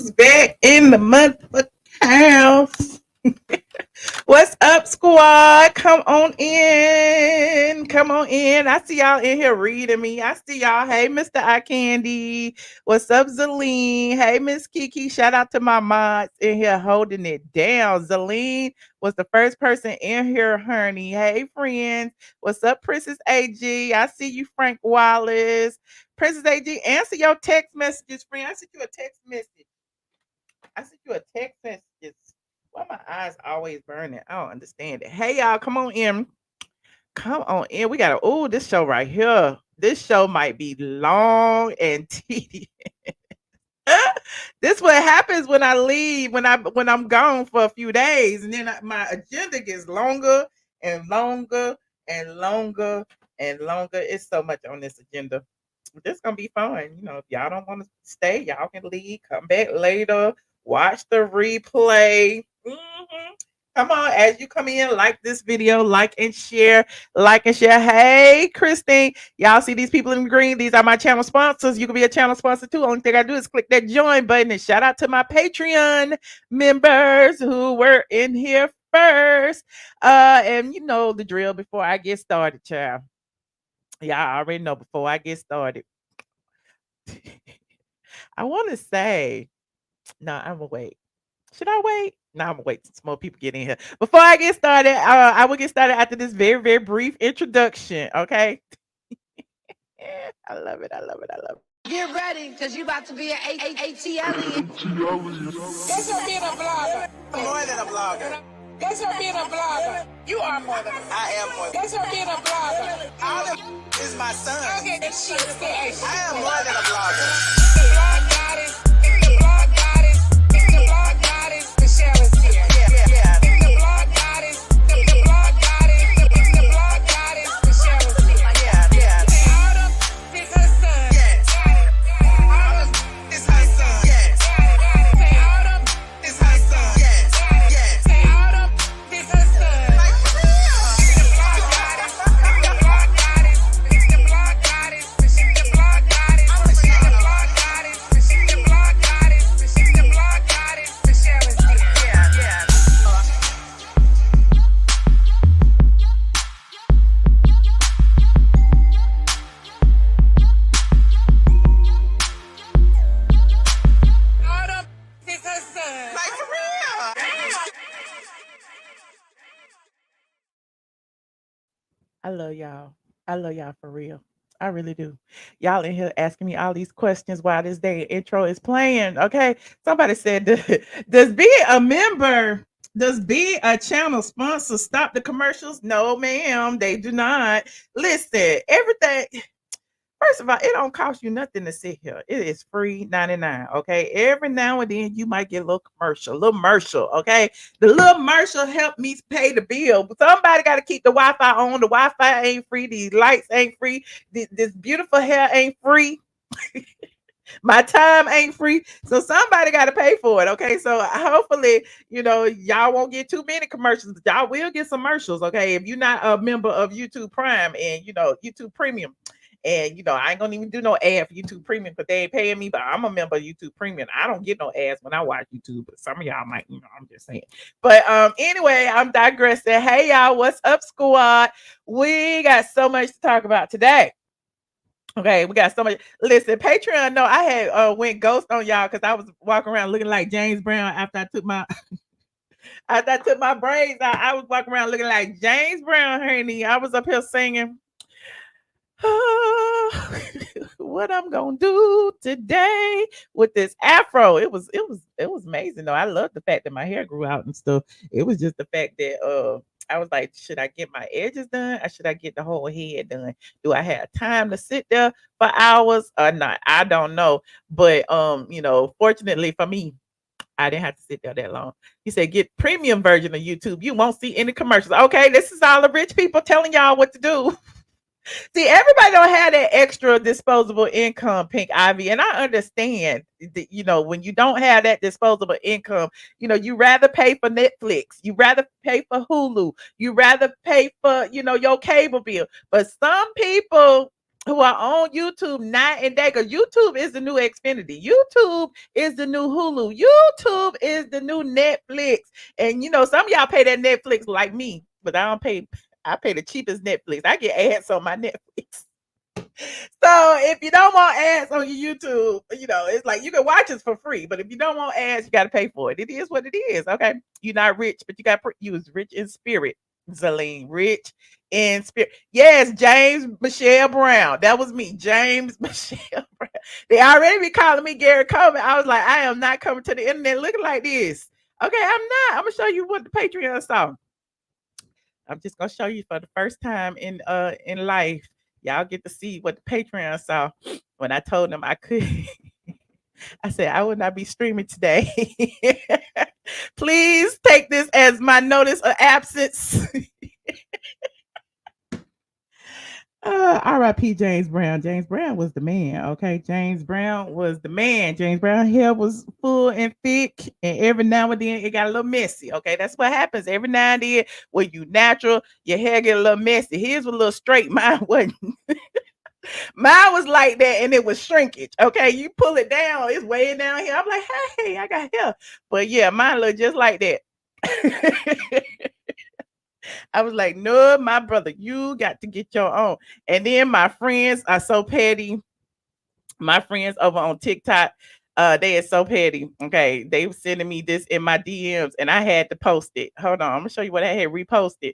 Housewives back in the motherfucking house. What's up, squad? Come on in. Come on in. I see y'all in here reading me. I see y'all. Hey, Mr. I Kandi. What's up, Zaleen? Hey, Miss Kiki. Shout out to my mods in here holding it down. Zaleen was the first person in here, honey. Hey, friends. What's up, Princess AG? I see you, Frank Wallace. Princess AG, answer your text messages, friend. I sent you a text message. Why my eyes always burning? I don't understand it. Hey y'all, come on in. Come on in. We got this show right here. This show might be long and tedious. This what happens when I leave, when I'm gone for a few days, and then my agenda gets longer and longer and longer and longer. It's so much on this agenda. This gonna be fun. You know, if y'all don't want to stay, y'all can leave. Come back later. Watch the replay. Come on, as you come in, like this video, like and share. Hey, Christine, y'all see these people in green? These are my channel sponsors. You can be a channel sponsor too. Only thing I do is click that join button. And shout out to my Patreon members who were in here first. And you know the drill. Before I get started, child, y'all already know. Before I get started, I want to say, no, I'm gonna wait. Should I wait? No, I'm gonna wait till some more people get in here. Before I get started, I will get started after this very, very brief introduction. Okay. I love it. Get ready, because you about to be an ATLien. That's her being a blogger. More than a blogger. That's her being a blogger. You are more than a blogger. I am more than That's her being a blogger. all of is my son. Okay, that shit is I am more than a blogger. The blog goddess, the blog goddess, the blog goddess, Michelle is here. Yeah. The blog goddess, the blog goddess, the blog goddess, Michelle is here. Yeah. Say Autumn is her son. Yes. Autumn It's her son. Yes. Say Autumn It's her son. Yes. Say Autumn is her son. Like for real. The blog goddess, the blog goddess, the blog goddess, the blog goddess, the blog goddess, the blog goddess, the blog goddess, Michelle is here. Yeah. Autumn is her son. Like for real. I love y'all. I love y'all for real. I really do. Y'all in here asking me all these questions while this day intro is playing. Okay. Somebody said, does being a member, does being a channel sponsor stop the commercials? No, ma'am, they do not. Listen, everything. First of all, it don't cost you nothing to sit here. It is free 99. Okay. Every now and then you might get a little commercial. Okay. The little commercial help me pay the bill. But somebody got to keep the Wi-Fi on. The Wi-Fi ain't free. These lights ain't free. This beautiful hair ain't free. My time ain't free. So somebody got to pay for it. Okay. So hopefully, y'all won't get too many commercials, but y'all will get some commercials. Okay. If you're not a member of YouTube Prime and, YouTube Premium. And I ain't gonna even do no ad for YouTube Premium because they ain't paying me, but I'm a member of YouTube Premium. I don't get no ads when I watch YouTube, but some of y'all might, I'm just saying. But anyway, I'm digressing. Hey y'all, what's up, squad? We got so much to talk about today. Okay, we got so much. Listen, Patreon, no, I had went ghost on y'all because I was walking around looking like James Brown after I took my braids out. I was walking around looking like James Brown, honey. I was up here singing. What I'm gonna do today with this afro. It was amazing though. I love the fact that my hair grew out and stuff. It was just the fact that I was like, should I get my edges done or should I get the whole head done? Do I have time to sit there for hours or not? I don't know. But fortunately for me, I didn't have to sit there that long. He said, get premium version of YouTube. You won't see any commercials. Okay, this is all the rich people telling y'all what to do. See, everybody don't have that extra disposable income, Pink Ivy, and I understand that, when you don't have that disposable income, you rather pay for Netflix, you rather pay for Hulu, you rather pay for, your cable bill. But some people, who are on YouTube night and day. Because YouTube is the new Xfinity. YouTube is the new Hulu. YouTube is the new Netflix. And some of y'all pay that Netflix like me, but I don't pay. I pay the cheapest Netflix. I get ads on my Netflix. So if you don't want ads on your YouTube, it's like you can watch it for free. But if you don't want ads, you got to pay for it. It is what it is. Okay, you're not rich, but you was rich in spirit. Zaleen, rich in spirit. Yes, James Michelle Brown. That was me, James Michelle Brown. They already be calling me Gary Coleman. I was like, I am not coming to the internet looking like this. Okay, I'm not. I'm gonna show you what the Patreon saw. I'm just gonna show you for the first time in life. Y'all get to see what the Patreon saw when I told them I could. I said I would not be streaming today. Please take this as my notice of absence. R.I.P. James Brown. James Brown was the man. Okay, James Brown was the man. James Brown hair was full and thick, and every now and then it got a little messy. Okay, that's what happens every now and then when you natural, your hair get a little messy. His was a little straight. Mine wasn't. Mine was like that, and it was shrinkage. Okay, you pull it down, it's way down here. I'm like, hey, I got hair, but yeah, mine look just like that. I was like, no, my brother, you got to get your own. And then my friends are so petty. My friends over on TikTok, they are so petty. Okay, they were sending me this in my DMs, and I had to post it. Hold on, I'm gonna show you what I had reposted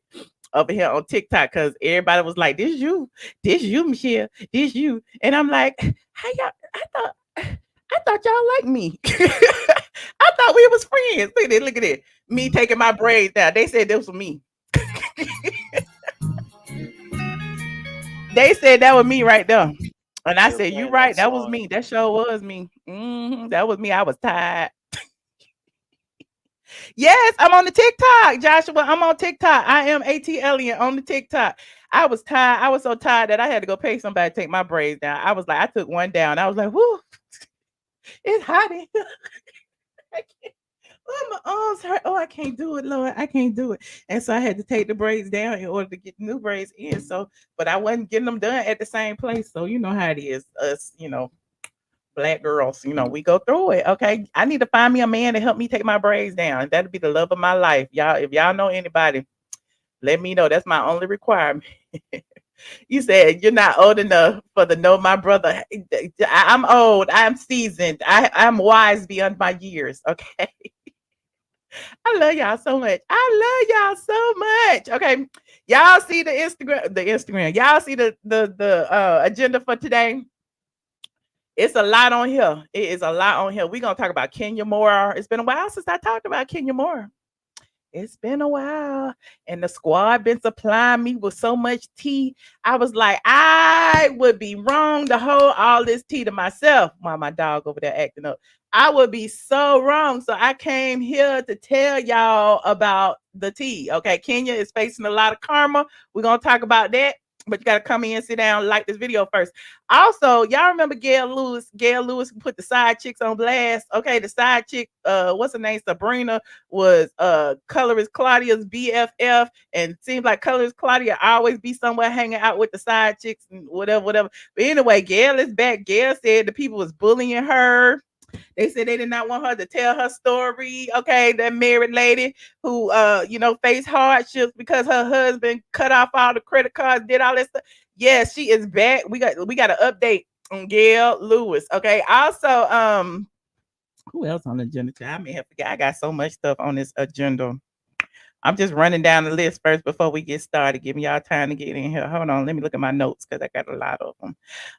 over here on TikTok because everybody was like, this you, Michelle, this you. And I'm like, how y'all? I thought y'all liked me. I thought we was friends. Look at it. Me taking my braids down. They said this was me. They said that was me right there. And I said, you right, that was me. That sure was me. That was me. I was tired. Yes, I'm on the TikTok, Joshua. I'm on TikTok. I am ATLien on the TikTok. I was tired. I was so tired that I had to go pay somebody to take my braids down. I was like, I took one down. I was like, whoo, it's hot in here. I can't. Oh, my arms hurt. Oh, I can't do it, Lord. I can't do it. And so I had to take the braids down in order to get the new braids in. So, but I wasn't getting them done at the same place. So you know how it is. Us, black girls, we go through it. Okay. I need to find me a man to help me take my braids down. That'll be the love of my life. Y'all, if y'all know anybody, let me know. That's my only requirement. You said you're not old enough for the know my brother. I'm old. I'm seasoned. I'm wise beyond my years. Okay. I love y'all so much. I love y'all so much. Okay. Y'all see the Instagram. Y'all see the agenda for today. It's a lot on here. It is a lot on here. We're gonna talk about Kenya Moore. It's been a while since I talked about Kenya Moore. It's been a while, and the squad been supplying me with so much tea. I was like, I would be wrong to hold all this tea to myself while my dog over there acting up. I would be so wrong. So I came here to tell y'all about the tea. Okay, Kenya is facing a lot of karma. We're gonna talk about that. But you gotta come in, sit down, like this video first. Also, y'all remember Gail Lewis? Gail Lewis put the side chicks on blast. Okay, the side chick, what's her name? Sabrina was colorist Claudia's BFF, and it seems like colorist Claudia always be somewhere hanging out with the side chicks and whatever. But anyway, Gail is back. Gail said the people was bullying her. They said they did not want her to tell her story. Okay, that married lady who faced hardships because her husband cut off all the credit cards, did all that stuff. Yes, she is back. We got an update on Gail Lewis. Okay. Also, who else on the agenda? I may have forgot. I got so much stuff on this agenda. I'm just running down the list first before we get started, giving y'all time to get in here. Hold on, let me look at my notes because I got a lot of them.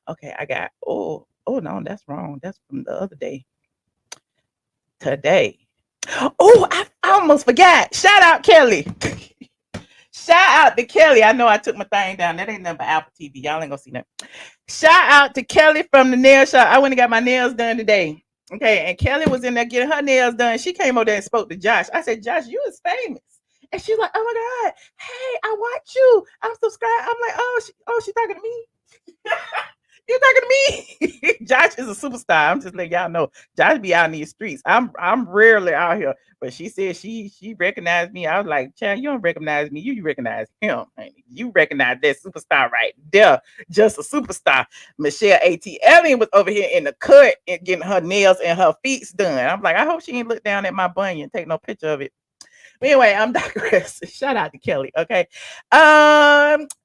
Okay, I got oh no, that's wrong. That's from the other day. Today. Oh, I almost forgot. Shout out Kelly. Shout out to Kelly. I know I took my thing down. That ain't nothing but Apple TV. Y'all ain't gonna see that. Shout out to Kelly from the nail shop. I went and got my nails done today. Okay, and Kelly was in there getting her nails done. She came over there and spoke to Josh. I said, Josh, you is famous. And she's like, oh my God, hey, I watch you. I'm subscribed. I'm like, oh, she talking to me. You talking to me? Josh is a superstar. I'm just letting y'all know. Josh be out in these streets. I'm rarely out here. But she said she recognized me. I was like, child, you don't recognize me. You recognize him. You recognize that superstar right there. Just a superstar. Michelle ATLien was over here in the cut and getting her nails and her feet done. I'm like, I hope she ain't look down at my bunion and take no picture of it. But anyway, I'm digressing. Shout out to Kelly. Okay.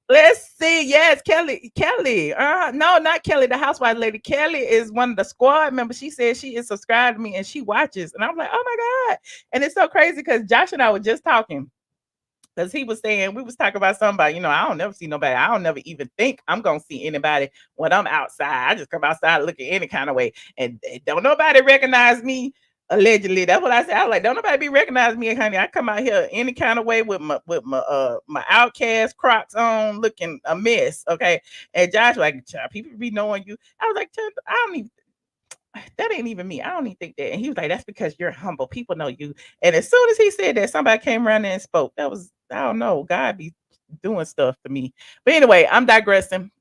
Let's see. Yes, Kelly. Kelly. No, not Kelly, the housewife lady. Kelly is one of the squad members. She said she is subscribed to me and she watches. And I'm like, oh my God. And it's so crazy because Josh and I were just talking. Because he was saying, we was talking about somebody, I don't never see nobody. I don't never even think I'm going to see anybody when I'm outside. I just come outside looking any kind of way. And don't nobody recognize me. Allegedly, that's what I said. I was like, don't nobody be recognizing me, honey. I come out here any kind of way with my outcast Crocs on, looking a mess. Okay. And Josh like, people be knowing you. I was like, I don't even, that ain't even me. I don't even think that. And he was like, that's because you're humble. People know you. And as soon as he said that, somebody came around there and spoke. That was, I don't know. God be doing stuff to me. But anyway, I'm digressing.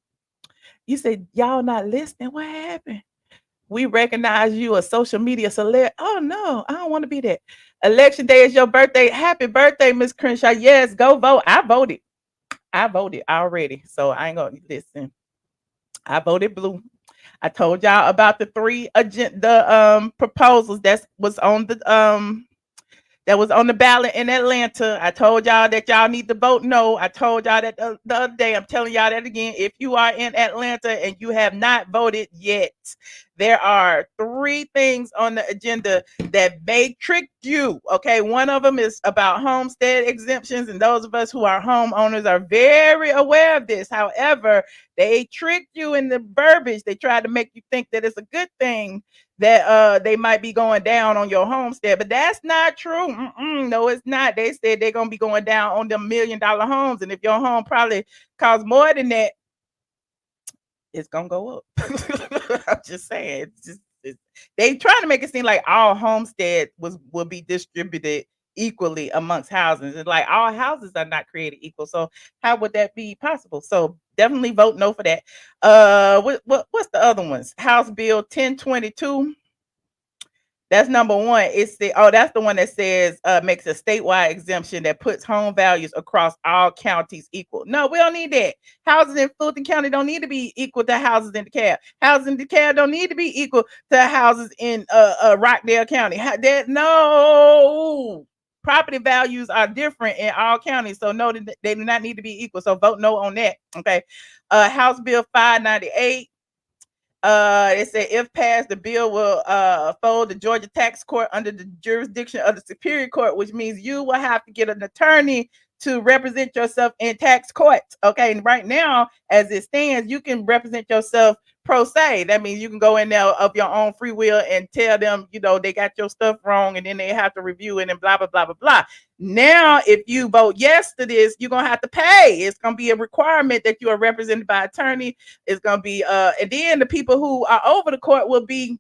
You said y'all not listening. What happened? We recognize you a social media celeb. Oh no, I don't want to be that. Election day is your birthday. Happy birthday, Miss Crenshaw. Yes, go vote. I voted. I voted already. So I ain't gonna listen. I voted blue. I told y'all about the three proposals that was on the ballot in Atlanta. I told y'all that y'all need to vote no. I told y'all that the other day. I'm telling y'all that again. If you are in Atlanta and you have not voted yet, there are three things on the agenda that may trick you. Okay. One of them is about homestead exemptions. And those of us who are homeowners are very aware of this. However, they trick you in the verbiage. They try to make you think that it's a good thing that they might be going down on your homestead, but that's not true. No, it's not. They said they're gonna be going down on them $1 million homes, and if your home probably costs more than that, it's gonna go up. I'm just saying. They trying to make it seem like all homestead will be distributed equally amongst houses, and like all houses are not created equal. So how would that be possible? So definitely vote no for that. What's the other ones? House Bill 1022. That's number one. That's the one that says makes a statewide exemption that puts home values across all counties equal. No, we don't need that. Houses in Fulton County don't need to be equal to houses in DeKalb. Houses in DeKalb don't need to be equal to houses in Rockdale County. No. Property values are different in all counties, so no, they do not need to be equal. So vote no on that. Okay. House Bill 598. It said if passed, the bill will fold the Georgia tax court under the jurisdiction of the Superior Court, which means you will have to get an attorney to represent yourself in tax courts. Okay, and right now, as it stands, you can represent yourself pro se. That means you can go in there of your own free will and tell them, they got your stuff wrong, and then they have to review it and blah blah blah blah blah. Now, if you vote yes to this, you're gonna have to pay. It's gonna be a requirement that you are represented by attorney. It's gonna be and then the people who are over the court will be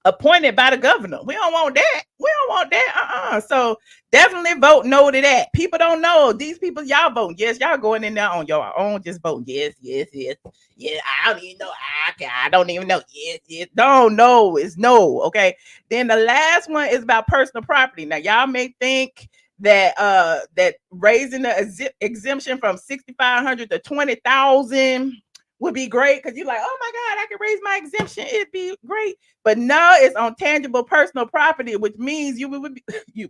appointed by the governor. We don't want that. We don't want that. So definitely vote no to that. People don't know. These people, y'all vote yes. Y'all going in there on your own, just vote yes, yes, yes. Yeah, I don't even know. I don't even know. Yes, yes. Don't know. It's no. Okay. Then the last one is about personal property. Now, y'all may think that raising the exemption from 6,500 to 20,000 would be great because you're like, oh my God, I can raise my exemption. It'd be great. But no, it's on tangible personal property, which means you will be you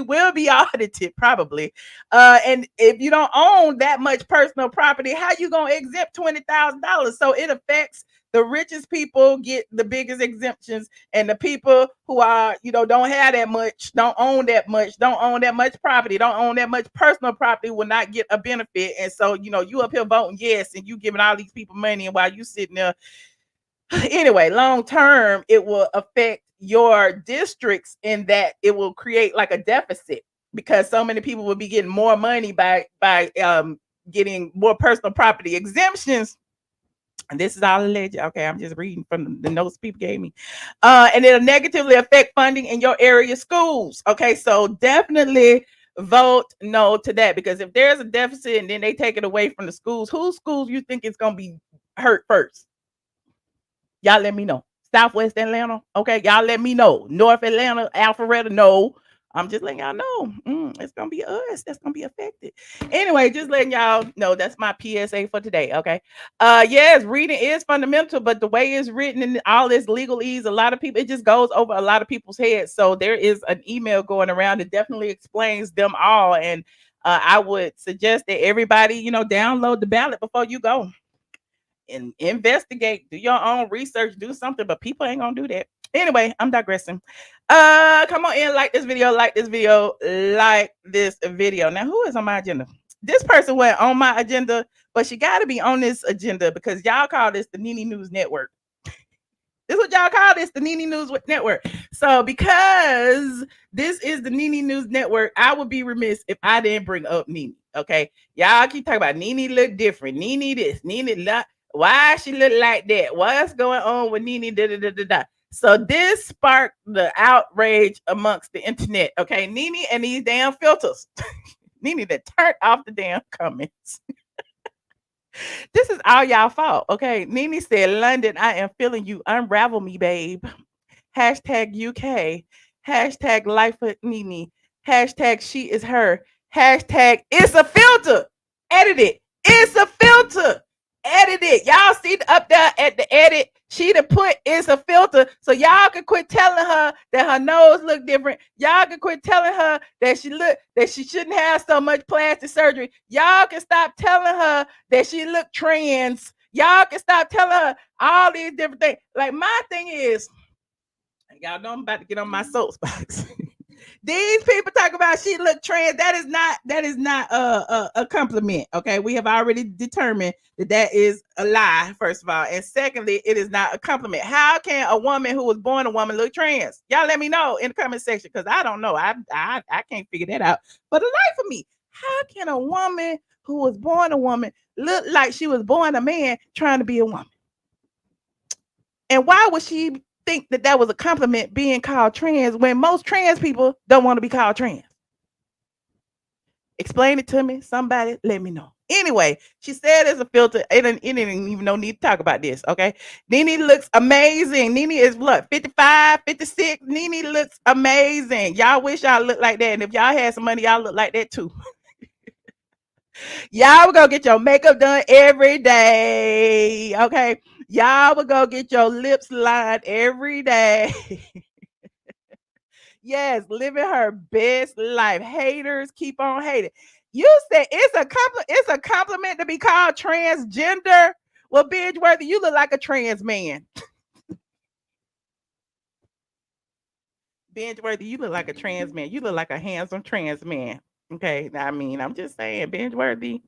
will be audited probably. And if you don't own that much personal property, how you gonna exempt $20,000? So it affects the richest people get the biggest exemptions, and the people who are, don't have that much, don't own that much property, don't own that much personal property will not get a benefit. And so, you up here voting yes, and you giving all these people money, and while you sitting there, anyway, long term, it will affect your districts in that it will create like a deficit because so many people will be getting more money by getting more personal property exemptions. And this is all alleged. Okay, I'm just reading from the notes people gave me. And it'll negatively affect funding in your area schools. Okay, so definitely vote no to that, because if there's a deficit and then they take it away from the schools, whose schools you think is going to be hurt first? Y'all let me know. Southwest Atlanta, okay? Y'all let me know. North Atlanta, Alpharetta, no. I'm just letting y'all know. It's gonna be us that's gonna be affected. Anyway, just letting y'all know that's my PSA for today. Okay. Yes, reading is fundamental, but the way it's written and all this legalese, a lot of people, it just goes over a lot of people's heads. So there is an email going around that definitely explains them all. And I would suggest that everybody, download the ballot before you go and investigate, do your own research, do something, but people ain't gonna do that. Anyway, I'm digressing. Come on in, like this video, like this video, like this video. Now, who is on my agenda? This person went on my agenda, but she got to be on this agenda because y'all call this the Nene News Network. This is what y'all call this, the Nene News Network. So because this is the Nene News Network, I would be remiss if I didn't bring up Nene. Okay, y'all keep talking about Nene look different, Nene this, Nene that. Why she look like that? What's going on with Nene? Da, da, da, da, da. So this sparked the outrage amongst the internet. Okay, Nene and these damn filters. Nene that turned off the damn comments. This is all y'all fault. Okay, Nene said, "London, I am feeling you. Unravel me, babe." Hashtag UK. Hashtag life with Nene. Hashtag she is her. Hashtag it's a filter. Edit it. It's a filter. Edit it. Y'all see up there at the edit, she done put it's a filter. So y'all can quit telling her that her nose look different. Y'all can quit telling her that she shouldn't have so much plastic surgery. Y'all can stop telling her that she look trans. Y'all can stop telling her all these different things. Like my thing is, y'all know I'm about to get on my soapbox. These people talk about she look trans. That is not a compliment. Okay, we have already determined that is a lie. First of all, and secondly, it is not a compliment. How can a woman who was born a woman look trans? Y'all let me know in the comment section because I don't know. I can't figure that out. For the life of me, how can a woman who was born a woman look like she was born a man trying to be a woman? And why would she think that was a compliment being called trans when most trans people don't want to be called trans? Explain it to me. Somebody let me know. Anyway, she said it's a filter. It didn't even no need to talk about this. Okay. Nene looks amazing. Nene is what, 55, 56? Nene looks amazing. Y'all wish y'all looked like that. And if y'all had some money, y'all look like that too. Y'all will go get your makeup done every day. Okay. Y'all will go get your lips lined every day. Yes, living her best life. Haters keep on hating. You said it's a compliment to be called transgender. Well, Bingeworthy, you look like a trans man. Bingeworthy, you look like a trans man. You look like a handsome trans man. Okay. I mean, I'm just saying, Bingeworthy.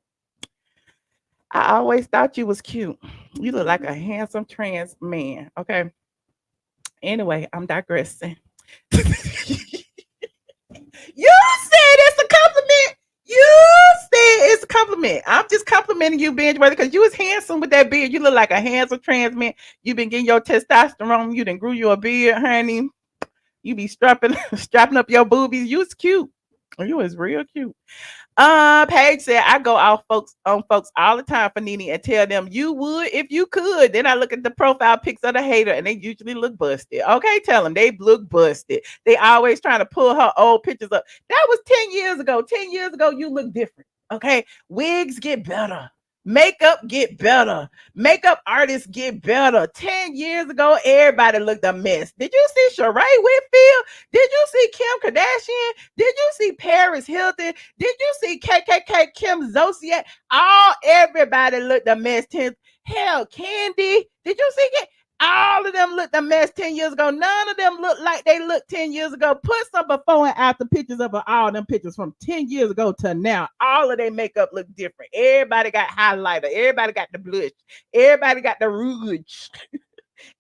I always thought you was cute. You look like a handsome trans man. Okay. Anyway, I'm digressing. You said it's a compliment. You said it's a compliment. I'm just complimenting you, Bingeworthy, because you was handsome with that beard. You look like a handsome trans man. You've been getting your testosterone. You done grew you a beard, honey. You be strapping up your boobies. You was cute. You was real cute. Paige said, I go off folks all the time for Nene and tell them you would if you could. Then I look at the profile pics of the hater and they usually look busted. Okay, tell them they look busted. They always trying to pull her old pictures up. That was 10 years ago. 10 years ago, you look different. Okay, wigs get better. Makeup get better. Makeup artists get better. 10 years ago, everybody looked a mess. Did you see Sheree Whitfield? Did you see Kim Kardashian? Did you see Paris Hilton? Did you see KKK Kim Zolciak? Everybody looked a mess. Hell, Kandi. Did you see it? All of them looked a mess 10 years ago. None of them look like they looked 10 years ago. Put some before and after pictures of all them pictures from 10 years ago to now. All of their makeup look different. Everybody got highlighter. Everybody got the blush. Everybody got the rouge.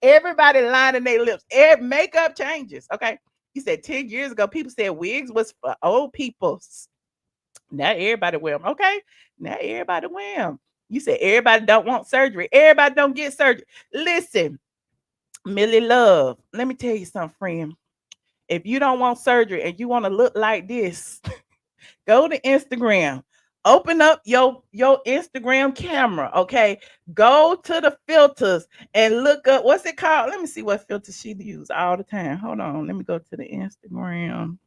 Everybody lining their lips. Makeup changes. Okay. He said 10 years ago, people said wigs was for old people. Now everybody wear them. Okay. Now everybody wear them. You said everybody don't want surgery. Everybody don't get surgery. Listen. Millie Love, let me tell you something, friend. If you don't want surgery and you want to look like this, go to Instagram. Open up your Instagram camera, okay? Go to the filters and look up what's it called. Let me see what filter she use all the time. Hold on, let me go to the Instagram.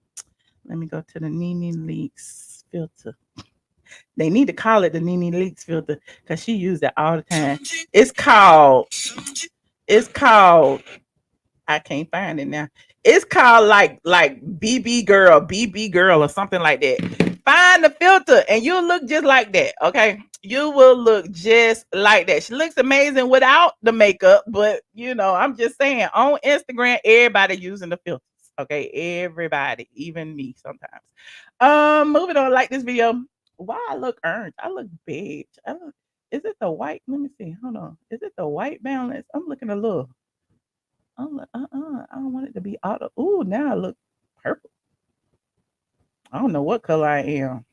Let me go to the Nene Leakes filter. They need to call it the Nene Leakes filter because she used it all the time. It's called. It's called. I can't find it now. It's called like BB girl or something like that. Find the filter and you'll look just like that. Okay, you will look just like that. She looks amazing without the makeup, but I'm just saying on Instagram, everybody using the filters. Okay, everybody, even me sometimes. Moving on. Like this video. Why I look orange? I look beige. I look. Is it the white? Let me see. Hold on. Is it the white balance? I'm looking a little. I'm like, I don't want it to be auto. Ooh, now I look purple. I don't know what color I am.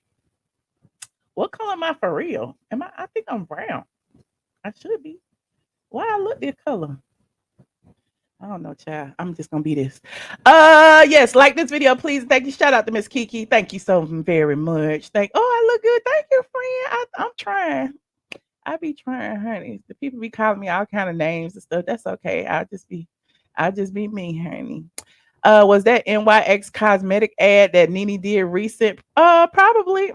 What color am I for real? Am I? I think I'm brown. I should be. Why I look this color? I don't know, child. I'm just gonna be this. Yes, like this video, please. Thank you. Shout out to Miss Kiki. Thank you so very much. I look good. Thank you, friend. I'm trying. I be trying, honey. The people be calling me all kind of names and stuff. That's okay. I'll just be me, honey. Was that NYX cosmetic ad that Nene did recent? Probably.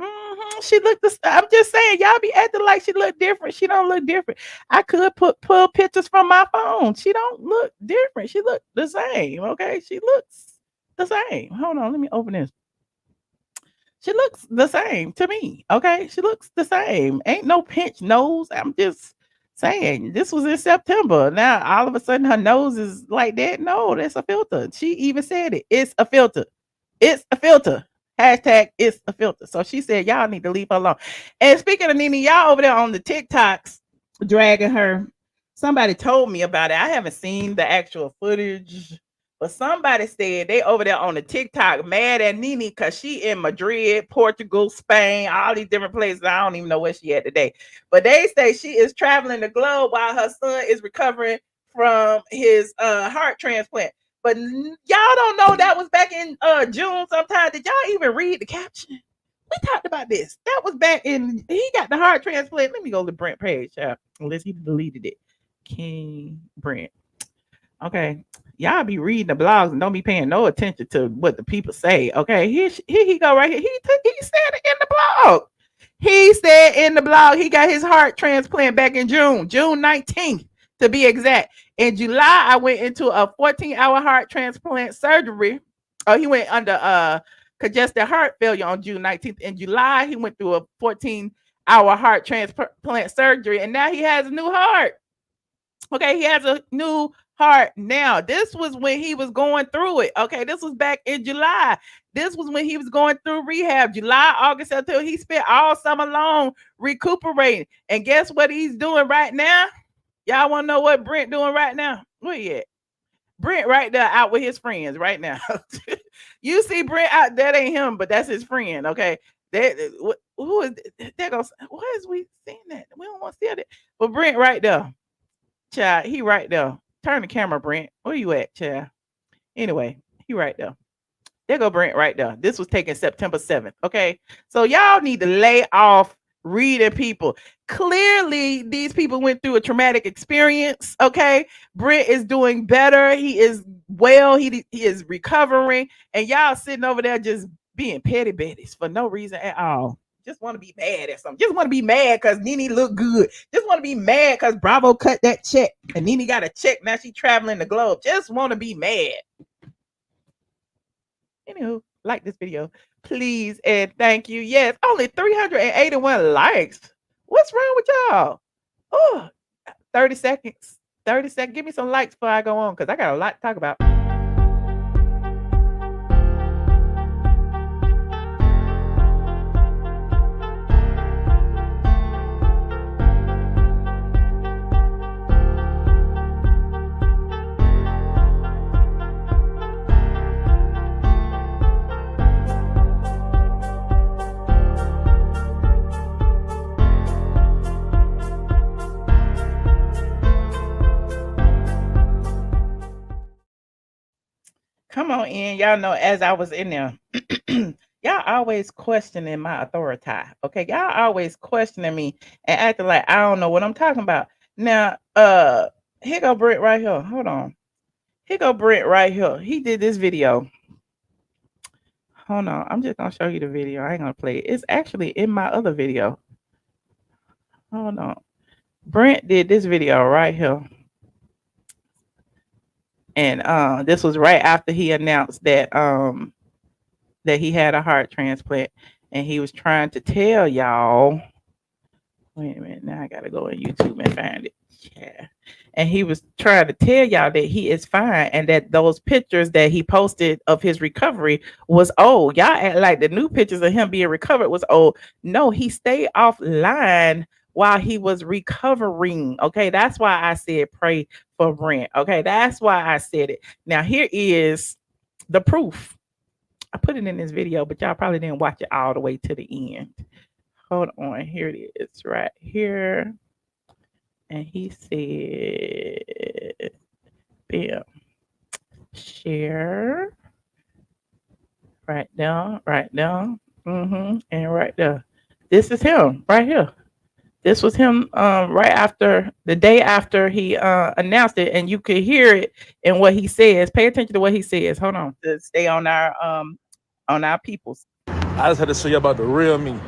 She looked. I'm just saying, y'all be acting like she look different. She don't look different. I could pull pictures from my phone. She don't look different. She look the same. Okay, she looks the same. Hold on, let me open this. She looks the same to me. Okay, she looks the same. Ain't no pinch nose. I'm just saying this was in September. Now all of a sudden her nose is like that. No, that's a filter. She even said it. It's a filter. It's a filter. Hashtag it's a filter. So she said y'all need to leave her alone. And speaking of Nene, y'all over there on the TikToks dragging her. Somebody told me about it. I haven't seen the actual footage. But somebody said they over there on the TikTok mad at Nene because she in Madrid, Portugal, Spain, all these different places. I don't even know where she at today. But they say she is traveling the globe while her son is recovering from his heart transplant. But y'all don't know that was back in June sometime. Did y'all even read the caption? We talked about this. That was back in, he got the heart transplant. Let me go to Brentt page, unless he deleted it. King Brentt. Okay, y'all be reading the blogs and don't be paying no attention to what the people say. Okay, here he go right here. He said it in the blog. He said in the blog he got his heart transplant back in June 19th to be exact. In July, I went into a 14-hour heart transplant surgery. Oh, he went under congestive heart failure on June 19th. In July, he went through a 14-hour heart transplant surgery, and now he has a new heart. Okay, he has a new heart now. This was when he was going through it. Okay, this was back in July. This was when he was going through rehab. July, August, until he spent all summer long recuperating. And guess what he's doing right now? Y'all want to know what Brentt doing right now? Where he at? Brentt right there out with his friends right now. You see Brentt out, that ain't him, but that's his friend. Okay, who is that? Goes, why is we seeing that? We don't want to see that. But Brentt right there. Child, he right there. Turn the camera, Brentt. Where you at, child? Anyway, he right there. There go Brentt right there. This was taken September 7th. Okay. So y'all need to lay off reading people. Clearly, these people went through a traumatic experience. Okay. Brentt is doing better. He is well. He is recovering. And y'all sitting over there just being petty betties for no reason at all. Just want to be mad at something. Just want to be mad because Nene look good. Just want to be mad because Bravo cut that check and Nene got a check. Now she traveling the globe. Just want to be mad. Anywho, like this video, please, and thank you. Yes, only 381 likes. What's wrong with y'all? Oh, 30 seconds. 30 seconds. Give me some likes before I go on because I got a lot to talk about. Come on in. Y'all know as I was in there, Y'all always questioning my authority. Okay, y'all always questioning me and acting like I don't know what I'm talking about. Now, here go Brent right here. Hold on. Here go Brent right here. He did this video. Hold on. I'm just gonna show you the video. I ain't gonna play it. It's actually in my other video. Hold on. Brent did this video right here. And this was right after he announced that he had a heart transplant. And he was trying to tell y'all. Wait a minute. Now I gotta go on YouTube and find it. Yeah. And he was trying to tell y'all that he is fine and that those pictures that he posted of his recovery was old. Y'all act like the new pictures of him being recovered was old. No, he stayed offline while he was recovering. Okay, that's why I said pray for Brent. Okay, that's why I said it. Now here is the proof. I put it in this video, but y'all probably didn't watch it all the way to the end. Hold on, here it is, right here. And he said, bam, share, right down, and right there. This is him right here. This was him right after the day after he announced it, and you could hear it in what he says. Pay attention to what he says. Hold on, to stay on our peoples. I just had to show you about the real me.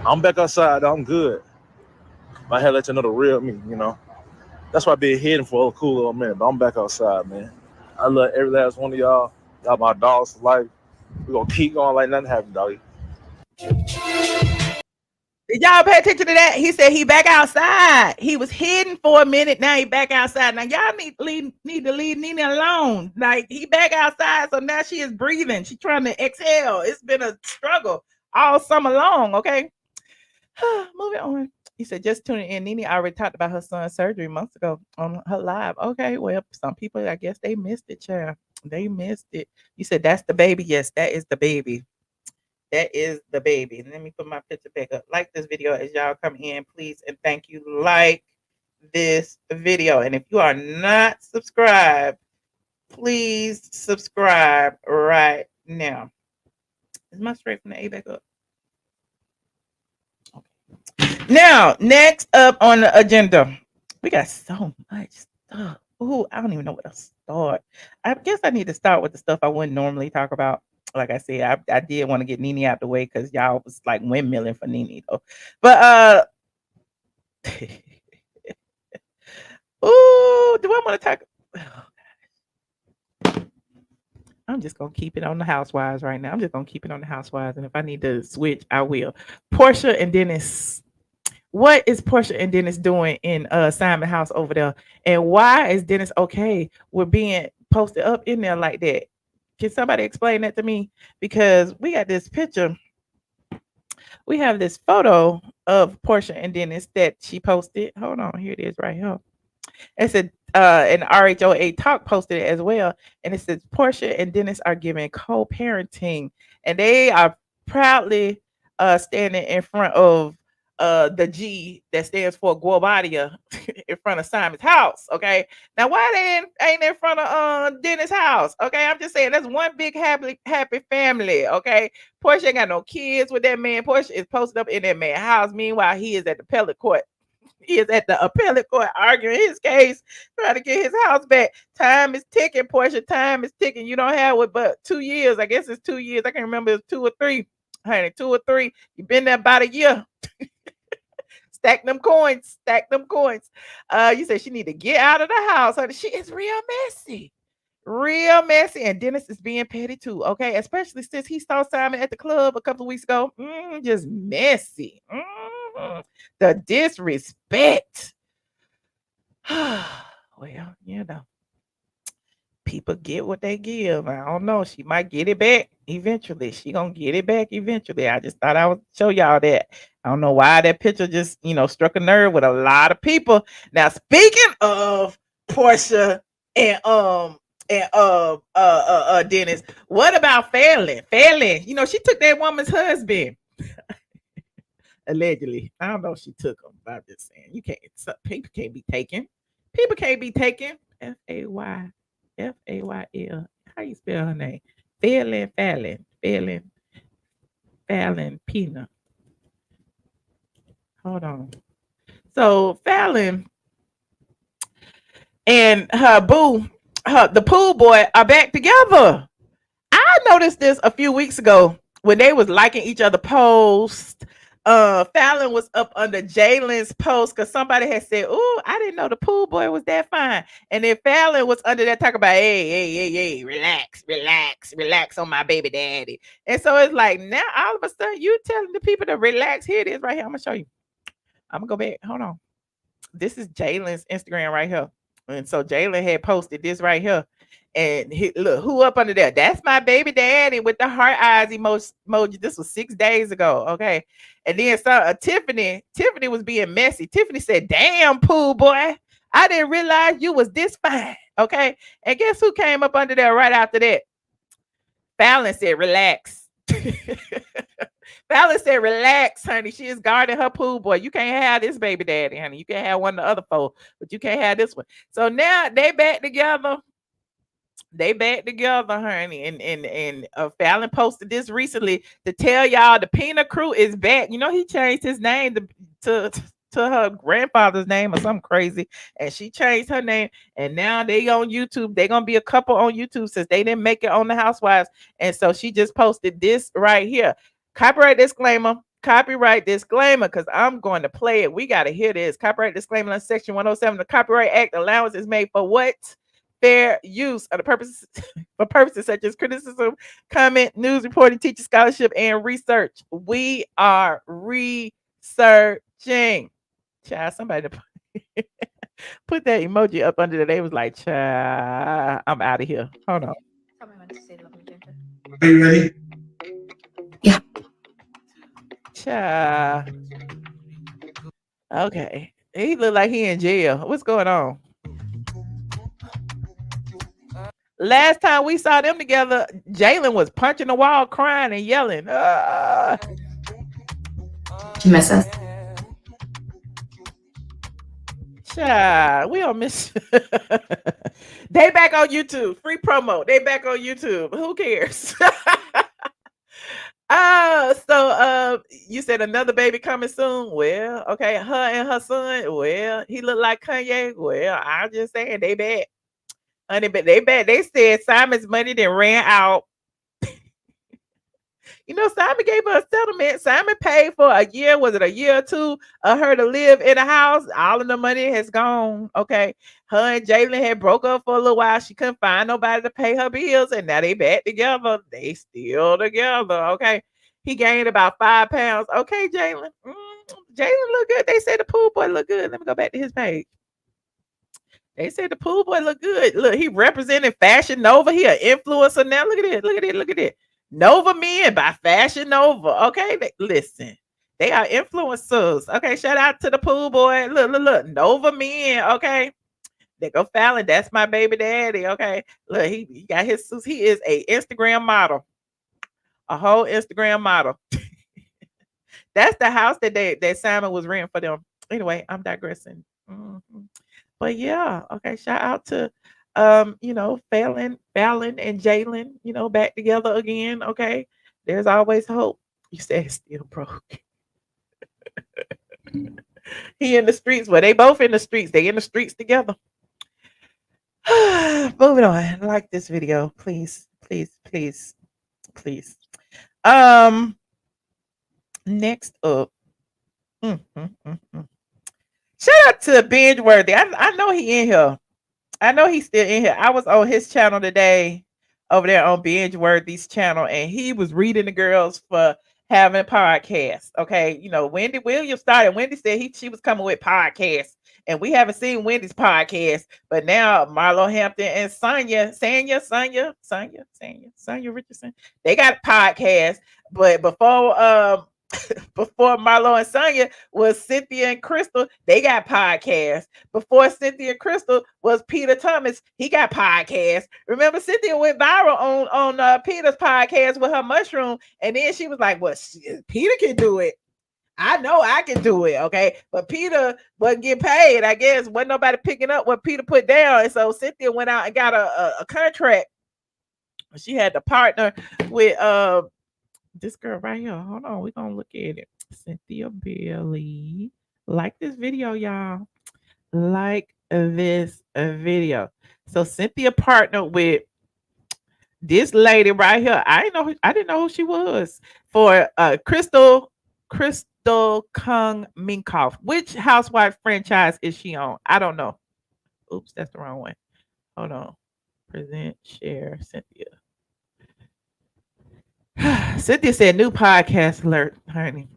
I'm back outside. I'm good. I had to let you know the real me, you know. That's why I've been hidden for a cool little minute, but I'm back outside, man. I love every last one of y'all. Y'all my dogs for life. We're going to keep going like nothing happened, doggy. Did y'all pay attention to that? He said he back outside. He was hidden for a minute. Now he back outside. Now y'all need to leave Nene alone. Like he back outside, so now she is breathing. She's trying to exhale. It's been a struggle all summer long. Okay, moving on. He said just tuning in. Nene already talked about her son's surgery months ago on her live. Okay, well, some people I guess they missed it, child. They missed it. You said that's the baby. Yes, that is the baby. That is the baby. Let me put my picture back up. Like this video as y'all come in, please. And thank you. Like this video. And if you are not subscribed, please subscribe right now. Is my straight from the A back up? Okay. Now, next up on the agenda, we got so much stuff. Ooh, I don't even know where to start. I guess I need to start with the stuff I wouldn't normally talk about. Like I said, I did want to get Nene out the way because y'all was like windmilling for Nene though. But ooh, do I want to talk? I'm just gonna keep it on the Housewives right now. I'm just gonna keep it on the Housewives, and if I need to switch, I will. Porsha and Dennis. What is Porsha and Dennis doing in Simon house over there? And why is Dennis okay with being posted up in there like that? Can somebody explain that to me? Because we got this picture. We have this photo of Porsha and Dennis that she posted. Hold on, here it is right here. It said, and RHOA Talk posted it as well. And it says Porsha and Dennis are giving co-parenting. And they are proudly standing in front of the G that stands for Guobadia in front of Simon's house. Okay. Now why they ain't in front of Dennis' house? Okay. I'm just saying that's one big happy family. Okay. Porsha ain't got no kids with that man. Porsha is posted up in that man's house. Meanwhile, he is at the appellate court. He is at the appellate court arguing his case, trying to get his house back. Time is ticking, Porsha. Time is ticking. You don't have it but 2 years. I guess it's 2 years. I can't remember. It's 2 or 3. Honey, 2 or 3. You've been there about a year. Stack them coins. Stack them coins. You said she need to get out of the house. Honey, she is real messy. Real messy. And Dennis is being petty too. Okay. Especially since he saw Simon at the club a couple of weeks ago. Just messy. The disrespect. Well, you know, people get what they give. I don't know. She might get it back eventually. She gonna get it back eventually. I just thought I would show y'all that. I don't know why that picture just, struck a nerve with a lot of people. Now, speaking of Porsha and Dennis, what about Falynn? Falynn, she took that woman's husband. Allegedly. I don't know if she took him, but I'm just saying people can't be taken. People can't be taken. Fayyl. How you spell her name? Falynn. Falynn Pina. Hold on. So Falynn and her boo, the pool boy, are back together. I noticed this a few weeks ago when they was liking each other posts. Falynn was up under Jaylen's post because somebody had said, "Oh, I didn't know the pool boy was that fine." And then Falynn was under that talking about, "Hey, relax, relax, relax on my baby daddy." And so it's like now all of a sudden you telling the people to relax. Here it is right here. I'm gonna show you. I'm gonna go back. Hold on. This is Jaylen's Instagram right here. And so Jaylen had posted this right here. And look, who up under there? That's my baby daddy with the heart eyes emoji. This was 6 days ago. Okay. And then Tiffany was being messy. Tiffany said, "Damn, pool boy. I didn't realize you was this fine." Okay. And guess who came up under there right after that? Falynn said, "Relax." Falynn said, "Relax, honey. She is guarding her pool boy. You can't have this baby daddy, honey. You can't have one of the other four, but you can't have this one." So now they back together. They back together, honey. And Falynn posted this recently to tell y'all the Pina crew is back. You know, he changed his name to her grandfather's name or something crazy. And she changed her name. And now they on YouTube. They gonna be a couple on YouTube since they didn't make it on the Housewives. And so she just posted this right here. Copyright disclaimer. Copyright disclaimer, because I'm going to play it. We got to hear this. Copyright disclaimer on Section 107. The Copyright Act allowance is made for what? Fair use of the purposes for purposes such as criticism, comment, news reporting, teaching, scholarship, and research. We are researching. Child, somebody put that emoji up under there. They was like, "Child, I'm out of here." Hold on. Tell me when to say love me, Ginger. Are you ready? Child. Okay. He look like he in jail. What's going on? Last time we saw them together, Jaylen was punching the wall, crying and yelling. She miss us. Child, we don't miss. They back on YouTube. Free promo. They back on YouTube. Who cares? You said another baby coming soon. Well, okay, her and her son. Well, he look like Kanye. Well, I'm just saying they back. Honey, but they back. They said Simon's money then ran out. You know, Simon gave her a settlement. Simon paid for a year. Was it a year or two of her to live in a house? All of the money has gone. Okay. Her and Jaylen had broke up for a little while. She couldn't find nobody to pay her bills. And now they back together. They still together. Okay. He gained about 5 pounds. Okay, Jaylen. Jaylen look good. They said the pool boy look good. Let me go back to his page. They said the pool boy look good. Look, he represented Fashion Nova. He an influencer now. Look at it. Look at it. Look at it. Nova Men by Fashion Nova. Okay, listen. They are influencers. Okay, shout out to the pool boy. Look. Nova Men. Okay. There go Falynn. That's my baby daddy. Okay. Look, he got his suits. He is a Instagram model. A whole Instagram model. That's the house that Simon was renting for them. Anyway, I'm digressing. But yeah, okay. Shout out to Falynn and Jaylen, back together again. Okay. There's always hope. You said still broke. He in the streets. Well, they both in the streets. They in the streets together. Moving on. Like this video, please. Next up. Shout out to Binge Worthy. I know he in here. I know he's still in here. I was on his channel today over there on Binge Worthy's channel, and he was reading the girls for having podcasts. Okay. Wendy Williams started. Wendy said she was coming with podcasts, and we haven't seen Wendy's podcast, but now Marlo, Hampton, and Sanya Richardson, they got podcasts. But before before Marlo and Sanya was Cynthia and Crystal, they got podcasts. Before Cynthia and Crystal was Peter Thomas, he got podcasts. Remember, Cynthia went viral on Peter's podcast with her mushroom, and then she was like, "Well, Peter can do it. I know I can do it." Okay, but Peter wasn't getting paid. I guess wasn't nobody picking up what Peter put down, and so Cynthia went out and got a contract She had to partner with this girl right here. Hold on, we're gonna look at it. Cynthia Bailey. Like this video, y'all. Like this video. So Cynthia partnered with this lady right here. I didn't know who she was for Crystal Kung Minkoff. Which housewife franchise is she on? I don't know. Oops, that's the wrong one. Hold on. Present, share, Cynthia. Cynthia said new podcast alert, honey.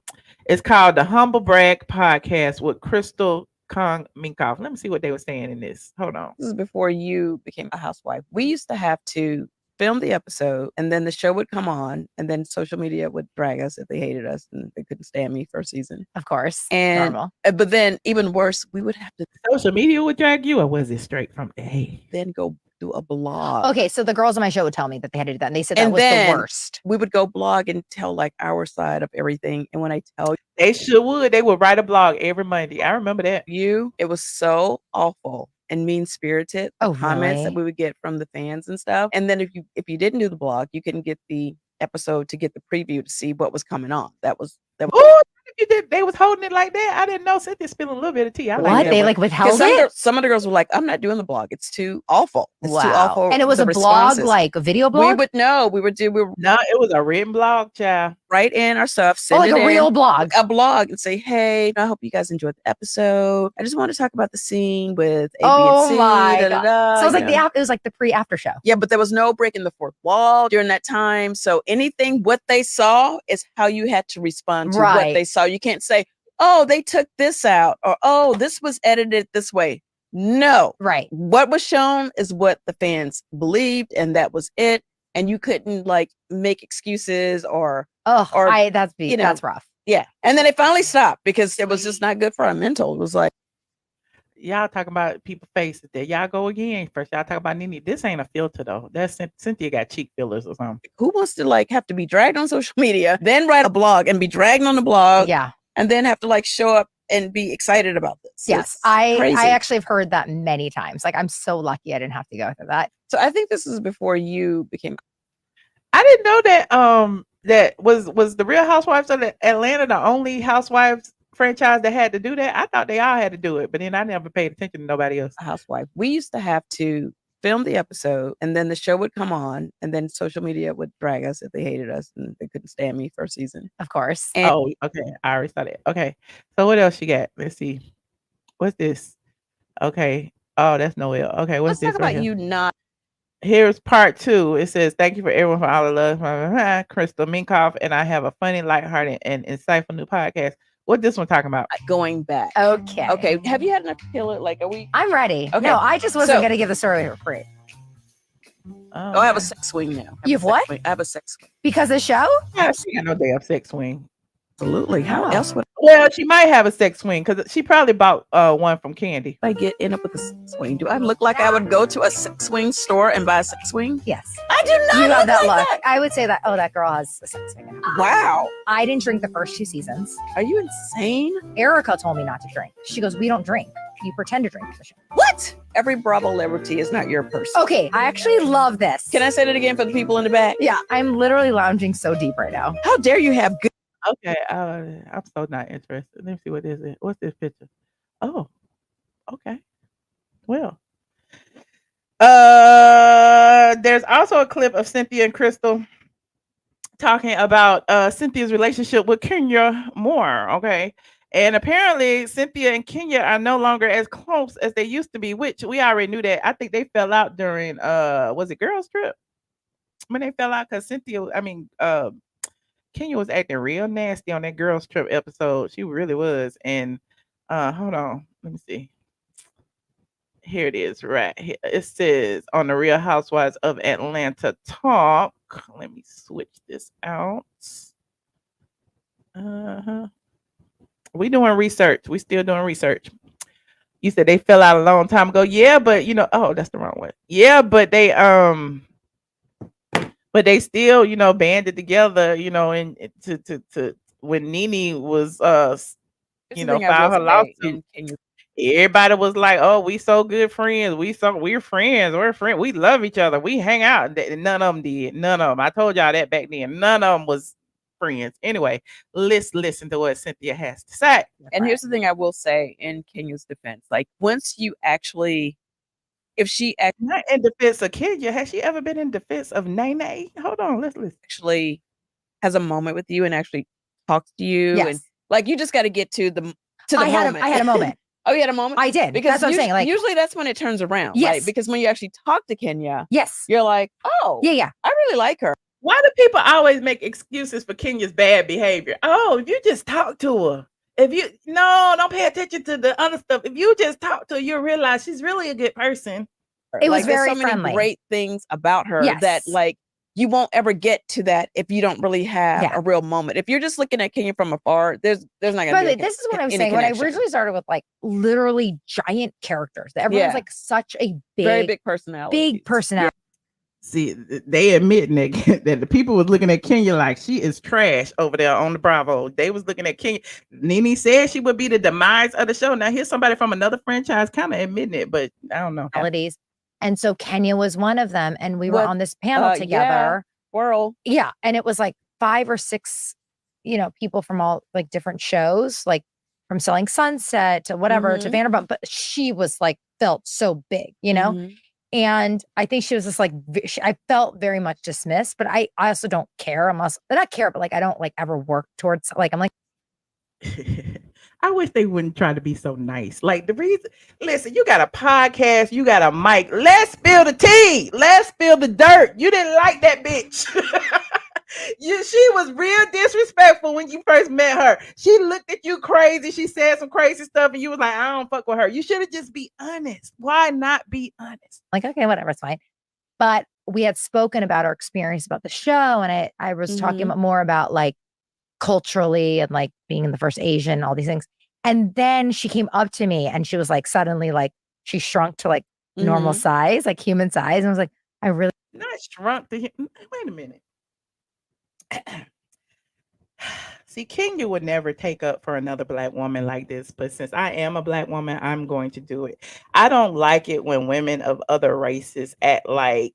It's called the Humble Brag Podcast with Crystal Kung Minkoff. Let me see what they were saying in this. Hold on. This is before you became a housewife. We used to have to film the episode and then the show would come on and then social media would drag us if they hated us and they couldn't stand me first season. Of course. And Normal. but then even worse, we would have to Social media would drag you, or was it straight from the then go do a blog. Okay, so the girls on my show would tell me that they had to do that, and they said that And was then the worst. We would go blog and tell like our side of everything. And when I tell They sure would. They would write a blog every Monday. I remember that. you, it was so awful and mean-spirited Oh, comments that really? we would get from the fans and stuff. And then if you didn't do the blog, you couldn't get the episode to get the preview to see what was coming on. That was Oh, you did. They was holding it like that. I didn't know. Cynthia's spilling a little bit of tea. I like What? that They one. like 'cause withheld some, it? some of the girls were like, I'm not doing the blog. It's too awful. It's too awful. And it was the a blog, responses." like a video we blog? would know. We would No, it was a written blog, child. write in our stuff, Oh, send like it a in, real blog. a blog, and say, hey, I hope you guys enjoyed the episode. I just want to talk about the scene with A, B, Oh and C. my da, da, God. da, So it was like you know. it was like the pre-after show. Yeah, but there was no breaking the fourth wall during that time. So anything what they saw is how you had to respond to what Right. they saw. You can't say, oh, they took this out, or oh, this was edited this way. No. Right. What was shown is what the fans believed, and that was it. And you couldn't like make excuses or Oh, Or, that's you know, that's rough. yeah. And then it finally stopped because it was just not good for our mental. It was like, Y'all talking about people faces. There y'all go again. First, y'all talk about Nene. This ain't a filter though. That's Cynthia got cheek fillers or something. who wants to like have to be dragged on social media, then write a blog and be dragged on the blog, Yeah. and then have to like show up and be excited about this? Yes. It's I crazy. actually have heard that many times. Like I'm so lucky I didn't have to go through that. So I think this is before you became. I didn't know that that was the Real Housewives of Atlanta the only housewives franchise that had to do that. I thought they all had to do it, but then I never paid attention to nobody else. A housewife. We used to have to film the episode and then the show would come on and then social media would drag us if they hated us and they couldn't stand me first season. Of course. And Oh, okay. I already saw that. Okay. So what else you got? Let's see. What's this? Okay. Oh, that's Noel. Okay, what's let's this talk right about here? you not. Here's part 2. It says, "Thank you for everyone for all the love, Crystal Minkoff, and I have a funny, lighthearted, and insightful new podcast." What this one talking about? Going back. Okay. Okay. Have you had enough to kill it? Like, are we? I'm ready. Okay. No, I just wasn't So- gonna give the story for free. Oh, I have a sex swing now. You have what? I have a sex swing. Because of the show? Yeah, she got no damn sex swing. Absolutely. How Oh. else would Well, she might have a sex swing because she probably bought one from Kandi. I end up with a sex swing? Do I look like I would go to a sex swing store and buy a sex swing? Yes. I do not. You look have that like look. I would say that, oh, that girl has a sex swing. Wow. I didn't drink the first 2 seasons. Are you insane? Erica told me not to drink. She goes, we don't drink. You pretend to drink for the show. What? Every Bravo celebrity is not your person. Okay, I actually love this. Can I say that again for the people in the back? Yeah, I'm literally lounging so deep right now. How dare you have good? Okay, I'm so not interested. Let me see what this is. What's this picture? Oh, okay. Well, there's also a clip of Cynthia and Crystal talking about Cynthia's relationship with Kenya Moore. Okay, and apparently Cynthia and Kenya are no longer as close as they used to be, which we already knew that. I think they fell out during was it Girls Trip when they fell out because Kenya was acting real nasty on that Girls Trip episode. She really was. And hold on, let me see. Here it is, right here. It says on the Real Housewives of Atlanta talk. Let me switch this out. We doing research. We still doing research. You said they fell out a long time ago. Yeah, but oh, that's the wrong one. Yeah, but they still, banded together, and to when Nene was Here's the thing I filed her will say, lawsuit. and you Everybody was like, "Oh, we so good friends. We're friends. We're friends. We love each other. We hang out." None of them did. None of them. I told y'all that back then. None of them was friends. Anyway, let's listen to what Cynthia has to say. And here's the thing I will say in Kenya's defense. Like, once you actually, if she Not in defense of Kenya. Has she ever been in defense of Nene? Hold on, let's listen. actually has a moment with you and actually talks to you, and Yes. like, you just got to get to the I moment. had a moment. Oh, you had a moment? I did. Because That's what I'm saying. Like, usually that's when it turns around, right? Yes. Because when you actually talk to Kenya, yes. you're like, oh, Yeah. I really like her. Why do people always make excuses for Kenya's bad behavior? Oh, if you just talk to her. Don't pay attention to the other stuff. If you just talk to her, you'll realize she's really a good person. It was Like, there's very so many friendly. great things about her that, Yes. like, you won't ever get to that if you don't really have Yeah. a real moment. If you're just looking at Kenya from afar, there's not By gonna the way, be this is what I was any saying. When I connection. originally started with like literally giant characters, everyone's Yeah. like such a Very big personality. big personality. See, they admitting that, that the people was looking at Kenya like she is trash over there on the Bravo. They was looking at Kenya. Nene said she would be the demise of the show. Now here's somebody from another franchise kind of admitting it, but I don't know. Personalities. And so Kenya was one of them. And we were What- on this panel yeah. together. Whirl. Yeah. And it was like 5 or 6, people from all like different shows, like from Selling Sunset to whatever to Mhm. Vanderpump. But she was like, felt so big, Mhm. And I think she was just like, I felt very much dismissed, but I also don't care. I'm also not care, but like, I don't like ever work towards, like, I'm like, I wish they wouldn't try to be so nice. Like listen, you got a podcast, you got a mic. Let's spill the tea. Let's spill the dirt. You didn't like that bitch. She was real disrespectful when you first met her. She looked at you crazy. She said some crazy stuff, and you was like, I don't fuck with her. You should have just be honest. Why not be honest? like, okay, whatever, it's fine. But we had spoken about our experience about the show, and I was talking more about like culturally and like being the first Asian, all these things. And then she came up to me and she was like, suddenly, like, she shrunk to like normal size, like human size. And I was like, I really Not shrunk to him. Wait a minute. See, Kenya would never take up for another black woman like this, but since I am a black woman, I'm going to do it. I don't like it when women of other races act like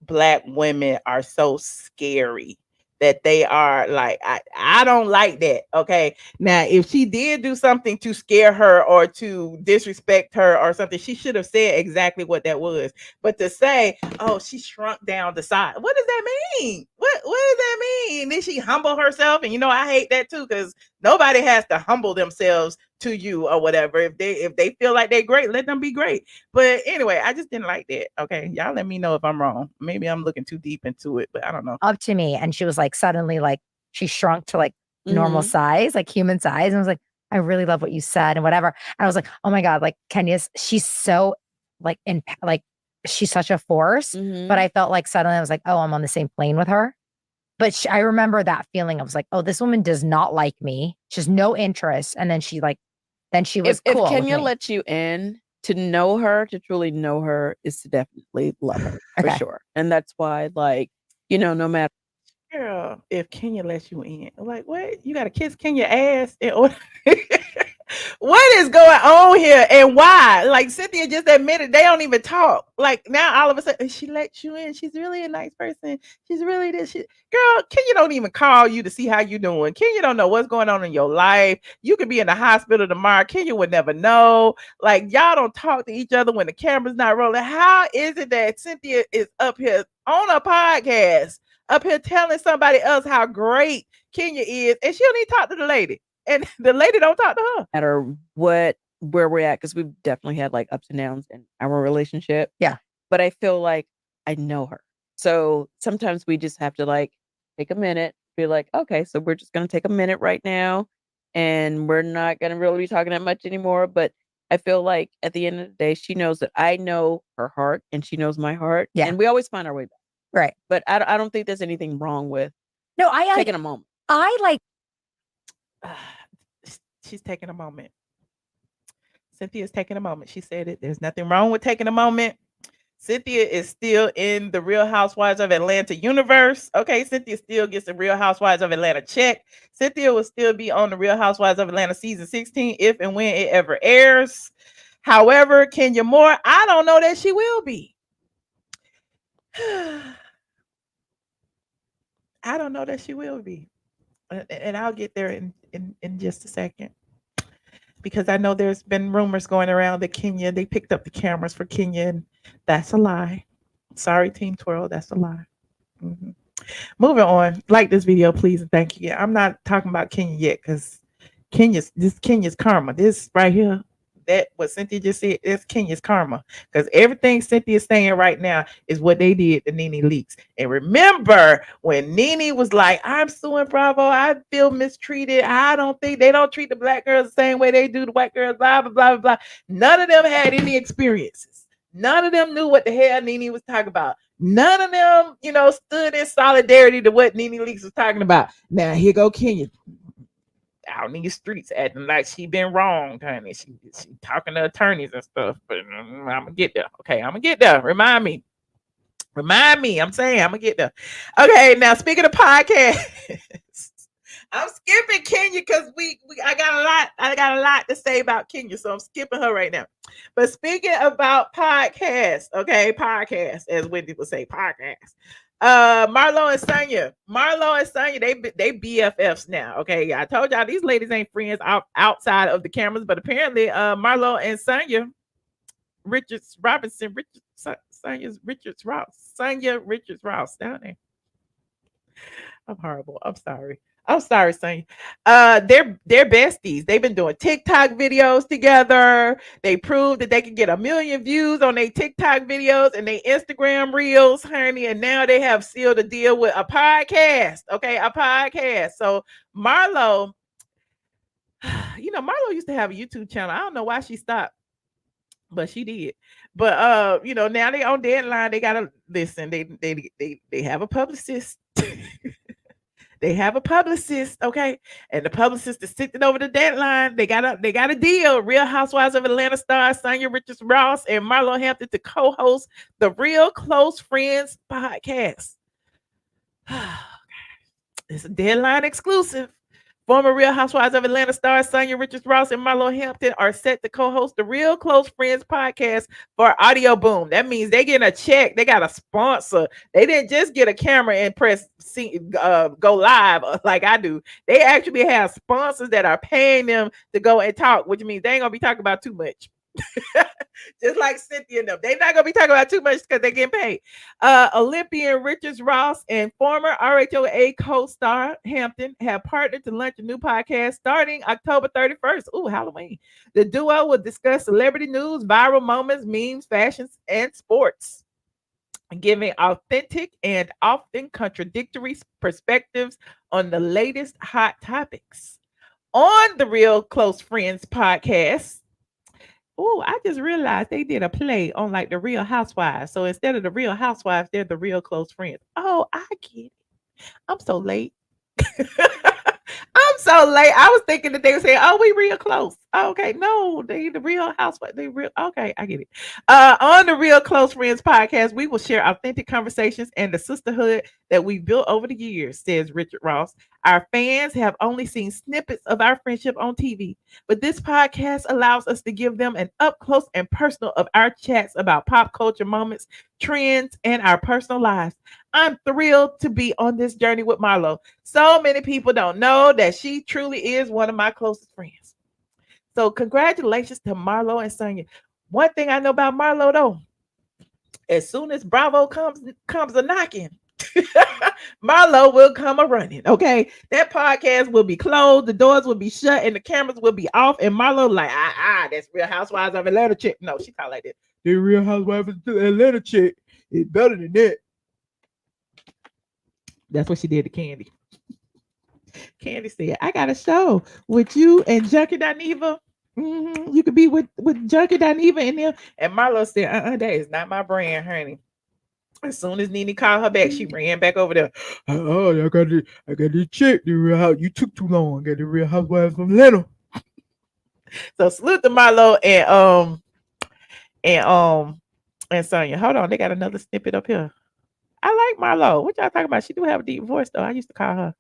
black women are so scary that they are like, I don't like that. Okay. Now, if she did do something to scare her or to disrespect her or something, she should have said exactly what that was. But to say, oh, she shrunk down the size, what does that mean? What does that mean? Did she humble herself? And I hate that too, because nobody has to humble themselves to you or whatever. If they feel like they're great, let them be great. But anyway, I just didn't like that. Okay. Y'all let me know if I'm wrong. Maybe I'm looking too deep into it, but I don't know. up to me, and she was like, suddenly, like, she shrunk to like normal size, like human size. And I was like, I really love what you said and whatever. And I was like, oh my God, like she's so like she's such a force. But I felt like suddenly I was like, oh, I'm on the same plane with her. But I remember that feeling. I was like, oh, this woman does not like me. She has no interest. And then she was If cool. with Kenya me. lets you in, to know her, to truly know her, is to definitely love her for Okay. sure. And that's why, like, no matter. Girl, if Kenya lets you in, like, what? You got to kiss Kenya ass in order? What is going on here and why? Like, Cynthia just admitted they don't even talk. Like, now all of a sudden she lets you in. She's really a nice person. She's really this. Girl, Kenya don't even call you to see how you doing. Kenya don't know what's going on in your life. You could be in the hospital tomorrow. Kenya would never know. Like, y'all don't talk to each other when the camera's not rolling. How is it that Cynthia is up here on a podcast, up here telling somebody else how great Kenya is, and she don't even talk to the lady, and the lady don't talk to her? Matter where we're at, because we've definitely had like ups and downs in our relationship. Yeah. But I feel like I know her. So sometimes we just have to like take a minute, be like, okay, so we're just gonna take a minute right now, and we're not gonna really be talking that much anymore. But I feel like at the end of the day, she knows that I know her heart and she knows my heart. Yeah. And we always find our way back. Right. But I don't think there's anything wrong with No, I taking a moment. She's taking a moment. Cynthia's taking a moment. She said it. There's nothing wrong with taking a moment. Cynthia is still in the Real Housewives of Atlanta universe. Okay, Cynthia still gets the Real Housewives of Atlanta check. Cynthia will still be on the Real Housewives of Atlanta season 16 if and when it ever airs. However, Kenya Moore, I don't know that she will be. I don't know that she will be. And I'll get there in just a second. Because I know there's been rumors going around that Kenya, they picked up the cameras for Kenya, and that's a lie. Sorry, Team Twirl, that's a lie. Mhm. Moving on. Like this video, please, and thank you. Yeah, I'm not talking about Kenya yet because Kenya's karma. This right here, that what Cynthia just said, is Kenya's karma. Because everything Cynthia's saying right now is what they did to Nene Leakes. And remember when Nene was like, I'm suing Bravo, I feel mistreated. I don't think they don't treat the black girls the same way they do the white girls, blah, blah, blah, blah. None of them had any experiences. None of them knew what the hell Nene was talking about. None of them, stood in solidarity to what Nene Leakes was talking about. Now here go Kenya out in these streets acting like she been wrong, honey. She talking to attorneys and stuff, but I'm gonna get there. Okay, I'm gonna get there. Remind me. I'm saying I'm gonna get there. Okay, now speaking of podcasts, I'm skipping Kenya because I got a lot to say about Kenya, so I'm skipping her right now. But speaking about podcasts, okay, podcasts, as Wendy would say, podcasts. Marlo and Sanya, they BFFs now. Okay, I told y'all these ladies ain't friends outside of the cameras, but apparently Marlo and Sanya Sanya Richards Ross down there. I'm horrible. I'm sorry, Sanya. They're besties. They've been doing TikTok videos together. They proved that they can get 1 million views on their TikTok videos and their Instagram reels, honey. And now they have sealed a deal with a podcast. Okay, a podcast. So Marlo, Marlo used to have a YouTube channel. I don't know why she stopped, but she did. But now they on deadline. They gotta listen. They have a publicist. They have a publicist, okay, and the publicist is sitting over the deadline. They got a deal. Real Housewives of Atlanta star Sanya Richards Ross and Marlo Hampton to co-host the Real Close Friends podcast. It's a deadline exclusive. Former Real Housewives of Atlanta stars Sanya Richards Ross and Marlo Hampton are set to co-host the Real Close Friends podcast for Audio Boom. That means they getting a check. They got a sponsor. They didn't just get a camera and press go live like I do. They actually have sponsors that are paying them to go and talk, which means they ain't gonna be talking about too much. Just like Cynthia and them. They're not gonna be talking about too much because they're getting paid. Olympian Richards Ross and former RHOA co-star Hampton have partnered to launch a new podcast starting October 31st. Ooh, Halloween. The duo will discuss celebrity news, viral moments, memes, fashions, and sports, giving authentic and often contradictory perspectives on the latest hot topics. On the Real Close Friends podcast, oh, I just realized they did a play on like the Real Housewives. So instead of the Real Housewives, they're the Real Close Friends. Oh, I get it. I'm so late. I'm so late. I was thinking that they were saying, "Oh, we real close." Okay, no, they the Real Housewives. They real. Okay, I get it. On the Real Close Friends podcast, we will share authentic conversations and the sisterhood that we built over the years, says Richard Ross. Our fans have only seen snippets of our friendship on TV, but this podcast allows us to give them an up close and personal of our chats about pop culture moments, trends, and our personal lives. I'm thrilled to be on this journey with Marlo. So many people don't know that she truly is one of my closest friends. So congratulations to Marlo and Sanya. One thing I know about Marlo though, as soon as Bravo comes a knocking, Marlo will come a running. Okay, that podcast will be closed, the doors will be shut, and the cameras will be off. And Marlo like, that's Real Housewives of Atlanta chick. No, she talk like that. The Real Housewives of Atlanta chick is better than that. That's what she did to Kandi. Kandi said, I got a show with you and Junkie Dineva. You could be with Junkie Dineva in there. And Marlo said, that is not my brand, honey. As soon as Nene called her back, she ran back over there. Oh, I got this chick. The Real House. You took too long. I got the Real Housewives from Atlanta. So salute to Marlo and Sanya. Hold on, they got another snippet up here. I like Marlo. What y'all talking about? She do have a deep voice though. I used to call her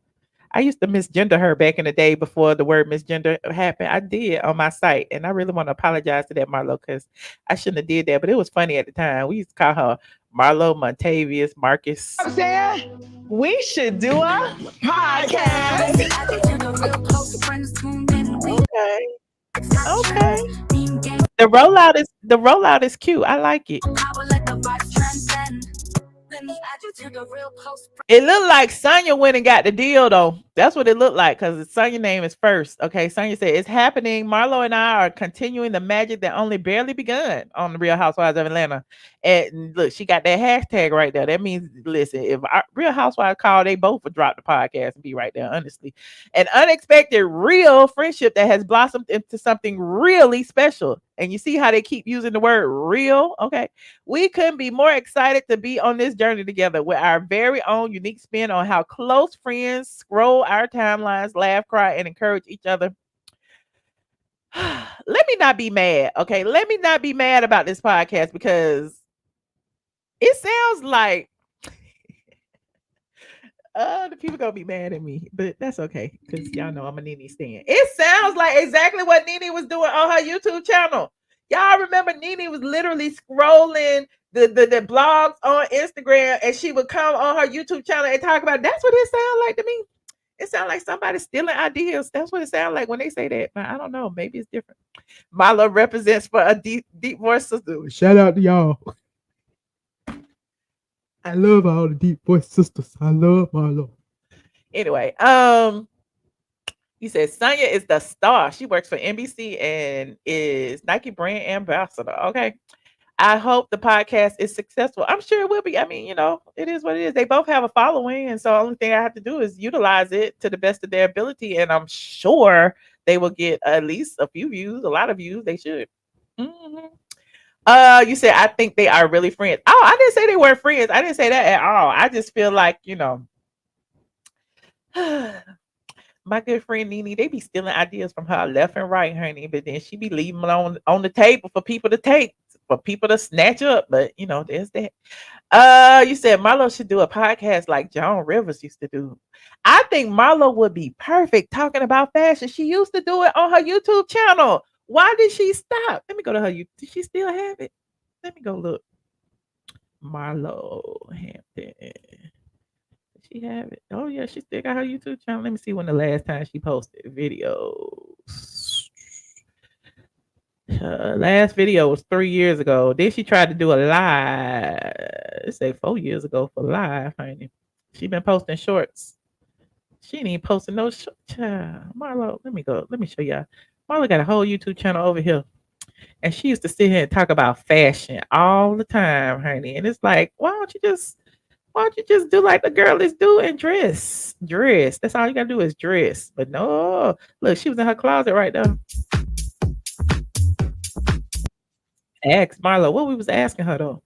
I used to misgender her back in the day before the word misgender happened. I did on my site, and I really want to apologize to that Marlo because I shouldn't have did that. But it was funny at the time. We used to call her Marlo, Montavious, Marcus. I'm saying we should do a podcast. Okay. Okay. The rollout is cute. I like it. It looked like Sanya went and got the deal though. That's what it looked like because Sanya's name is first. Okay, Sanya said it's happening. Marlo and I are continuing the magic that only barely begun on the Real Housewives of Atlanta. And look, she got that hashtag right there. That means listen, if our Real Housewives call, they both would drop the podcast and be right there. Honestly, an unexpected real friendship that has blossomed into something really special. And you see how they keep using the word real. Okay. We couldn't be more excited to be on this journey together with our very own unique spin on how close friends scroll our timelines, laugh, cry, and encourage each other. Let me not be mad. Okay. Let me not be mad about this podcast because it sounds like the people gonna be mad at me, but that's okay because y'all know I'm a Nene stan. It sounds like exactly what Nene was doing on her YouTube channel. Y'all remember Nene was literally scrolling the blogs on Instagram, and she would come on her YouTube channel and talk about. That's what it sounds like to me. It sounds like somebody stealing ideas. That's what it sounds like when they say that. But I don't know. Maybe it's different. Marlo represents for a deep voice sister. Shout out to y'all. I love all the deep voice sisters. I love Marlo. Anyway, he says Sanya is the star. She works for NBC and is Nike brand ambassador. Okay. I hope the podcast is successful. I'm sure it will be. I mean, you know, it is what it is. They both have a following. And so the only thing I have to do is utilize it to the best of their ability. And I'm sure they will get at least a few views, a lot of views. They should. Mm-hmm. You said I think they are really friends. Oh, I didn't say they weren't friends. I didn't say that at all. I just feel like, you know, my good friend Nene, they be stealing ideas from her left and right, honey. But then she be leaving them on the table for people to take, for people to snatch up. But you know, there's that. You said Marlo should do a podcast like Joan Rivers used to do. I think Marlo would be perfect talking about fashion. She used to do it on her YouTube channel. Why did she stop? Let me go to her. Did she still have it? Let me go look. Marlo Hampton. Did she have it? Oh, yeah, she still got her YouTube channel. Let me see when the last time she posted videos. Her last video was 3 years ago. Then she tried to do a live. Let's say 4 years ago for live, honey. She been posting shorts. She ain't even posting no shorts. Marlo, let me go. Let me show y'all. Marlo got a whole YouTube channel over here. And she used to sit here and talk about fashion all the time, honey. And it's like, why don't you just do like the girl is doing? Dress. That's all you gotta do is dress. But no, look, she was in her closet right there. Ask Marlo what we was asking her though.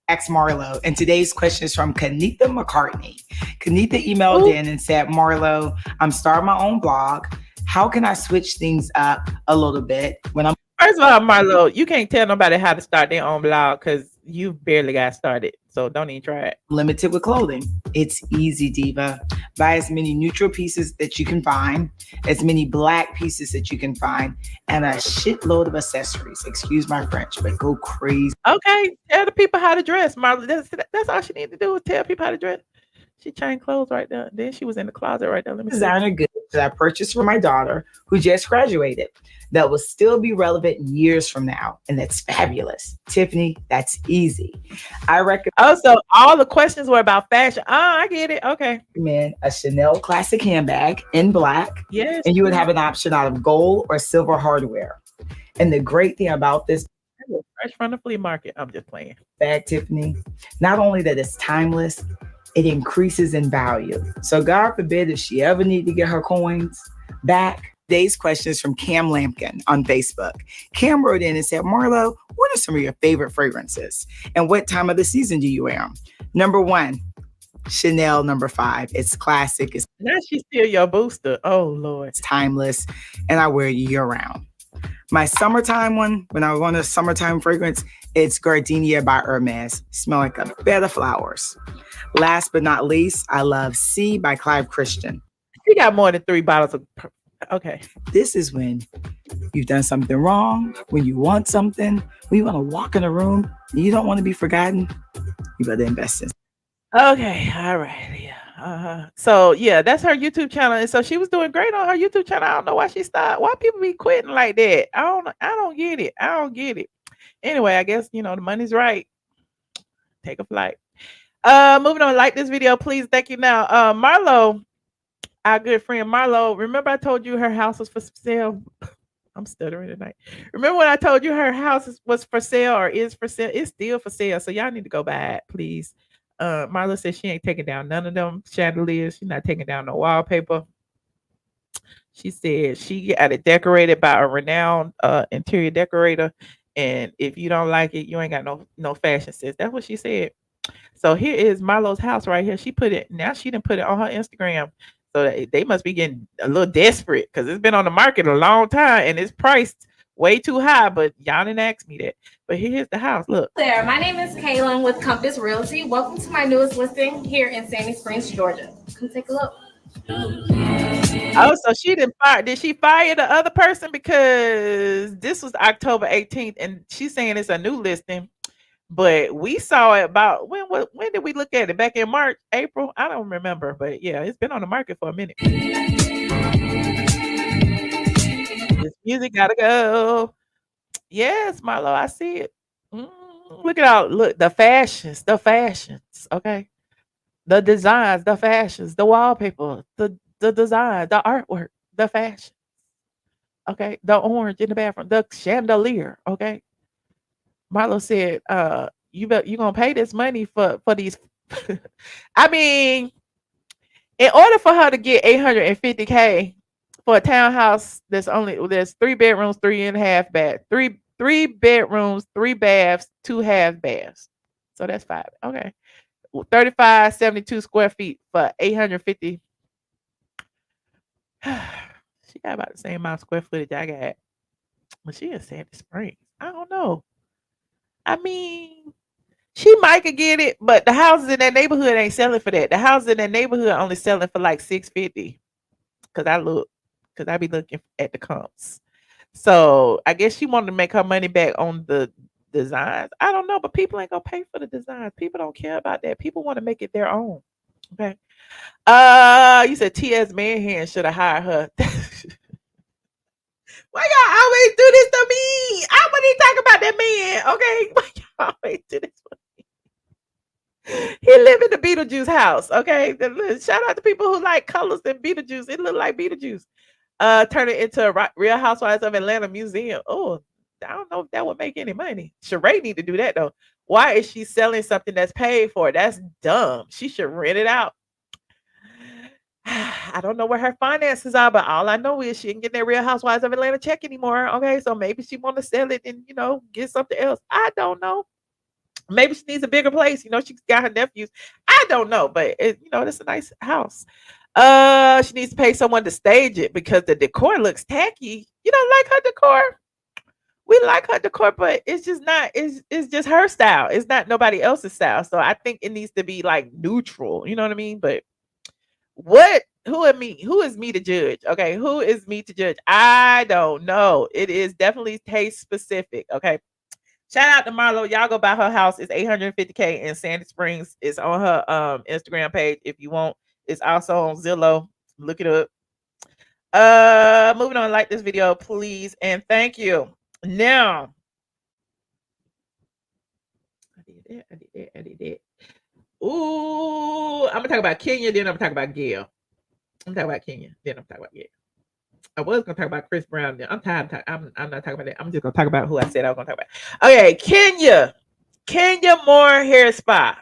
Ask Marlo. And today's question is from Kanitha McCartney. Kanitha emailed in and said, Marlo, I'm starting my own blog. How can I switch things up a little bit when I'm... First of all, Marlo, you can't tell nobody how to start their own blog because you barely got started. So don't even try it. Limited with clothing. It's easy, diva. Buy as many neutral pieces that you can find, as many black pieces that you can find, and a shitload of accessories. Excuse my French, but go crazy. Okay, tell the people how to dress, Marlo. That's all she needs to do is tell people how to dress. She changed clothes right there. Then she was in the closet right there. Let me see. Designer goods that I purchased for my daughter who just graduated that will still be relevant years from now. And that's fabulous. Tiffany, that's easy. I recommend. Oh, so all the questions were about fashion. Oh, I get it. Okay. Man, a Chanel classic handbag in black. Yes. And you would have an option out of gold or silver hardware. And the great thing about this fresh from the flea market. I'm just playing. Bag, Tiffany, not only that it's timeless, it increases in value. So God forbid if she ever need to get her coins back. Today's question is from Cam Lampkin on Facebook. Cam wrote in and said, Marlo, what are some of your favorite fragrances? And what time of the season do you wear them? Number 1, Chanel number 5. It's classic. It's now she's still your booster. Oh, Lord. It's timeless. And I wear it year round. My summertime one, when I want a summertime fragrance, it's Gardenia by Hermes. Smell like a bed of flowers. Last but not least, I love C by Clive Christian. She got more than 3 bottles of. Okay. This is when you've done something wrong, when you want something, when you want to walk in a room and you don't want to be forgotten, you better invest in. Okay. All right. Yeah. So yeah, that's her YouTube channel. And so she was doing great on her YouTube channel. I don't know why she stopped. Why people be quitting like that? I don't get it. I don't get it. Anyway, I guess the money's right. Take a flight. Moving on, like this video, please. Thank you. Now, Marlo, our good friend Marlo. Remember I told you her house was for sale? I'm stuttering tonight. Remember when I told you her house was for sale or is for sale? It's still for sale. So y'all need to go buy it, please. Marlo said she ain't taking down none of them chandeliers. She's not taking down no wallpaper. She said she got it decorated by a renowned interior decorator. And if you don't like it, you ain't got no fashion sense. That's what she said. So here is Marlo's house right here. She put it now. She didn't put it on her Instagram. So they must be getting a little desperate because it's been on the market a long time and it's priced way too high. But y'all didn't ask me that. But here's the house. Look. There, my name is Kaylin with Compass Realty. Welcome to my newest listing here in Sandy Springs, Georgia. Come take a look. Oh, so she didn't fire. Did she fire the other person? Because this was October 18th and she's saying it's a new listing. But we saw it about when did we look at it? Back in March, April? I don't remember. But yeah, it's been on the market for a minute. This music gotta go. Yes, Marlo, I see it. Look at all the fashions, okay? The designs, the fashions, the wallpaper, the design, the artwork, the fashion. Okay, the orange in the bathroom, the chandelier, okay? Marlo said, you gonna pay this money for these. I mean, in order for her to get $850K for a townhouse, there's 3 bedrooms, 3.5 baths, three bedrooms, 3 baths, 2 half baths. So that's 5. Okay. 3572 square feet for 850. She got about the same amount of square footage I got. But she in Sandy Springs. I don't know. I mean, she might could get it, but the houses in that neighborhood ain't selling for that. The houses in that neighborhood only selling for like $650. Cause I be looking at the comps. So I guess she wanted to make her money back on the designs. I don't know, but people ain't gonna pay for the designs. People don't care about that. People want to make it their own. Okay. You said T.S. Manhan should have hired her. Why y'all always do this to me? I want to talk about that man. Okay. Why y'all always do this for me? He live in the Beetlejuice house. Okay. Shout out to people who like colors in Beetlejuice. It look like Beetlejuice. Turn it into a Real Housewives of Atlanta museum. Oh, I don't know if that would make any money. Sheree need to do that though. Why is she selling something that's paid for? That's dumb. She should rent it out. I don't know where her finances are, but all I know is she ain't getting that Real Housewives of Atlanta check anymore. Okay, so maybe she want to sell it and get something else. I don't know. Maybe she needs a bigger place. She's got her nephews. I don't know, but it's a nice house. She needs to pay someone to stage it because the decor looks tacky. You don't like her decor? We like her decor, but it's just not. It's just her style. It's not nobody else's style. So I think it needs to be like neutral. You know what I mean? But who is me to judge? Okay, who is me to judge? I don't know. It is definitely taste specific. Okay. Shout out to Marlo. Y'all go buy her house. It's $850K in Sandy Springs. It's on her Instagram page if you want. It's also on Zillow. Look it up. Moving on, like this video, please, and thank you. Now, I did that. Ooh, I'm gonna talk about Kenya, then I'm gonna talk about Gail. I'm talking about Kenya, then I'm talking about Gail. I was gonna talk about Chris Brown. Then I'm tired. I'm not talking about that. I'm just gonna talk about who I said I was gonna talk about. Okay, Kenya Moore Hair Spa.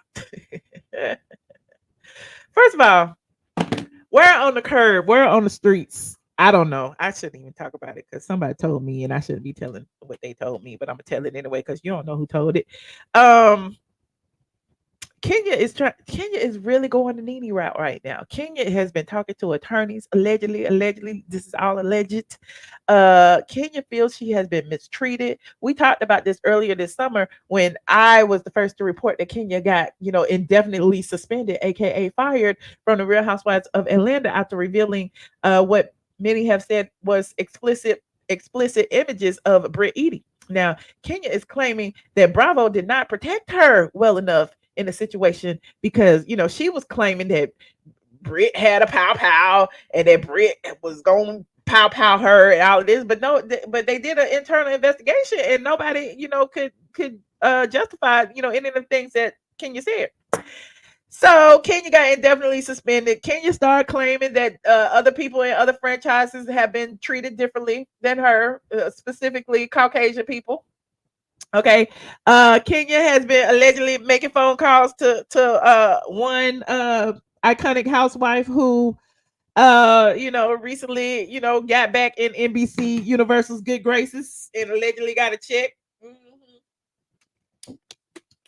First of all, where on the curb, where on the streets? I don't know. I shouldn't even talk about it because somebody told me, and I shouldn't be telling what they told me, but I'm gonna tell it anyway because you don't know who told it. Kenya is really going the Nene route right now. Kenya has been talking to attorneys, allegedly, this is all alleged. Kenya feels she has been mistreated. We talked about this earlier this summer when I was the first to report that Kenya got, indefinitely suspended, aka fired from the Real Housewives of Atlanta after revealing what many have said was explicit images of Brentt eating. Now, Kenya is claiming that Bravo did not protect her well enough in the situation because she was claiming that Brit had a pow pow and that Brit was going to pow pow her and all of this, but no, but they did an internal investigation and nobody could justify any of the things that Kenya said. So Kenya got indefinitely suspended. Kenya started claiming that other people in other franchises have been treated differently than her, specifically Caucasian people. Okay. Kenya has been allegedly making phone calls to one iconic housewife who recently, got back in NBC Universal's good graces and allegedly got a check.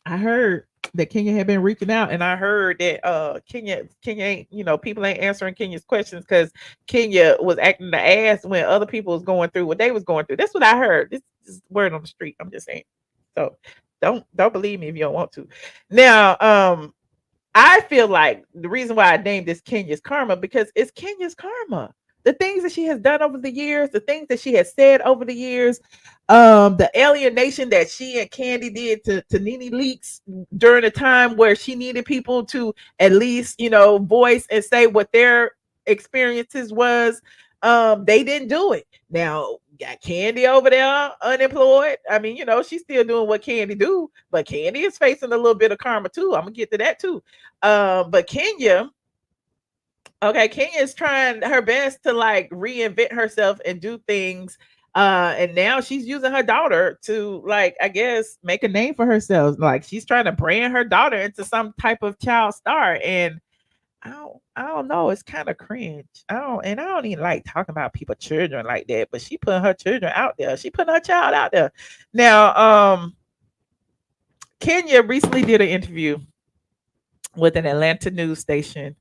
I heard that Kenya had been reaching out, and I heard that Kenya ain't, people ain't answering Kenya's questions because Kenya was acting the ass when other people was going through what they was going through. That's what I heard. This is word on the street. I'm just saying. So don't believe me if you don't want to. Now, I feel like the reason why I named this Kenya's karma because it's Kenya's karma. The things that she has done over the years, the things that she has said over the years, the alienation that she and Kandi did to Nene Leakes during a time where she needed people to at least, voice and say what their experiences was. They didn't do it. Now got Kandi over there unemployed. I mean, she's still doing what Kandi do, but Kandi is facing a little bit of karma too. I'm gonna get to that too. But Kenya is trying her best to like reinvent herself and do things. And now she's using her daughter to like, I guess, make a name for herself. Like she's trying to brand her daughter into some type of child star. And I don't know. It's kind of cringe. I don't even like talking about people children like that. But she putting her children out there. She putting her child out there. Now, Kenya recently did an interview with an Atlanta news station,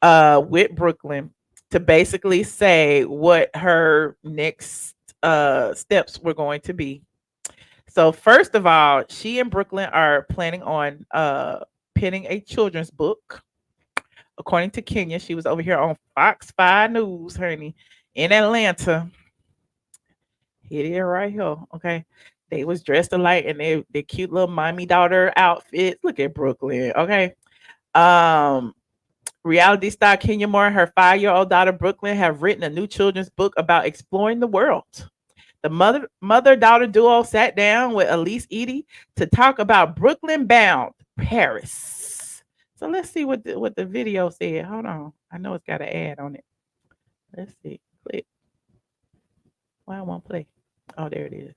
with Brooklyn to basically say what her next steps were going to be. So first of all, she and Brooklyn are planning on penning a children's book. According to Kenya, she was over here on Fox 5 News, honey, in Atlanta. Hit it right here. Okay. They was dressed alike and they cute little mommy daughter outfits. Look at Brooklyn. Okay. Reality star Kenya Moore and her 5-year-old daughter Brooklyn have written a new children's book about exploring the world. The mother-daughter duo sat down with Elise Edie to talk about Brooklyn bound Paris. So let's see what the video said. Hold on. I know it's got an ad on it. Let's see. Click. Why I won't play? Oh, there it is.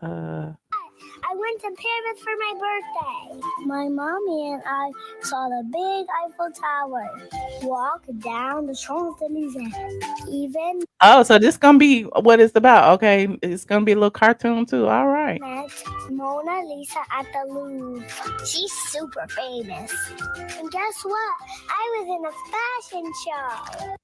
I went to Paris for my birthday. My mommy and I saw the big Eiffel Tower, walk down the Champs-Elysees, even So this gonna be what it's about. Okay, it's gonna be a little cartoon too. All right. met Mona Lisa at the Louvre. She's super famous. And guess what? I was in a fashion show.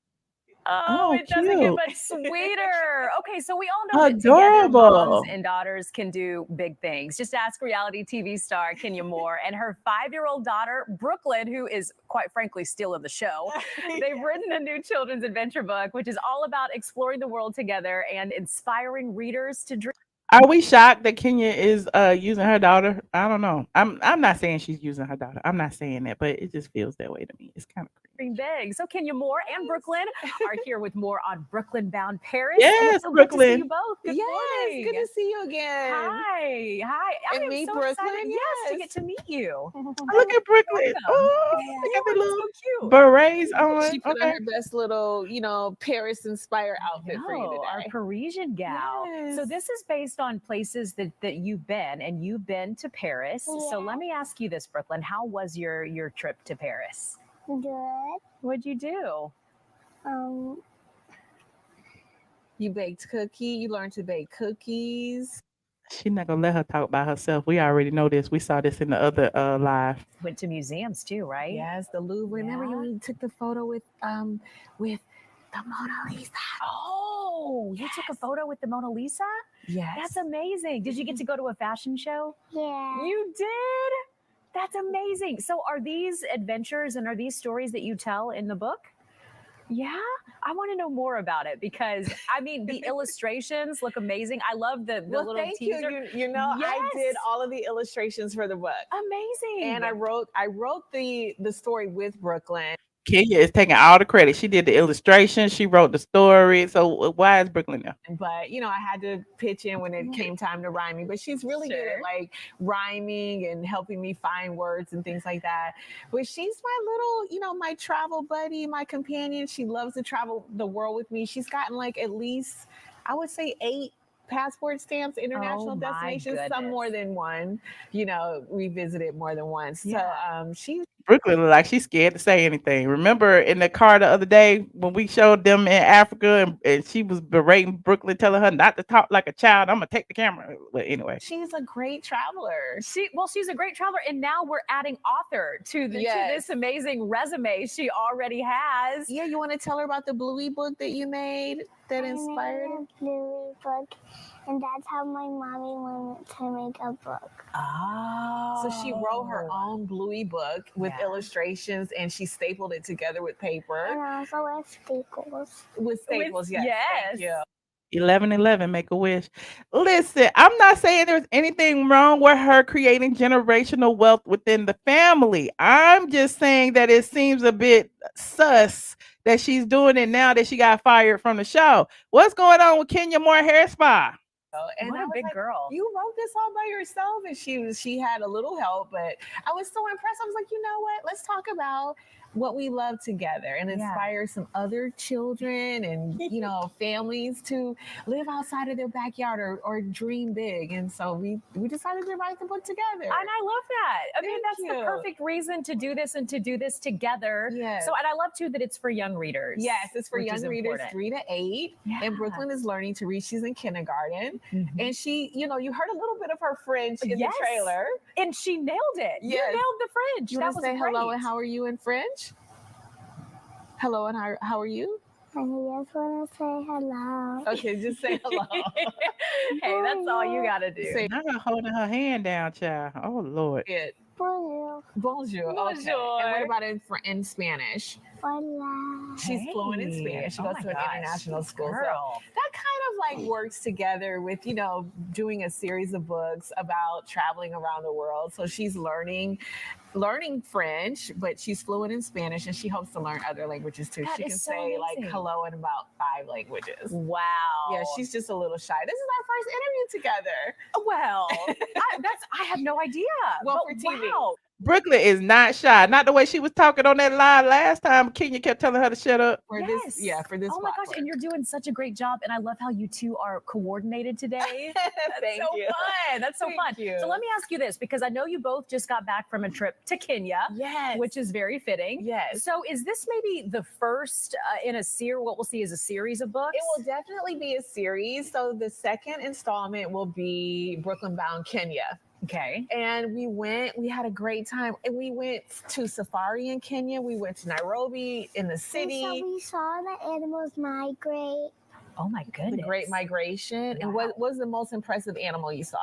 Oh, it doesn't get cute. much sweeter. Okay, so we all know that together Adorable. moms and daughters can do big things. Just ask reality TV star Kenya Moore and her 5-year-old daughter, Brooklyn, who is quite frankly still in the show. They've written a new children's adventure book, which is all about exploring the world together and inspiring readers to dream. Are we shocked that Kenya is using her daughter? I don't know. I'm not saying she's using her daughter. I'm not saying that, but it just feels that way to me. It's kind of Dream big. So Kenya Moore and Brooklyn are here with more on Brooklyn bound Paris. Yes, And it's so good to see Brooklyn. you both. Good morning. Good to see you again. Hi. I And am meet so Brooklyn, excited, yes, to yes. get to meet you. Look at Brooklyn. Welcome. Oh, Yeah, look at the little so cute. berets on. She put on Okay. her best little, Paris inspired outfit for you No, our today. Parisian gal. So Yes. this is based on places that you've been, and you've been to Paris. So let me ask you this, Brooklyn. How was your trip to Paris? Good. What'd you do? You baked cookie. You learned to bake cookies. She not gonna let her talk by herself. We already know this. We saw this in the other live. Went to museums too, right? Yes, the Louvre. Remember you took the photo with the Mona Lisa? Oh, you took a photo with the Mona Lisa? Yes. That's amazing. Did you get to go to a fashion show? Yeah. You did? That's amazing. So are these adventures and are these stories that you tell in the book? Yeah, I want to know more about it because I mean the illustrations look amazing. I love the little thank teaser. You know, I did all of the illustrations for the book. Amazing. And I wrote the story with Brooklyn. Kenya is taking all the credit. She did the illustration. She wrote the story. So why is Brooklyn there? But you know, I had to pitch in when it came time to rhyming. But she's really good at like rhyming and helping me find words and things like that. But she's my little, you know, my travel buddy, my companion. She loves to travel the world with me. She's gotten like at least, I would say 8 passport stamps, international destinations, some more than one. You know, we visited more than once. So she's Brooklyn look like she's scared to say anything. Remember in the car the other day when we showed them in Africa and she was berating Brooklyn, telling her not to talk like a child. I'm gonna take the camera. But anyway, she's a great traveler. She's a great traveler, and now we're adding author to this amazing resume she already has. Yeah, you want to tell her about the Bluey book that you made that inspired a Bluey book, and that's how my mommy wanted to make a book. Oh. So she wrote her own Bluey book with illustrations, and she stapled it together with paper. And also with staples. With staples, yes. Thank you. 1111, make a wish. Listen, I'm not saying there's anything wrong with her creating generational wealth within the family. I'm just saying that it seems a bit sus that she's doing it now that she got fired from the show. What's going on with Kenya Moore Hair Spa? And what I a was big like, girl. You wrote this all by yourself, and she had a little help, but I was so impressed. I was like, you know what? Let's talk about what we love together and inspire some other children and you know families to live outside of their backyard or dream big. And so we decided to write the book together. And I love that. I mean, that's the perfect reason to do this and to do this together. Yes. So, and I love too that it's for young readers. Yes, it's for which young is readers, important. 3 to 8. And Brooklyn is learning to read. She's in kindergarten. And she, you know, you heard a little bit of her French in the trailer. And she nailed it. Yes. You nailed the French. You that want was to say great. hello and how are you in French? Hello and how are you? I just want to say hello. Okay, just say hello. Hey, that's all you got to do. Say Not her holding her hand down, child. Oh Lord. it. Bonjour. Bonjour. Okay. And what about in Spanish? Hola. She's fluent in Spanish. She goes to an international school. Girl. So that kind of like works together with, you know, doing a series of books about traveling around the world. So she's learning French, but she's fluent in Spanish and she hopes to learn other languages too. She can say like hello in about 5 languages. Wow. Yeah, she's just a little shy. This is our first interview together. Well, I have no idea. Well, but for TV. wow. Brooklyn is not shy. Not the way she was talking on that live last time. Kenya kept telling her to shut up. For this Oh my gosh, and you're doing such a great job. And I love how you two are coordinated today. That's Thank so you. fun. That's so Thank fun. you. So let me ask you this, because I know you both just got back from a trip to Kenya. Yes. Which is very fitting. Yes. So is this maybe the first in a series, what we'll see is a series of books? It will definitely be a series. So the second installment will be Brooklyn Bound Kenya. Okay. And we had a great time. And we went to safari in Kenya. We went to Nairobi in the city. And so we saw the animals migrate. Oh my goodness. The Great Migration. Wow. And what was the most impressive animal you saw?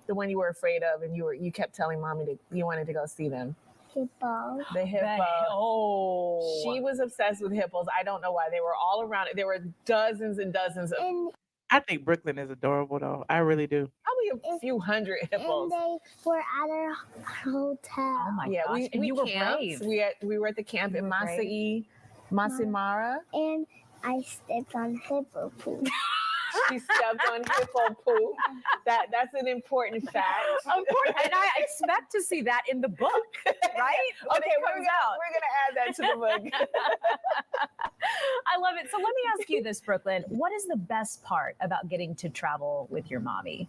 The one you were afraid of and you kept telling mommy you wanted to go see them. Hippo. The hippo. Oh. She was obsessed with hippos. I don't know why. They were all around it. There were dozens and dozens of I think Brooklyn is adorable though. I really do. probably a few hundred hippos. And they were at our hotel. Oh my Yeah, gosh. And you were brave. We were at the camp in Masimara. And I stepped on hippo poop. She stepped on hippo poop. That's an important fact. Of course. And I expect to see that in the book, right? Okay, we're gonna add that to the book. I love it. So let me ask you this, Brooklyn. What is the best part about getting to travel with your mommy?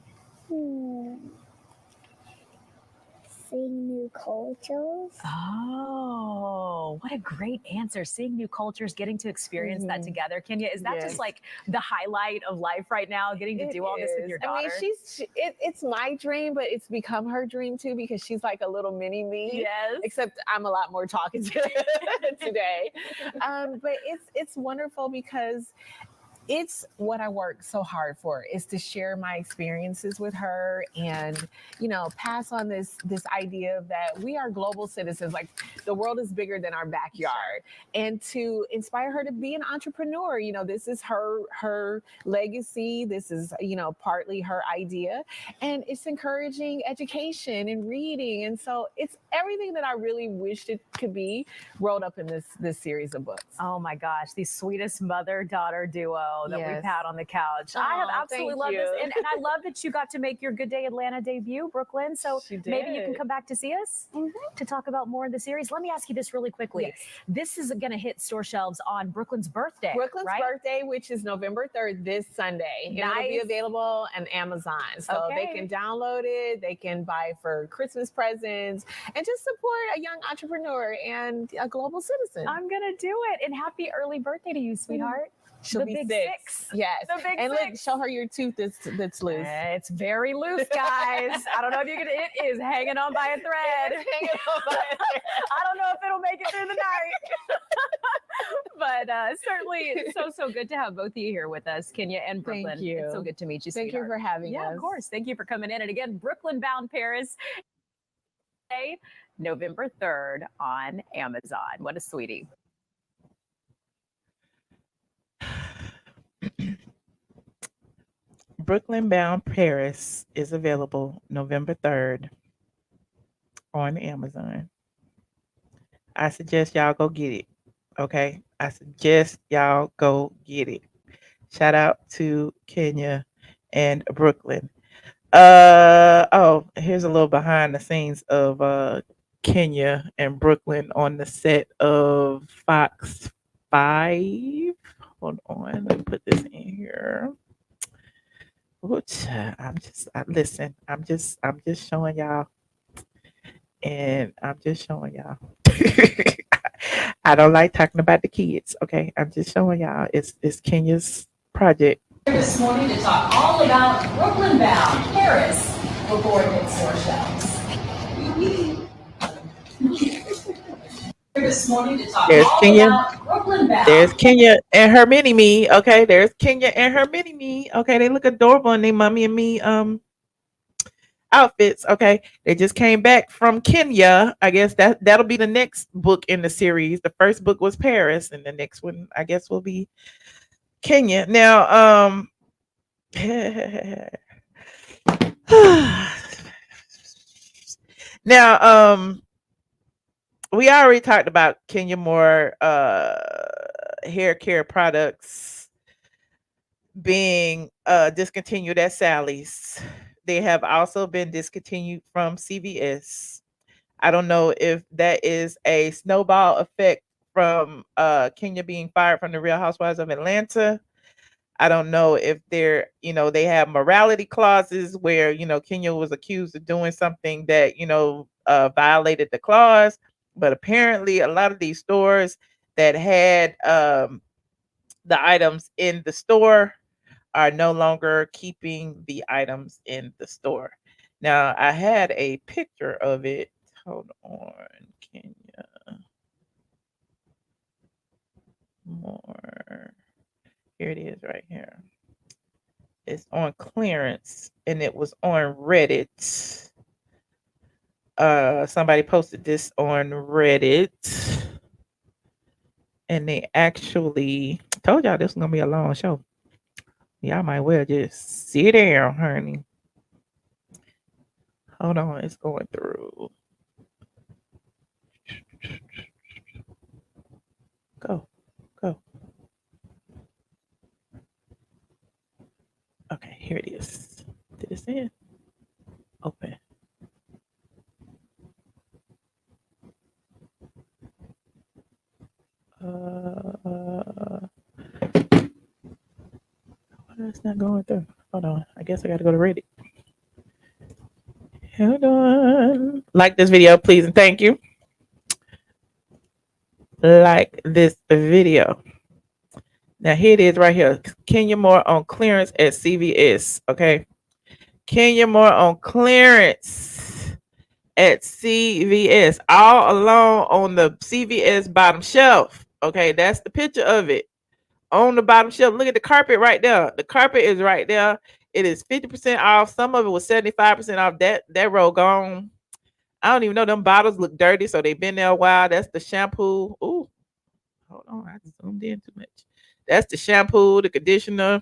seeing new cultures. Oh, what a great answer. Seeing new cultures, getting to experience that together. Kenya, is that just like the highlight of life right now, getting to do all this with your daughter? I mean, it's my dream, but it's become her dream too, because she's like a little mini me. Yes. Except I'm a lot more talkative today. But it's wonderful because it's what I work so hard for, is to share my experiences with her and, you know, pass on this idea that we are global citizens. Like, the world is bigger than our backyard, and to inspire her to be an entrepreneur. You know, this is her legacy. This is, you know, partly her idea, and it's encouraging education and reading. And so it's everything that I really wished it could be rolled up in this series of books. Oh my gosh, the sweetest mother-daughter duo that we've had on the couch. I have absolutely loved this. And I love that you got to make your Good Day Atlanta debut, Brooklyn. So maybe you can come back to see us to talk about more of the series. Let me ask you this really quickly. Yes. This is going to hit store shelves on Brooklyn's birthday. Brooklyn's birthday, which is November 3rd, this Sunday. Nice. It'll be available on Amazon. So they can download it. They can buy for Christmas presents and just support a young entrepreneur and a global citizen. I'm going to do it. And happy early birthday to you, sweetheart. She'll be 6. Yes. The big and 6. look, show her your tooth that's loose. It's very loose, guys. I don't know if you can. It is hanging on by a thread. It's hanging on by a thread. I don't know if it'll make it through the night. But certainly, it's so good to have both of you here with us, Kenya and Brooklyn. Thank you. It's so good to meet you. Thank you for having us. Yeah, of course. Thank you for coming in. And again, Brooklyn Bound Paris, November 3rd on Amazon. What a sweetie. Brooklyn Bound Paris is available November 3rd on Amazon. I suggest y'all go get it. Okay? I suggest y'all go get it. Shout out to Kenya and Brooklyn. Here's a little behind the scenes of Kenya and Brooklyn on the set of Fox 5. Hold on, let me put this in here. I'm just showing y'all. And I'm just showing y'all. I don't like talking about the kids, okay? I'm just showing y'all. It's Kenya's project. This morning to talk all about Brooklyn Bound Paris before it hits store shelves. This morning to talk There's all Kenya. about Brooklyn Bound. There's Kenya and her mini me. Okay, there's Kenya and her mini me. Okay, they look adorable in their mommy and me outfits. Okay, they just came back from Kenya. I guess that'll be the next book in the series. The first book was Paris, and the next one I guess will be Kenya. Now, we already talked about Kenya Moore hair care products being discontinued at Sally's. They have also been discontinued from CVS. I don't know if that is a snowball effect from Kenya being fired from the Real Housewives of Atlanta. I don't know if they have morality clauses where, Kenya was accused of doing something that, violated the clause. But apparently a lot of these stores that had the items in the store are no longer keeping the items in the store. Now, I had a picture of it. Hold on, Kenya. More. Here it is right here. It's on clearance, and it was on Reddit. Somebody posted this on Reddit, and they actually told y'all this was gonna be a long show. Y'all might well just sit down, honey. Hold on, it's going through. Go. Okay, here it is. Did it say it? Open. It's not going through. Hold on. I guess I got to go to Reddit. Hold on. Like this video, please, and thank you. Like this video. Now here it is right here. Kenya Moore on clearance at CVS. Okay. Kenya Moore on clearance at CVS. All along on the CVS bottom shelf. Okay, that's the picture of it. On the bottom shelf. Look at the carpet right there. The carpet is right there. It is 50% off. Some of it was 75% off. That row gone. I don't even know. Them bottles look dirty, so they've been there a while. That's the shampoo. Ooh, hold on. I zoomed in too much. That's the shampoo, the conditioner,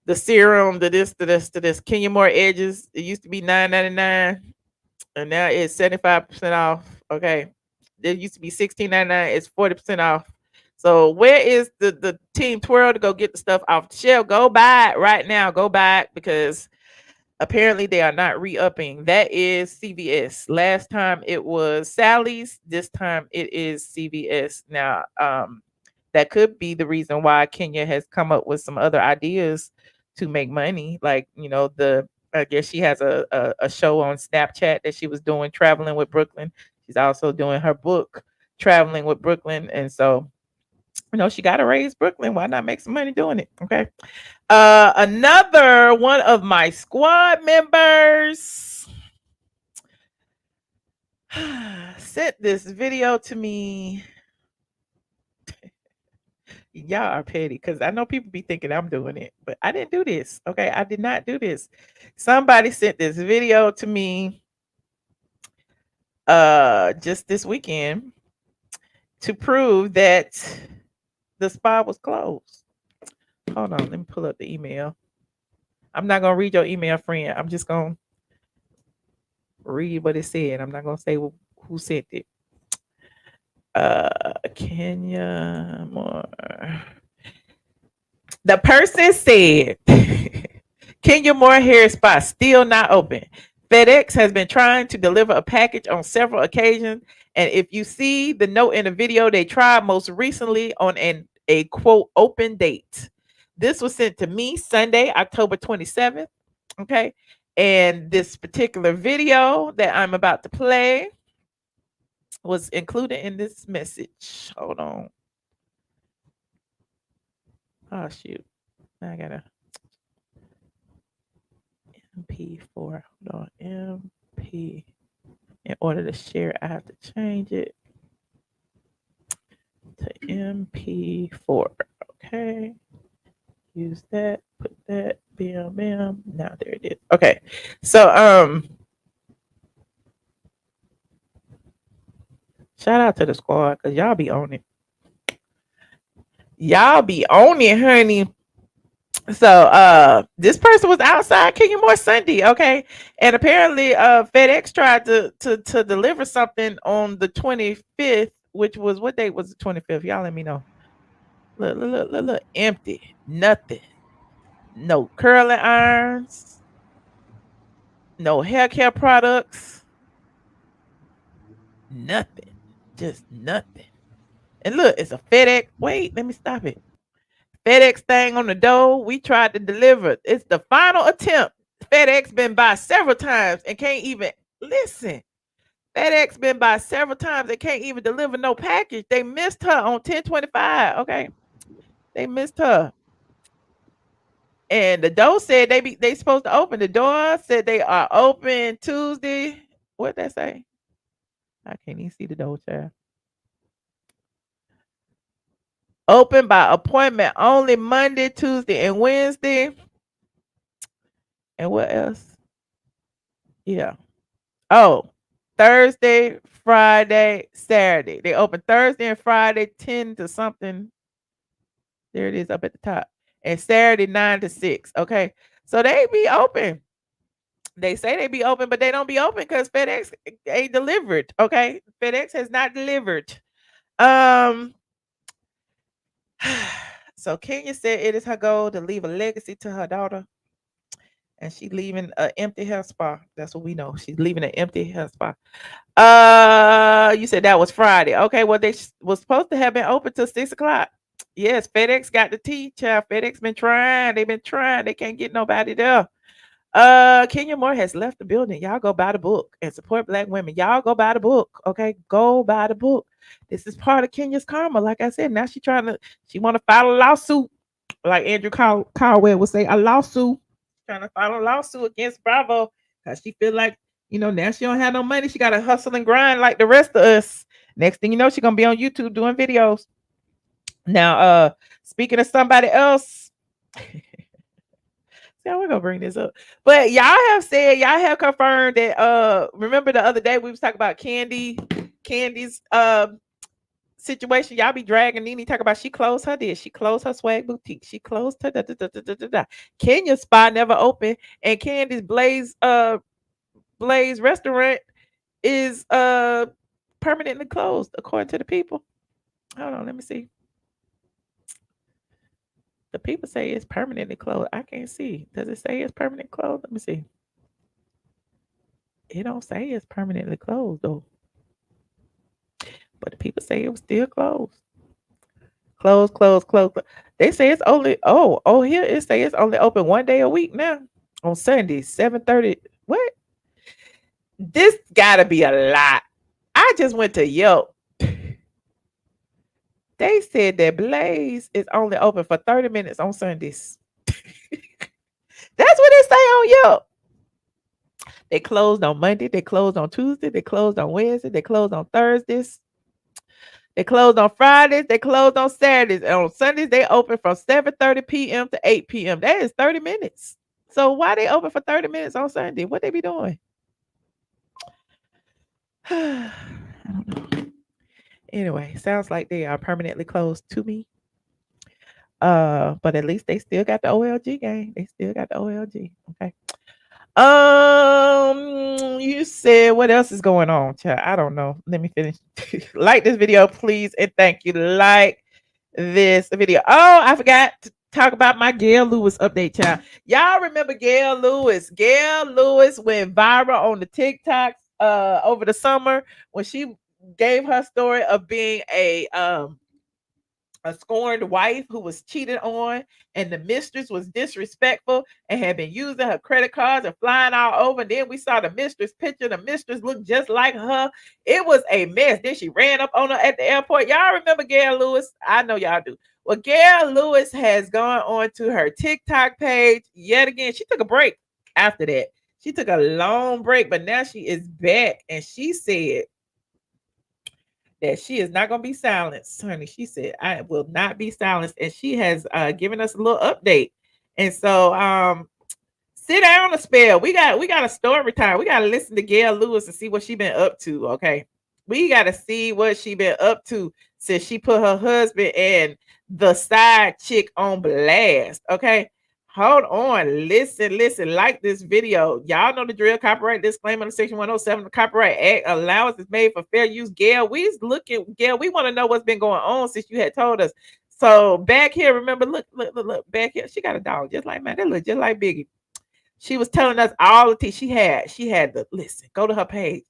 the serum, the this. Kenya Moore edges. It used to be $9.99, and now it's 75% off. Okay. It used to be $16.99. It's 40% off. So where is the team twirl to go get the stuff off the shelf? Go buy it right now. Go buy it because apparently they are not re-upping. That is CVS. Last time it was Sally's. This time it is CVS. Now, that could be the reason why Kenya has come up with some other ideas to make money. Like, I guess she has a show on Snapchat that she was doing, Traveling with Brooklyn. She's also doing her book, Traveling with Brooklyn. And so, she got to raise Brooklyn. Why not make some money doing it? Okay. Another one of my squad members sent this video to me. Y'all are petty because I know people be thinking I'm doing it, but I didn't do this. Okay. I did not do this. Somebody sent this video to me just this weekend to prove that the spa was closed. Hold on, let me pull up the email. I'm not gonna read your email, friend. I'm just gonna read what it said. I'm not gonna say who sent it. Kenya Moore. The person said Kenya Moore hair spa still not open. FedEx has been trying to deliver a package on several occasions, and if you see the note in the video, they tried most recently on a quote open date. This was sent to me Sunday, October 27th. Okay. And this particular video that I'm about to play was included in this message. Hold on. Oh, shoot. I gotta MP4. Hold on. MP. In order to share, I have to change it to MP4. Okay. Use that, put that, bam, bam. Now there it is. Okay. So shout out to the squad because y'all be on it. Y'all be on it, honey. So this person was outside Kenya Moore Sunday, okay? And apparently FedEx tried to deliver something on the 25th, which was what date was the 25th? Y'all let me know. Look, empty. Nothing. No curling irons. No hair care products. Nothing. Just nothing. And look, it's a FedEx. Wait, let me stop it. FedEx thing on the door. We tried to deliver. It's the final attempt. FedEx been by several times and can't even listen. FedEx been by several times and can't even deliver no package. They missed her on 10/25. Okay. They missed her. And the door said they supposed to open. The door said they are open Tuesday. What that say? I can't even see the door, child. Open by appointment only Monday, Tuesday, and Wednesday. And what else? Yeah. Oh, Thursday, Friday, Saturday. They open Thursday and Friday, 10 to something. There it is up at the top. And Saturday, 9 to 6. Okay. So they be open. They say they be open, but they don't be open because FedEx ain't delivered. Okay. FedEx has not delivered. So Kenya said it is her goal to leave a legacy to her daughter. And she's leaving an empty hair spa. That's what we know. She's leaving an empty hair spa. You said that was Friday. Okay, well, they was supposed to have been open till 6 o'clock. Yes, FedEx got the tea, child. FedEx been trying. They've been trying. They can't get nobody there. Kenya Moore has left the building. Y'all go buy the book and support Black women. Y'all go buy the book. Okay, go buy the book. This is part of Kenya's karma. Like I said, now she want to file a lawsuit, like Andrew Caldwell would say, a lawsuit. Trying to file a lawsuit against Bravo because she feel like, now she don't have no money. She got to hustle and grind like the rest of us. Next thing you know, she gonna be on YouTube doing videos. Now, speaking of somebody else. Yeah, we're gonna bring this up. But y'all have confirmed that remember the other day we was talking about Candy's situation. Y'all be dragging Nene talk about she closed her swag boutique. She closed her Kenya's spa never opened, and Candy's Blaze restaurant is permanently closed, according to the people. Hold on, let me see. The people say it's permanently closed. I can't see. Does it say it's permanently closed? Let me see. It don't say it's permanently closed though. But the people say it was still closed. Closed. They say it's only here it say it's only open one day a week now. On Sundays, 7:30. What? This gotta be a lot. I just went to Yelp. They said that Blaze is only open for 30 minutes on Sundays. That's what they say on Yelp. They closed on Monday. They closed on Tuesday. They closed on Wednesday. They closed on Thursdays. They closed on Fridays. They closed on Saturdays. And on Sundays, they open from 7:30 p.m. to 8 p.m. That is 30 minutes. So why they open for 30 minutes on Sunday? What they be doing? I don't know. Anyway, sounds like they are permanently closed to me. But at least they still got the OLG game. They still got the OLG. Okay. You said what else is going on, child? I don't know. Let me finish. Like this video, please, and thank you. Like this video. Oh, I forgot to talk about my Gail Lewis update, child. Y'all remember Gail Lewis? Gail Lewis went viral on the TikToks over the summer when she gave her story of being a scorned wife who was cheated on, and the mistress was disrespectful and had been using her credit cards and flying all over. And then we saw the mistress picture. The mistress looked just like her. It was a mess. Then she ran up on her at the airport. Y'all remember Gail Lewis? I know y'all do. Well, Gail Lewis has gone on to her TikTok page yet again. She took a break after that. She took a long break, but now she is back, and she said that she is not going to be silenced, honey. She said, I will not be silenced. And she has given us a little update. And so sit down a spell. We got a story time. We got to listen to Gail Lewis and see what she been up to, okay? We got to see what she been up to since she put her husband and the side chick on blast, okay? Hold on. Listen. Like this video. Y'all know the drill. Copyright disclaimer in Section 107 of the Copyright Act. Allowance is made for fair use. Gail, we want to know what's been going on since you had told us. So back here, remember, look, back here. She got a dog just like mine. That look just like Biggie. She was telling us all the tea. She had the listen. Go to her page.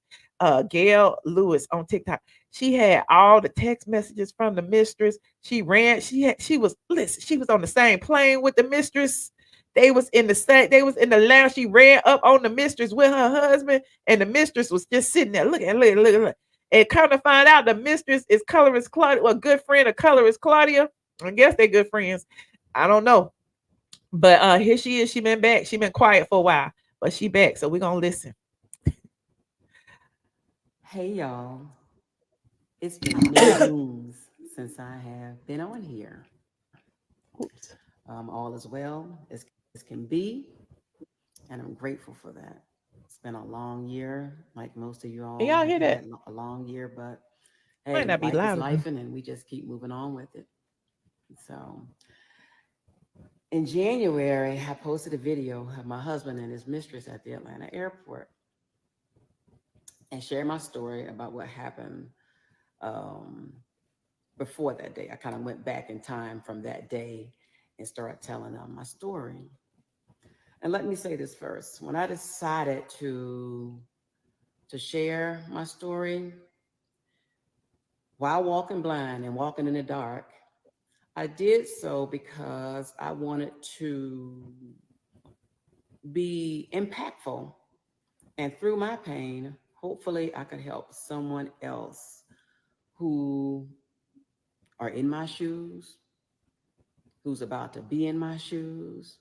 Gail Lewis on TikTok. She had all the text messages from the mistress. She was on the same plane with the mistress. They was in the lounge. She ran up on the mistress with her husband, and the mistress was just sitting there looking. And come to find out, the mistress is colorist Claudia, a good friend of colorist Claudia. I guess they're good friends. I don't know. But here she is. She been back. She been quiet for a while, but she back. So we're gonna listen. Hey y'all, it's been many moons since I have been on here. All is well as can be, and I'm grateful for that. It's been a long year, like most of you all. Y'all hear that? A long year, but hey, Might not be life loud is life, enough. and we just keep moving on with it. So in January, I posted a video of my husband and his mistress at the Atlanta airport and shared my story about what happened before that day. I kind of went back in time from that day and started telling them my story. And let me say this first. When I decided to share my story, while walking blind and walking in the dark, I did so because I wanted to be impactful. And through my pain, hopefully I could help someone else who are in my shoes, who's about to be in my shoes,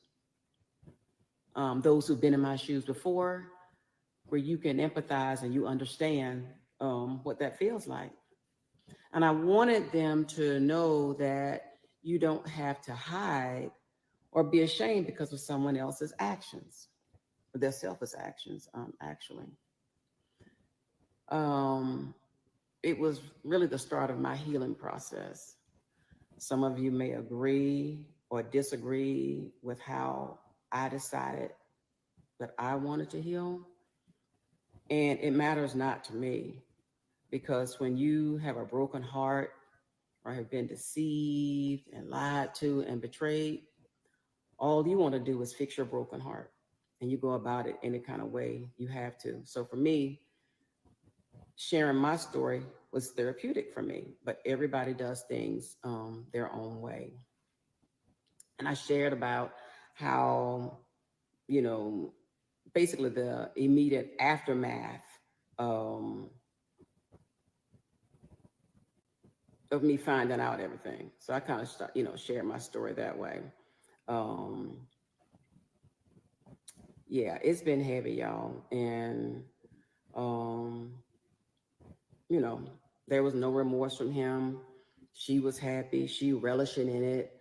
those who've been in my shoes before, where you can empathize and you understand what that feels like. And I wanted them to know that you don't have to hide or be ashamed because of someone else's actions, their selfish actions, actually. Um, it was really the start of my healing process. Some of you may agree or disagree with how I decided that I wanted to heal. And it matters not to me, because when you have a broken heart or have been deceived and lied to and betrayed, all you want to do is fix your broken heart, and you go about it any kind of way you have to. So for me, sharing my story was therapeutic for me, but everybody does things their own way. And I shared about how, you know, basically the immediate aftermath um, of me finding out everything. So I kind of shared my story that way. Um, yeah, it's been heavy, y'all. And, um, you know, there was no remorse from him. She was happy. She relishing in it.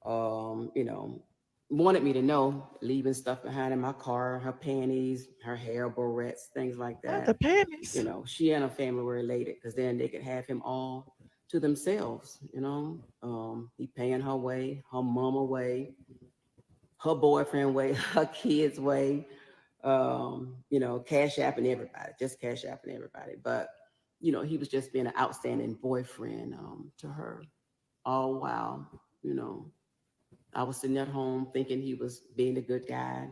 You know, wanted me to know, leaving stuff behind in my car, her panties, her hair, barrettes, things like Not the that. panties. You know, she and her family were related, because then they could have him all to themselves, you know. He paying her way, her mama way, her boyfriend way, her kids way, you know, cash apping everybody, just cash apping everybody. But, you know, he was just being an outstanding boyfriend to her. All while, you know, I was sitting at home thinking he was being a good guy,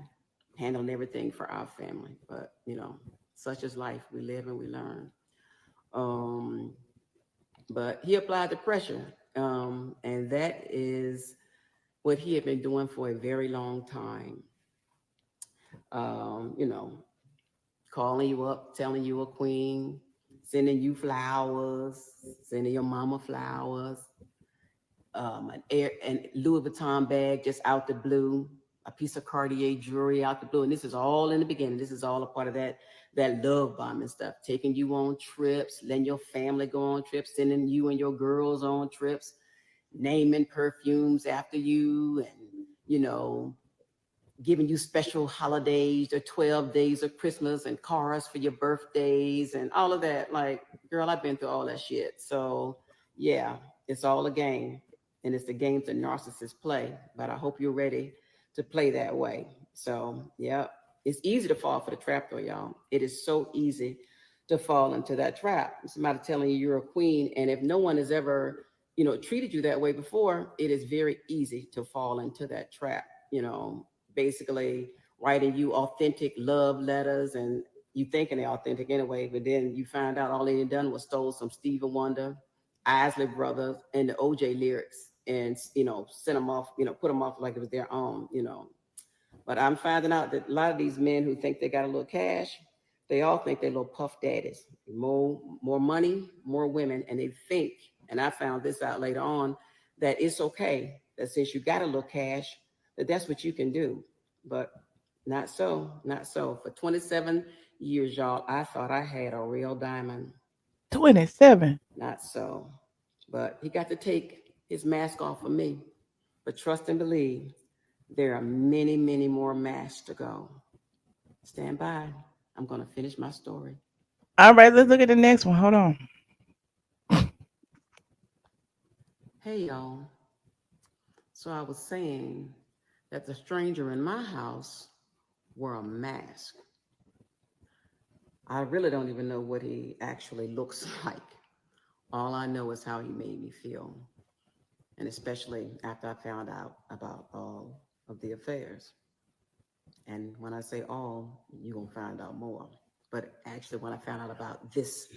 handling everything for our family. But, you know, such is life. We live and we learn. Um, but he applied the pressure. And that is what he had been doing for a very long time. You know, calling you up, telling you a queen, sending you flowers, sending your mama flowers, an Louis Vuitton bag just out the blue, a piece of Cartier jewelry out the blue. And this is all in the beginning. This is all a part of that love bombing stuff, taking you on trips, letting your family go on trips, sending you and your girls on trips, naming perfumes after you, and, you know, giving you special holidays or 12 days of Christmas and cars for your birthdays and all of that. Like, girl, I've been through all that shit. So yeah, it's all a game. And it's the games that narcissists play. But I hope you're ready to play that way. So yeah, it's easy to fall for the trap though, y'all. It is so easy to fall into that trap. Somebody telling you you're a queen. And if no one has ever, you know, treated you that way before, it is very easy to fall into that trap, you know, basically writing you authentic love letters, and you thinking they're authentic anyway, but then you find out all they had done was stole some Stevie Wonder, Isley Brothers, and the OJ lyrics, and, you know, sent them off, you know, put them off like it was their own, you know. But I'm finding out that a lot of these men who think they got a little cash, they all think they're little puff daddies. More money, more women, and they think, and I found this out later on, that it's okay, that since you got a little cash, that's what you can do. But not so, not so. For 27 years, y'all, I thought I had a real diamond. 27. Not so. But he got to take his mask off of me. But trust and believe, there are many, many more masks to go. Stand by. I'm going to finish my story. All right, let's look at the next one. Hold on. Hey, y'all. So I was saying that the stranger in my house wore a mask. I really don't even know what he actually looks like. All I know is how he made me feel. And especially after I found out about all of the affairs. And when I say all, you're going to find out more. But actually, when I found out about this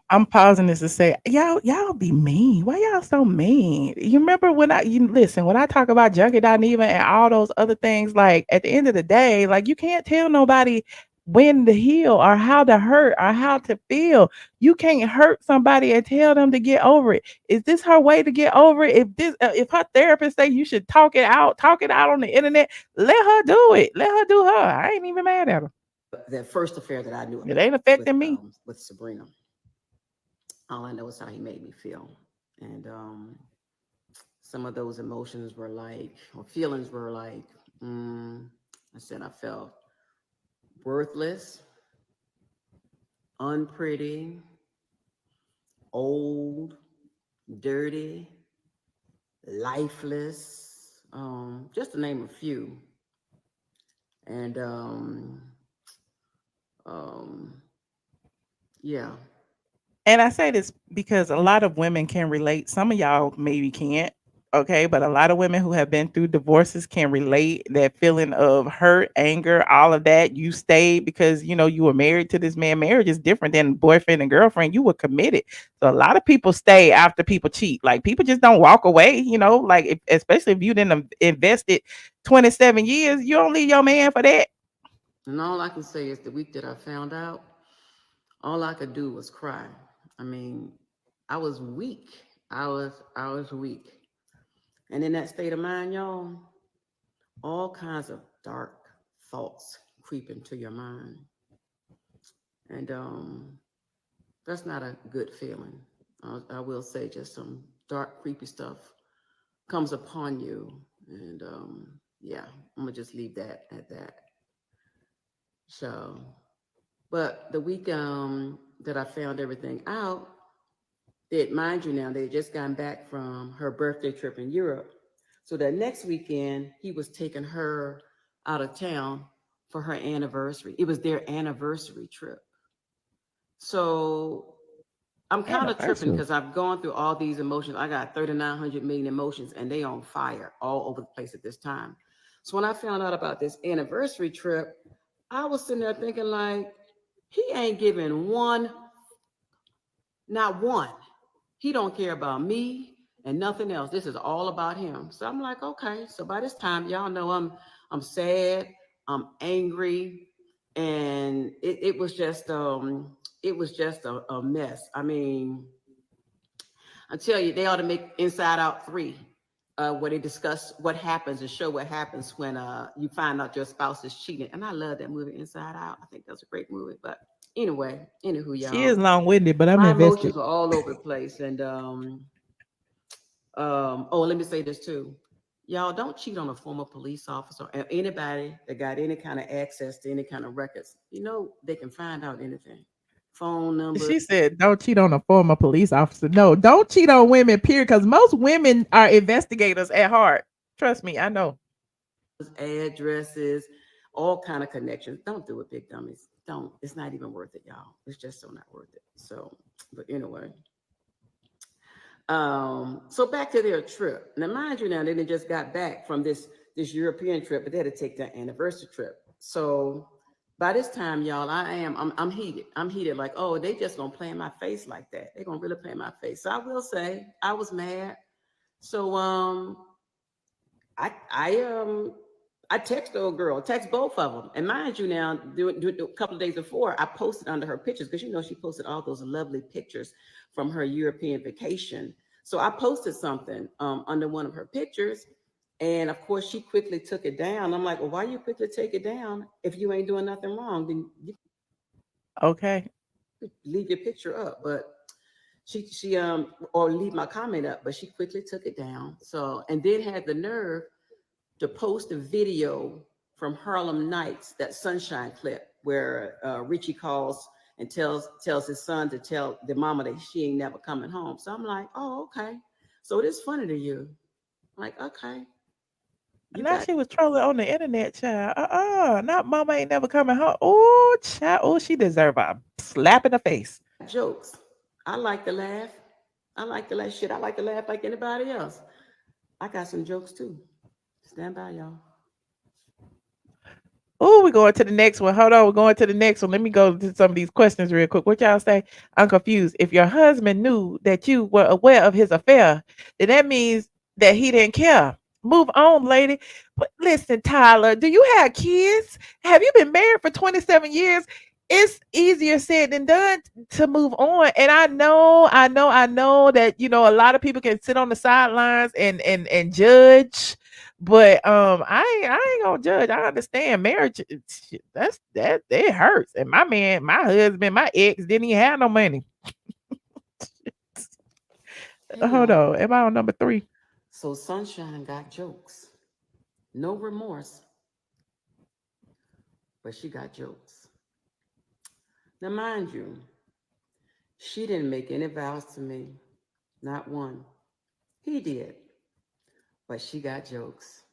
I'm pausing this to say, y'all be mean. Why y'all so mean? You remember when when I talk about Junkie Dineva and all those other things, like at the end of the day, like you can't tell nobody when to heal or how to hurt or how to feel. You can't hurt somebody and tell them to get over it. Is this her way to get over it? If her therapist say you should talk it out on the internet, let her do it. Let her do her. I ain't even mad at her. The first affair that I knew It ain't affecting me. With Sabrina. All I know is how he made me feel. And some of those emotions were like, or feelings were like, I said I felt worthless, unpretty, old, dirty, lifeless, just to name a few. And yeah. And I say this because a lot of women can relate. Some of y'all maybe can't. Okay. But a lot of women who have been through divorces can relate that feeling of hurt, anger, all of that. You stayed because, you were married to this man. Marriage is different than boyfriend and girlfriend. You were committed. So a lot of people stay after people cheat. Like people just don't walk away, like especially if you didn't invested 27 years, you don't leave your man for that. And all I can say is the week that I found out, all I could do was cry. I mean, I was weak. I was weak. And in that state of mind, y'all, all kinds of dark thoughts creep into your mind. And that's not a good feeling. I will say just some dark, creepy stuff comes upon you. And yeah, I'm gonna just leave that at that. So, but the week that I found everything out, mind you now, they had just gotten back from her birthday trip in Europe. So that next weekend, he was taking her out of town for her anniversary. It was their anniversary trip. So I'm kind of tripping because I've gone through all these emotions. I got 3,900 million emotions and they on fire all over the place at this time. So when I found out about this anniversary trip, I was sitting there thinking like, he ain't giving not one. He don't care about me and nothing else. This is all about him. So I'm like, okay. So by this time, y'all know I'm sad, I'm angry, and it was just a mess. I mean, I tell you, they ought to make Inside Out 3, where they discuss what happens and show what happens when you find out your spouse is cheating. And I love that movie, Inside Out. I think that's a great movie. But anyway, y'all. She is long-winded, but I'm my invested. emotions are all over the place. And let me say this too. Y'all don't cheat on a former police officer or anybody that got any kind of access to any kind of records. They can find out anything. Phone number. She said, don't cheat on a former police officer. No, don't cheat on women, period, because most women are investigators at heart. Trust me, I know. Addresses, all kind of connections. Don't do it, big dummies. Don't. It's not even worth it, y'all. It's just so not worth it. So, but anyway. So back to their trip. Now, mind you, now they just got back from this European trip, but they had to take their anniversary trip. So by this time, y'all, I'm heated. I'm heated. Like, oh, they just gonna play in my face like that. They're gonna really play in my face. So I will say I was mad. So I text the old girl, text both of them. And mind you now, a couple of days before, I posted under her pictures, because she posted all those lovely pictures from her European vacation. So I posted something under one of her pictures. And of course, she quickly took it down. I'm like, well, why you quickly take it down if you ain't doing nothing wrong? Then you okay, leave your picture up. But she or leave my comment up, but she quickly took it down. So, and then had the nerve to post a video from Harlem Nights, that Sunshine clip where Richie calls and tells his son to tell the mama that she ain't never coming home. So I'm like, oh, okay. So it is funny to you. I'm like, okay. Now she was trolling on the internet, child. Not mama ain't never coming home. Oh, child. Oh, she deserve a slap in the face. Jokes. I like to laugh. Shit, I like to laugh like anybody else. I got some jokes too. Stand by, y'all. Oh, we're going to the next one. Hold on, we're going to the next one. Let me go to some of these questions real quick. What y'all say? I'm confused. If your husband knew that you were aware of his affair, then that means that he didn't care. Move on, lady. But listen, Tyler, do you have kids? Have you been married for 27 years? It's easier said than done to move on. And I know that a lot of people can sit on the sidelines and judge, but I ain't gonna judge. I understand marriage. That it hurts. And my husband, my ex didn't even have no money. Hey, Hold y'all. on, am I on number 3? So Sunshine got jokes. No remorse, but she got jokes. Now, mind you, she didn't make any vows to me. Not one. He did. But she got jokes.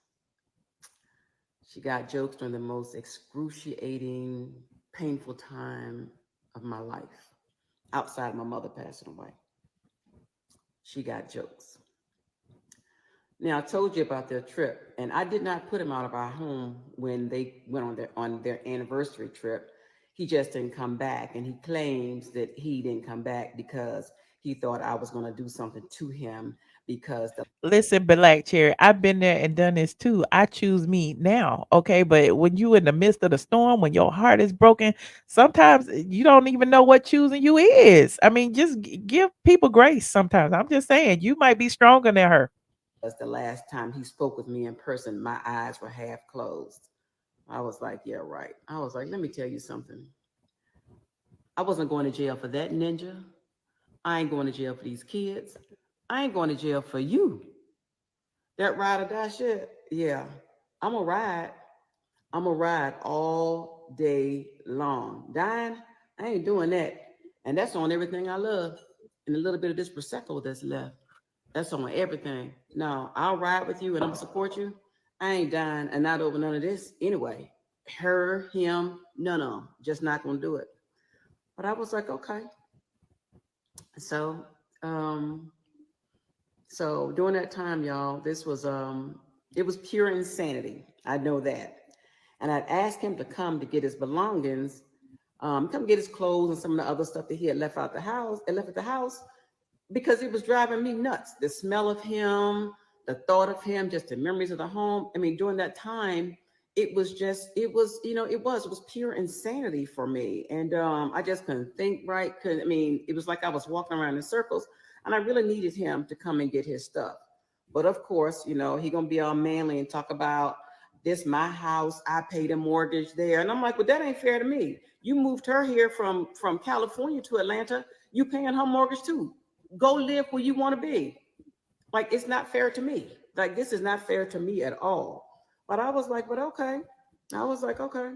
She got jokes during the most excruciating, painful time of my life, outside my mother passing away. She got jokes. Now, I told you about their trip, and I did not put him out of our home when they went on their anniversary trip. He just didn't come back, and he claims that he didn't come back because he thought I was going to do something to him because the Listen, Black Cherry, I've been there and done this too. I choose me now, okay? But when you in the midst of the storm, when your heart is broken, sometimes you don't even know what choosing you is. I mean, just give people grace sometimes. I'm just saying, you might be stronger than her. the last time he spoke with me in person, my eyes were half closed. I was like, yeah, right. I was like, let me tell you something. I wasn't going to jail for that ninja. I ain't going to jail for these kids. I ain't going to jail for you. That ride or die shit, yeah. I'm a ride. I'm a ride all day long. Dying, I ain't doing that. And that's on everything I love. And a little bit of this Prosecco that's left. That's on everything. No, I'll ride with you and I'm gonna support you. I ain't dying and not over none of this anyway. Her, him, none of them. Just not gonna do it. But I was like, okay. So, um, so during that time, y'all, this was it was pure insanity. I know that. And I'd asked him to come to get his belongings, come get his clothes and some of the other stuff that he had left out the house and left at the house because it was driving me nuts. The smell of him, the thought of him, just the memories of the home. I mean, during that time, it was it was pure insanity for me. And I just couldn't think right. It was like I was walking around in circles and I really needed him to come and get his stuff. But of course, he gonna be all manly and talk about this my house, I paid a mortgage there. And I'm like, well, that ain't fair to me. You moved her here from California to Atlanta, you paying her mortgage too. Go live where you want to be. Like, it's not fair to me. Like, this is not fair to me at all. But I was like, but okay. I was like, okay.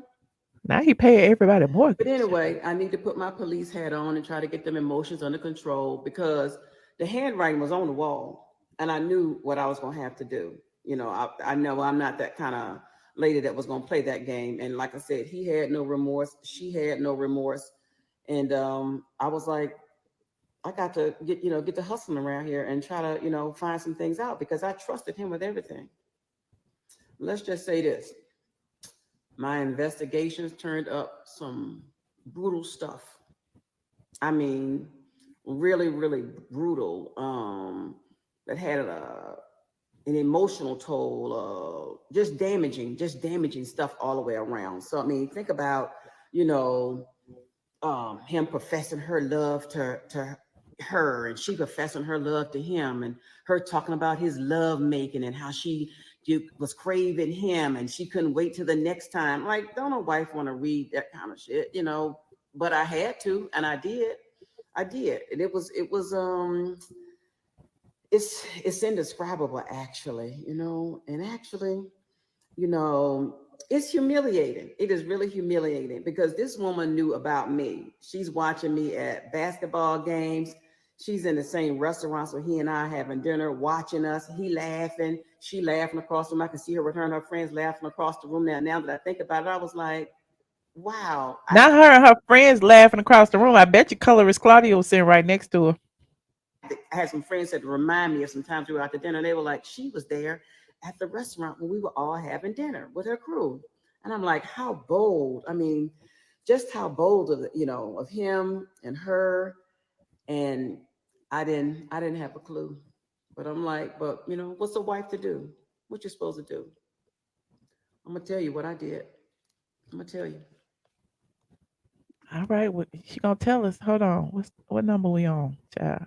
Now he pay everybody mortgage. But anyway, I need to put my police hat on and try to get them emotions under control because the handwriting was on the wall and I knew what I was going to have to do. I know I'm not that kind of lady that was going to play that game. And like I said, he had no remorse. She had no remorse. And I was like, I got to get the hustling around here and try to, find some things out because I trusted him with everything. Let's just say this. My investigations turned up some brutal stuff. I mean, really, really brutal. That had an emotional toll, just damaging stuff all the way around. So I mean, think about, him professing her love to her and she professing her love to him and her talking about his love making and how she was craving him and she couldn't wait till the next time. Like, don't a wife want to read that kind of shit, but I had to, and I did. And it's indescribable actually, and actually, it's humiliating. It is really humiliating because this woman knew about me. She's watching me at basketball games. She's in the same restaurants where he and I having dinner, watching us. He laughing, she laughing across the room. I can see her with her and her friends laughing across the room. Now that I think about it, I was like, wow. Not her and her friends laughing across the room. I bet you colorist Claudia was sitting right next to her. I had some friends that remind me of some times we were out to dinner. They were like, she was there at the restaurant when we were all having dinner with her crew. And I'm like, how bold. I mean, just how bold of of him and her. And I didn't have a clue. But I'm like, but what's a wife to do? What you supposed to do? I'm gonna tell you what I did. I'm gonna tell you. All right, she gonna tell us. Hold on. What number we on, child?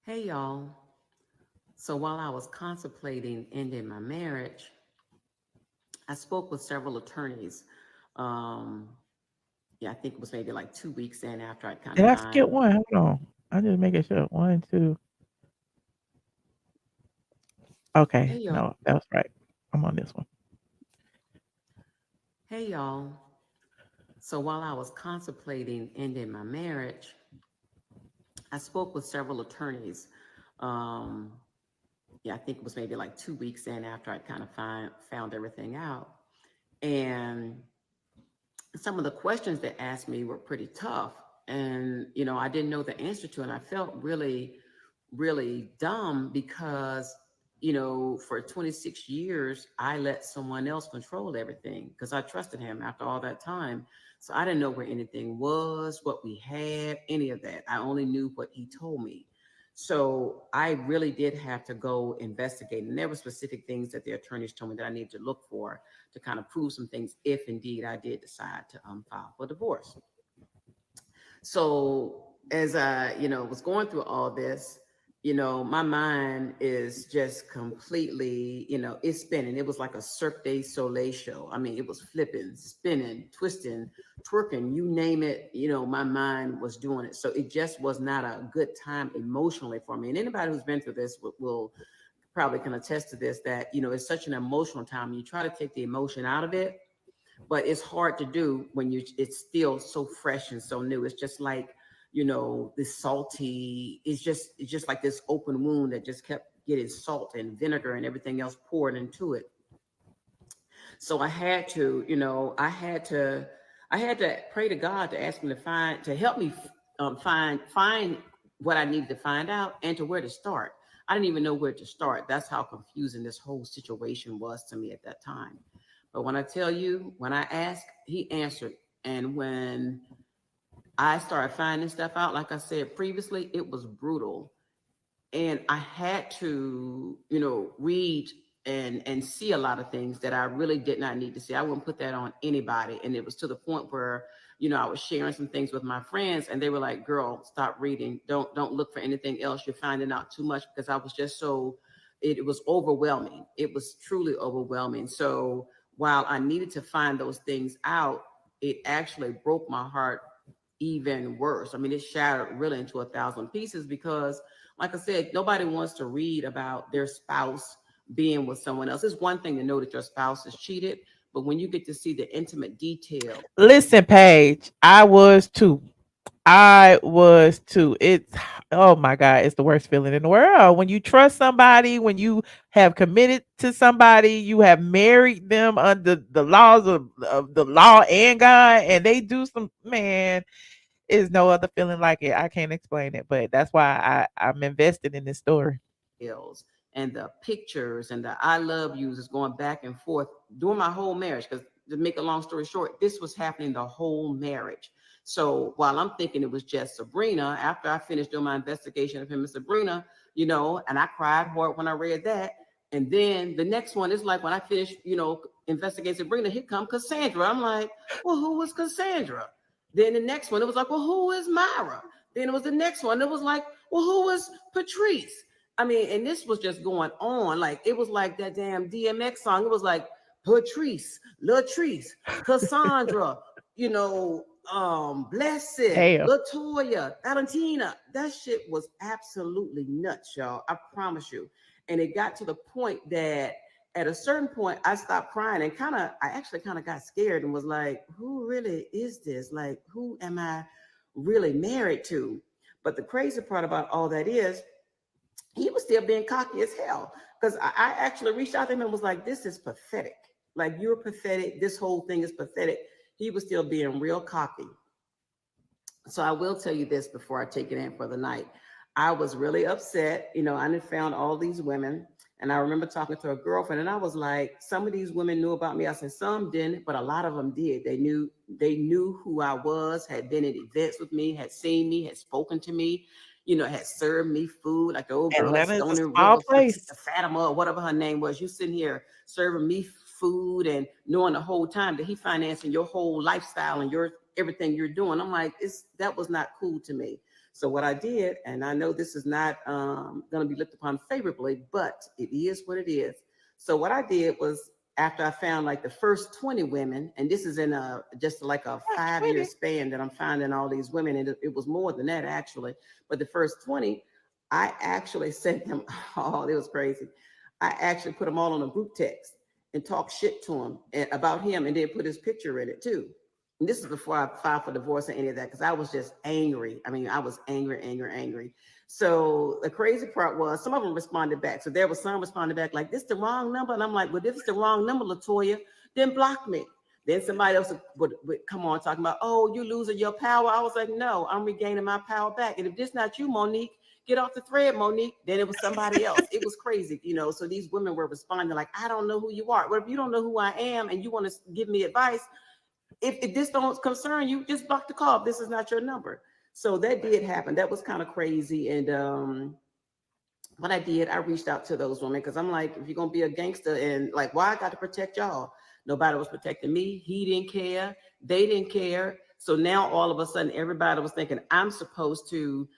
Hey y'all. So while I was contemplating ending my marriage, I spoke with several attorneys. Um, yeah, I think it was maybe like 2 weeks in after I kind Did of I skip find. one? Hold on. I'm just making sure. 1, 2. Okay. Hey y'all. No, that was right. I'm on this one. Hey y'all. So while I was contemplating ending my marriage, I spoke with several attorneys. Um, yeah, I think it was maybe like 2 weeks in after I kind of found everything out. And some of the questions they asked me were pretty tough. And, I didn't know the answer to it. And I felt really, really dumb because, for 26 years, I let someone else control everything because I trusted him after all that time. So I didn't know where anything was, what we had, any of that. I only knew what he told me. So I really did have to go investigate. And there were specific things that the attorneys told me that I needed to look for to kind of prove some things if indeed I did decide to file for divorce. So as I, was going through all this, my mind is just completely, it's spinning. It was like a Cirque du Soleil show. I mean, it was flipping, spinning, twisting, twerking, you name it, my mind was doing it. So it just was not a good time emotionally for me. And anybody who's been through this will probably can attest to this, that, it's such an emotional time. You try to take the emotion out of it, but it's hard to do when it's still so fresh and so new. It's just like, this salty, it's just like this open wound that just kept getting salt and vinegar and everything else poured into it. So I had to, I had to pray to God to ask him to help me find what I needed to find out and to where to start. I didn't even know where to start. That's how confusing this whole situation was to me at that time. But when I tell you, when I asked, he answered. And when I started finding stuff out, like I said previously, it was brutal. And I had to, read and see a lot of things that I really did not need to see. I wouldn't put that on anybody. And it was to the point where, I was sharing some things with my friends and they were like, girl, stop reading. Don't look for anything else. You're finding out too much, because I was just so, it was overwhelming. It was truly overwhelming. So while I needed to find those things out, it actually broke my heart even worse. I mean, it shattered really into 1,000 pieces because, like I said, nobody wants to read about their spouse being with someone else. It's one thing to know that your spouse is cheated, but when you get to see the intimate detail. Listen, Paige, I was too. It's, oh my God, it's the worst feeling in the world. When you trust somebody, when you have committed to somebody, you have married them under the laws of the law and God, and they do some, man, is no other feeling like it. I can't explain it, but that's why I'm invested in this story. And the pictures and the I love yous is going back and forth during my whole marriage. Because to make a long story short, this was happening the whole marriage. So while I'm thinking it was just Sabrina, after I finished doing my investigation of him and Sabrina, and I cried hard when I read that. And then the next one is like when I finished, investigating Sabrina, here come Cassandra. I'm like, well, who was Cassandra? Then the next one, it was like, well, who is Myra? Then it was the next one. It was like, well, who is Patrice? I mean, and this was just going on. Like, it was like that damn DMX song. It was like Patrice, Latrice, Cassandra, Blessed, Hell. Latoya, Valentina. That shit was absolutely nuts, y'all. I promise you. And it got to the point that at a certain point, I stopped crying and I actually got scared and was like, who really is this? Like, who am I really married to? But the crazy part about all that is, he was still being cocky as hell, because I actually reached out to him and was like, this is pathetic. Like, you're pathetic. This whole thing is pathetic. He was still being real cocky. So I will tell you this before I take it in for the night. I was really upset. I found all these women And I remember talking to a girlfriend, and I was like, some of these women knew about me. I said, some didn't, but a lot of them did. They knew who I was, had been at events with me, had seen me, had spoken to me, had served me food. Like the old girl at Atlanta is a Stony small River, place. Fatima, or whatever her name was. You sitting here serving me food and knowing the whole time that he financing your whole lifestyle and your everything you're doing. I'm like, that was not cool to me. So what I did, and I know this is not going to be looked upon favorably, but it is what it is. So what I did was, after I found like the first 20 women, and this is in just like a 5-year span that I'm finding all these women, and it was more than that actually, but the first 20, I actually sent them all, it was crazy. I actually put them all on a group text and talked shit to him about him, and then put his picture in it too. And this is before I filed for divorce or any of that, because I was just angry. I mean, I was angry. So the crazy part was, some of them responded back. So there was some responded back like, this is the wrong number. And I'm like, well, if it's the wrong number, LaToya, then block me. Then somebody else would come on talking about, oh, you losing your power. I was like, no, I'm regaining my power back. And if this not you, Monique, get off the thread, Monique. Then it was somebody else. It was crazy, So these women were responding like, I don't know who you are. Well, if you don't know who I am and you want to give me advice, if this don't concern you, just block the call. This is not your number. So that did happen. That was kind of crazy. And what I did, I reached out to those women, because I'm like, if you're going to be a gangster, and like, why I got to protect y'all? Nobody was protecting me. He didn't care. They didn't care. So now all of a sudden, everybody was thinking I'm supposed to,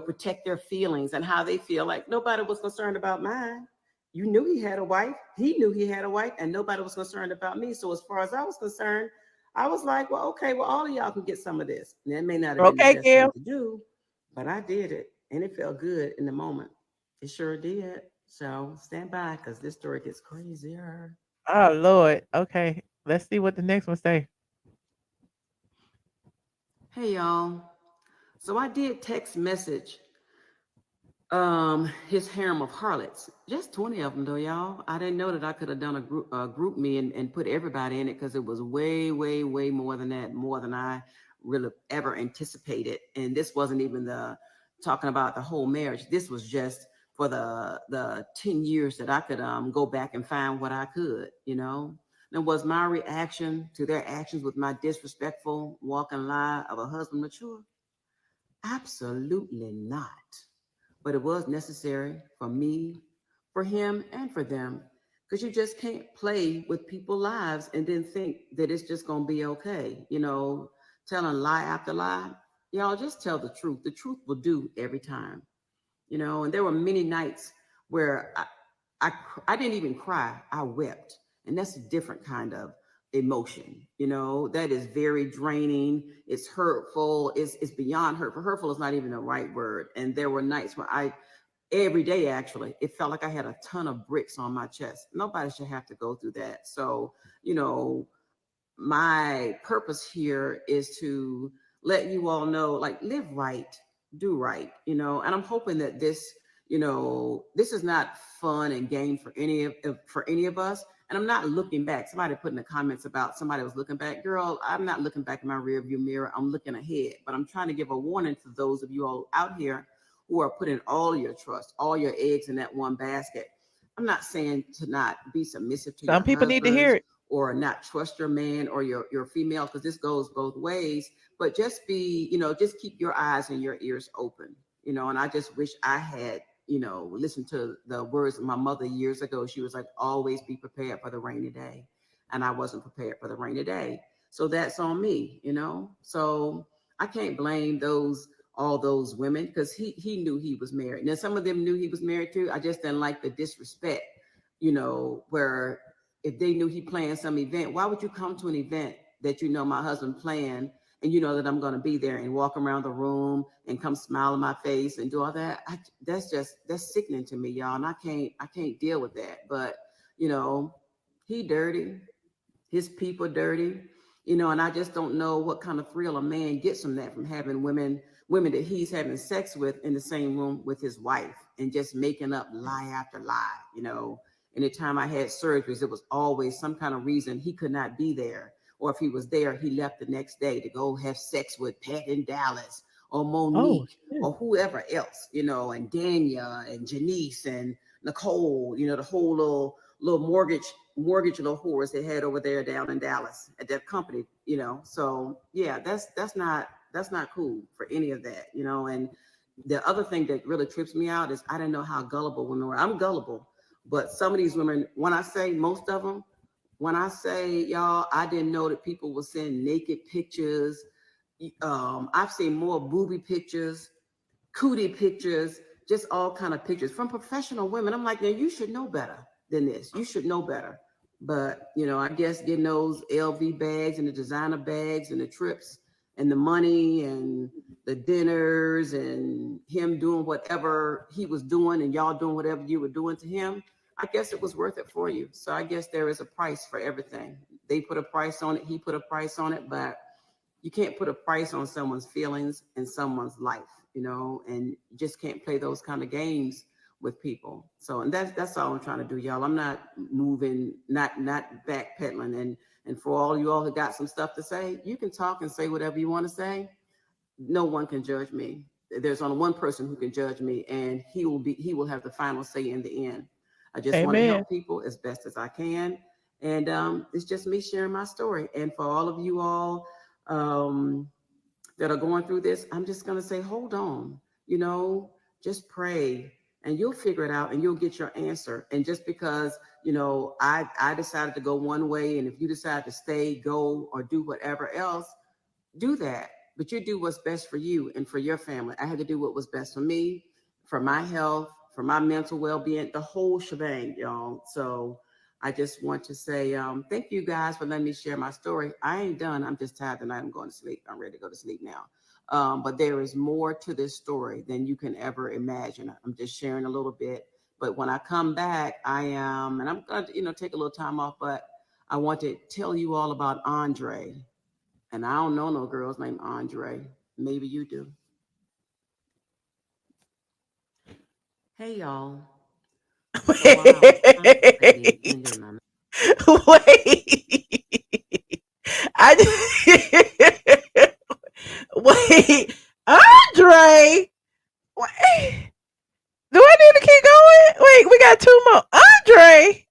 protect their feelings and how they feel. Like nobody was concerned about mine. You knew he had a wife. He knew he had a wife, and nobody was concerned about me. So as far as I was concerned, I was like, well, okay, well, all of y'all can get some of this. And that may not have been the best thing to do, but I did it, and it felt good in the moment. It sure did. So stand by, because this story gets crazier. Oh Lord. Okay. Let's see what the next one say. Hey, y'all. So I did text message his harem of harlots, just 20 of them though, y'all. I didn't know that I could have done a group me and put everybody in it, because it was way more than that, more than I really ever anticipated. And this wasn't even talking about the whole marriage. This was just for the 10 years that I could go back and find what I could, Now, was my reaction to their actions with my disrespectful walking lie of a husband mature? Absolutely not. But it was necessary for me, for him, and for them, because you just can't play with people's lives and then think that it's just going to be okay. Telling lie after lie. Y'all, just tell the truth. The truth will do every time. And there were many nights where I didn't even cry. I wept. And that's a different kind of emotion. That is very draining. It's hurtful. It's beyond hurtful. Hurtful is not even the right word. And there were nights where every day, actually, it felt like I had a ton of bricks on my chest. Nobody should have to go through that. So, my purpose here is to let you all know, like, live right, do right, and I'm hoping that this is not fun and game for any of us. And I'm not looking back. Somebody put in the comments about somebody was looking back. Girl, I'm not looking back in my rearview mirror. I'm looking ahead. But I'm trying to give a warning to those of you all out here who are putting all your trust, all your eggs in that one basket. I'm not saying to not be submissive to Some people need to hear it, or not trust your man or your female, because this goes both ways. But just be, just keep your eyes and your ears open, and I just wish I had listen to the words of my mother years ago. She was like, always be prepared for the rainy day. And I wasn't prepared for the rainy day. So that's on me, So I can't blame all those women, because he knew he was married. Now, some of them knew he was married too. I just didn't like the disrespect, where if they knew he planned some event, why would you come to an event that my husband planned, and that I'm going to be there, and walk around the room and come smile in my face and do all that? That's sickening to me, y'all. And I can't deal with that. But, he dirty, his people dirty, and I just don't know what kind of thrill a man gets from that, from having women that he's having sex with in the same room with his wife, and just making up lie after lie, Anytime I had surgeries, it was always some kind of reason he could not be there. Or if he was there, he left the next day to go have sex with Pat in Dallas, or Monique, or whoever else, and Dania and Janice, and Nicole, the whole little mortgage little whores they had over there down in Dallas at that company, So yeah, that's not cool for any of that, And the other thing that really trips me out is I didn't know how gullible women were. I'm gullible, but some of these women, when I say most of them, when I say y'all, I didn't know that people were sending naked pictures. I've seen more booby pictures, cootie pictures, just all kind of pictures from professional women. I'm like, now you should know better than this. You should know better. But, I guess getting those LV bags and the designer bags and the trips and the money and the dinners and him doing whatever he was doing and y'all doing whatever you were doing to him, I guess it was worth it for you. So I guess there is a price for everything. They put a price on it. He put a price on it, but you can't put a price on someone's feelings and someone's life, and you just can't play those kind of games with people. So, and that's all I'm trying to do, y'all. I'm not moving, not backpedaling. And for all you all who got some stuff to say, you can talk and say whatever you want to say. No one can judge me. There's only one person who can judge me, and he will have the final say in the end. I just want to help people as best as I can. And it's just me sharing my story. And for all of you all that are going through this, I'm just going to say, hold on, just pray and you'll figure it out and you'll get your answer. And just because, I decided to go one way, and if you decide to stay, go, or do whatever else, do that. But you do what's best for you and for your family. I had to do what was best for me, for my health, for my mental well-being, the whole shebang, y'all. So I just want to say thank you guys for letting me share my story. I ain't done. I'm just tired tonight. I'm going to sleep. I'm ready to go to sleep now. But there is more to this story than you can ever imagine. I'm just sharing a little bit. But when I come back, I am, and I'm going to, take a little time off, but I want to tell you all about Andre. And I don't know no girls named Andre. Maybe you do. Hey, y'all. Wait. I wait. Andre. Wait. Do I need to keep going? Wait, we got two more. Andre.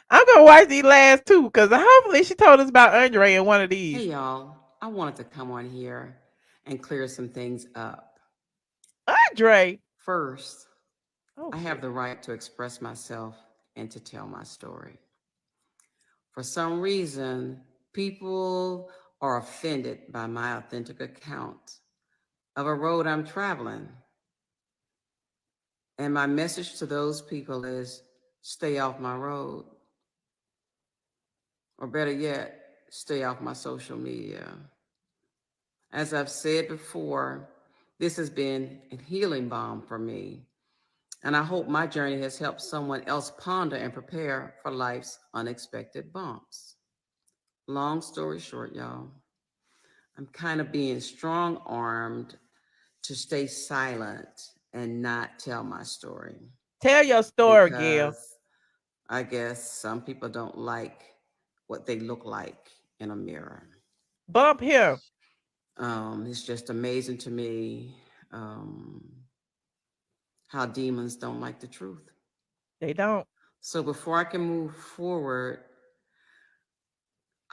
I'm gonna watch these last two because hopefully she told us about Andre in one of these. Hey, y'all. I wanted to come on here and clear some things up. Andre. First, I have the right to express myself and to tell my story. For some reason, people are offended by my authentic account of a road I'm traveling. And my message to those people is stay off my road. Or better yet, stay off my social media. As I've said before, this has been a healing balm for me. And I hope my journey has helped someone else ponder and prepare for life's unexpected bumps. Long story short, y'all, I'm kind of being strong-armed to stay silent and not tell my story. Tell your story, Gail. I guess some people don't like what they look like in a mirror. Bump here. It's just amazing to me how demons don't like the truth. They don't. So before I can move forward,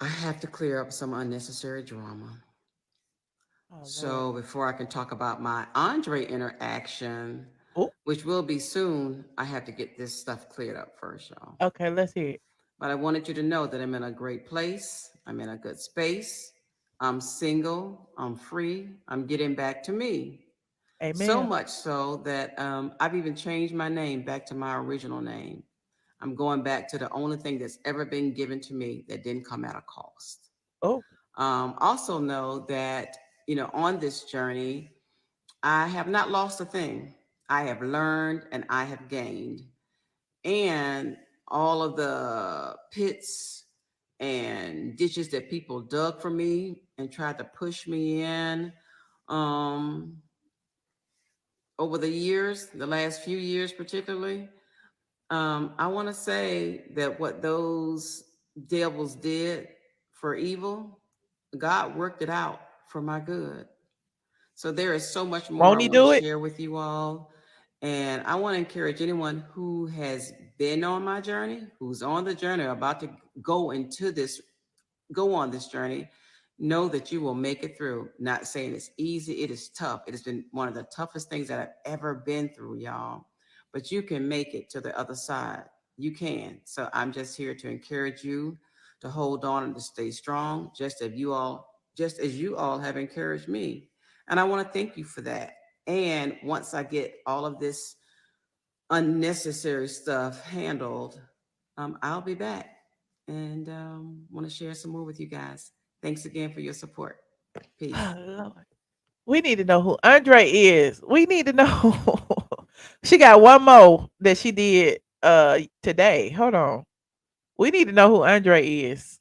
I have to clear up some unnecessary drama. So before I can talk about my Andre interaction, which will be soon, I have to get this stuff cleared up first, y'all. Okay, let's hear it. But I wanted you to know that I'm in a great place. I'm in a good space. I'm single. I'm free. I'm getting back to me. Amen. So much so that I've even changed my name back to my original name. I'm going back to the only thing that's ever been given to me that didn't come at a cost. Also know that, on this journey, I have not lost a thing. I have learned and I have gained. And all of the pits and ditches that people dug for me and tried to push me in over the years, the last few years particularly, I want to say that what those devils did for evil, God worked it out for my good. So there is so much more I want to share with you all. And I want to encourage anyone who has been on my journey, who's on the journey, or about to go on this journey, know that you will make it through. Not saying it's easy, it is tough. It has been one of the toughest things that I've ever been through, y'all. But you can make it to the other side. You can. So I'm just here to encourage you to hold on and to stay strong, just as you all have encouraged me. And I want to thank you for that. And once I get all of this unnecessary stuff handled, I'll be back and want to share some more with you guys. Thanks again for your support. Peace. Oh, Lord. We need to know who Andre is. We need to know. She got one more that she did today. Hold on. We need to know who Andre is.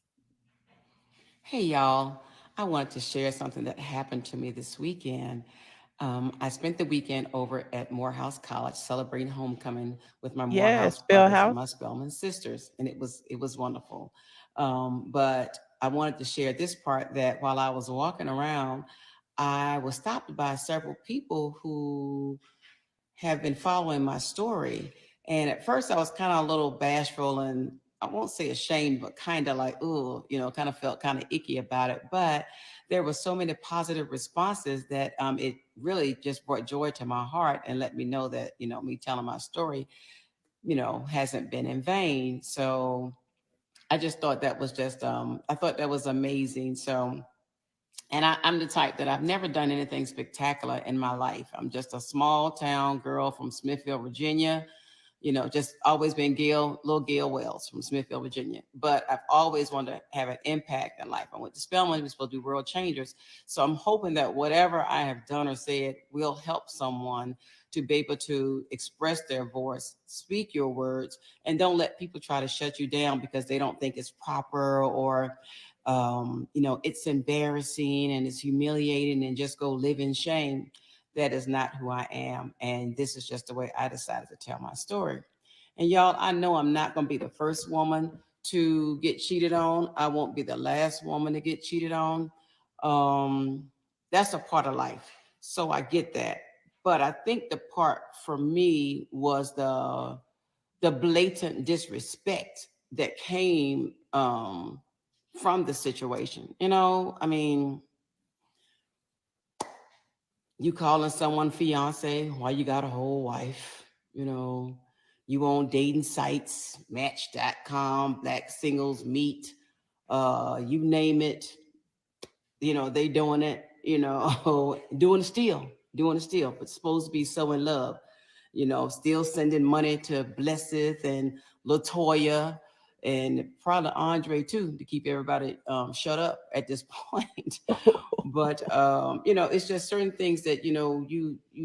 Hey, y'all. I wanted to share something that happened to me this weekend. I spent the weekend over at Morehouse College celebrating homecoming with my Yes, Morehouse Spell brothers and House. my Spelman sisters, and it was wonderful. But I wanted to share this part that while I was walking around, I was stopped by several people who have been following my story. And at first I was kind of a little bashful and I won't say ashamed, but kind of like, oh, kind of felt kind of icky about it. But there were so many positive responses that it really just brought joy to my heart and let me know that, me telling my story, hasn't been in vain. So I just thought that was just, I thought that was amazing. So, and I'm the type that I've never done anything spectacular in my life. I'm just a small town girl from Smithfield, Virginia. Just always been little Gail Wells from Smithfield, Virginia. But I've always wanted to have an impact in life. I went to Spelman, we're supposed to do world changers. So I'm hoping that whatever I have done or said will help someone to be able to express their voice, speak your words, and don't let people try to shut you down because they don't think it's proper or it's embarrassing and it's humiliating and just go live in shame. That is not who I am. And this is just the way I decided to tell my story. And y'all, I know I'm not going to be the first woman to get cheated on. I won't be the last woman to get cheated on. That's a part of life. So I get that. But I think the part for me was the blatant disrespect that came from the situation. I mean, you calling someone fiance while you got a whole wife, you on dating sites, Match.com, Black Singles Meet, you name it, they doing it, doing the steal, but supposed to be so in love, still sending money to Blesseth and Latoya and probably Andre too, to keep everybody shut up at this point. But it's just certain things that you